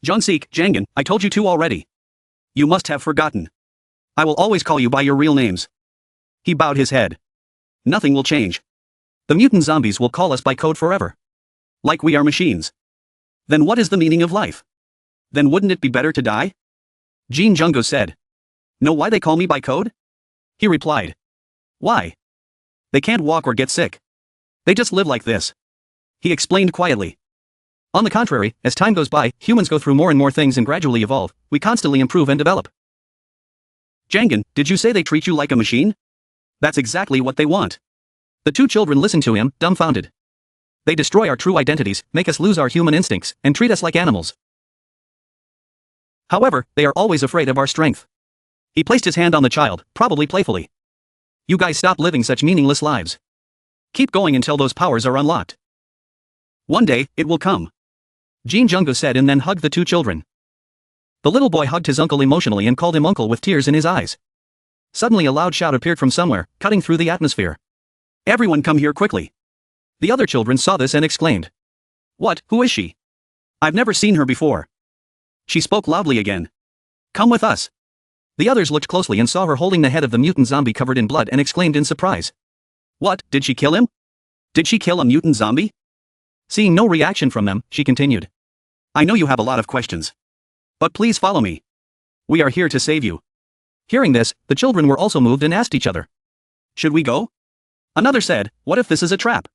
Jongsik, Jangan, I told you 2 already. You must have forgotten. I will always call you by your real names. He bowed his head. Nothing will change. The mutant zombies will call us by code forever. Like we are machines. Then what is the meaning of life? Then wouldn't it be better to die? Jean Jungo said. Know why they call me by code? He replied. Why? They can't walk or get sick. They just live like this. He explained quietly. On the contrary, as time goes by, humans go through more and more things and gradually evolve. We constantly improve and develop. Jangan, did you say they treat you like a machine? That's exactly what they want. The 2 children listened to him, dumbfounded. They destroy our true identities, make us lose our human instincts, and treat us like animals. However, they are always afraid of our strength. He placed his hand on the child, probably playfully. You guys stop living such meaningless lives. Keep going until those powers are unlocked. One day, it will come. Jean Jungo said and then hugged the 2 children. The little boy hugged his uncle emotionally and called him uncle with tears in his eyes. Suddenly a loud shout appeared from somewhere, cutting through the atmosphere. Everyone come here quickly. The other children saw this and exclaimed. What, who is she? I've never seen her before. She spoke loudly again. Come with us. The others looked closely and saw her holding the head of the mutant zombie covered in blood and exclaimed in surprise. What, did she kill him? Did she kill a mutant zombie? Seeing no reaction from them, she continued. I know you have a lot of questions. But please follow me. We are here to save you. Hearing this, the children were also moved and asked each other. Should we go? Another said, what if this is a trap?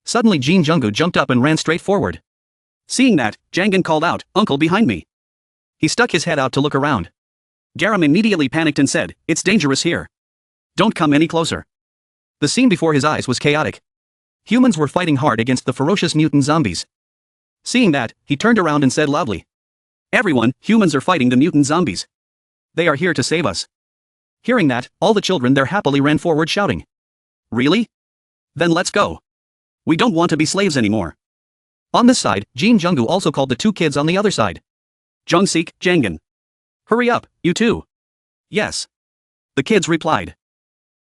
Suddenly Jean Jungo jumped up and ran straight forward. Seeing that, Jangan called out, Uncle behind me. He stuck his head out to look around. Garam immediately panicked and said, "It's dangerous here. Don't come any closer." The scene before his eyes was chaotic. Humans were fighting hard against the ferocious mutant zombies. Seeing that, he turned around and said loudly, "Everyone, humans are fighting the mutant zombies. They are here to save us." Hearing that, all the children there happily ran forward shouting, "Really? Then let's go. We don't want to be slaves anymore." On this side, Jin Junggu also called the two kids on the other side. "Jungsik, Jangan. Hurry up, you two." "Yes." The kids replied.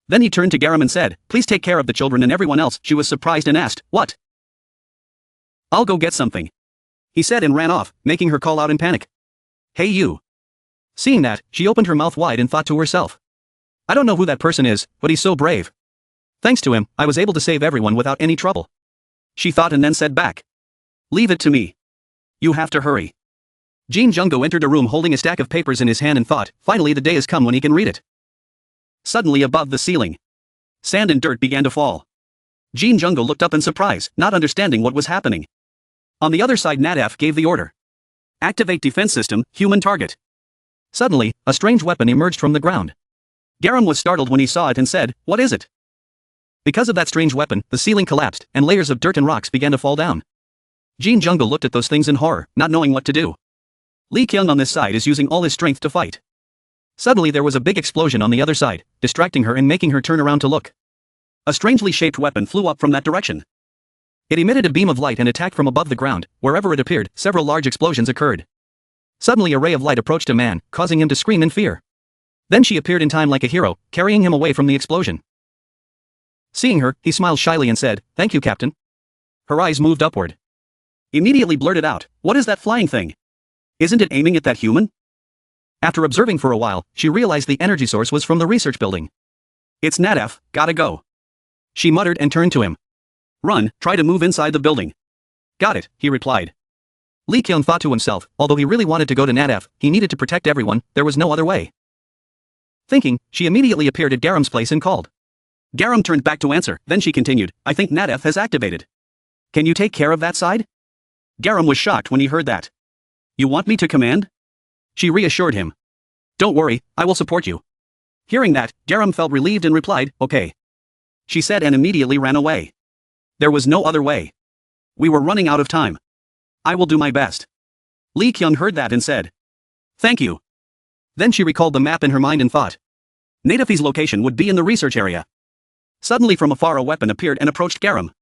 Then he turned to Garam and said, "Please take care of the children and everyone else." She was surprised and asked, "What?" "I'll go get something," he said and ran off, making her call out in panic, "Hey you." Seeing that, she opened her mouth wide and thought to herself, "I don't know who that person is, but he's so brave. Thanks to him, I was able to save everyone without any trouble." She thought and then said back, "Leave it to me. You have to hurry." Jin Junggo entered a room holding a stack of papers in his hand and thought, finally the day has come when he can read it. Suddenly above the ceiling, sand and dirt began to fall. Jin Junggo looked up in surprise, not understanding what was happening. On the other side, Nadaf gave the order. "Activate defense system, human target." Suddenly, a strange weapon emerged from the ground. Garam was startled when he saw it and said, "What is it?" Because of that strange weapon, the ceiling collapsed, and layers of dirt and rocks began to fall down. Jin Junggo looked at those things in horror, not knowing what to do. Li Kyung on this side is using all his strength to fight. Suddenly there was a big explosion on the other side, distracting her and making her turn around to look. A strangely shaped weapon flew up from that direction. It emitted a beam of light and attacked from above the ground. Wherever it appeared, several large explosions occurred. Suddenly a ray of light approached a man, causing him to scream in fear. Then she appeared in time like a hero, carrying him away from the explosion. Seeing her, he smiled shyly and said, "Thank you, Captain." Her eyes moved upward. Immediately blurted out, "What is that flying thing? Isn't it aiming at that human?" After observing for a while, she realized the energy source was from the research building. "It's Nadaf, gotta go," she muttered and turned to him. "Run, try to move inside the building." "Got it," he replied. Li Kyung thought to himself, although he really wanted to go to Nadaf, he needed to protect everyone, there was no other way. Thinking, she immediately appeared at Garam's place and called. Garam turned back to answer, then she continued, "I think Nadaf has activated. Can you take care of that side?" Garam was shocked when he heard that. "You want me to command?" She reassured him. "Don't worry, I will support you." Hearing that, Garam felt relieved and replied, "Okay," she said and immediately ran away. There was no other way. We were running out of time. "I will do my best." Li Kyung heard that and said, "Thank you." Then she recalled the map in her mind and thought, Nadafi's location would be in the research area. Suddenly from afar a weapon appeared and approached Garam.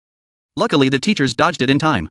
Luckily the teachers dodged it in time.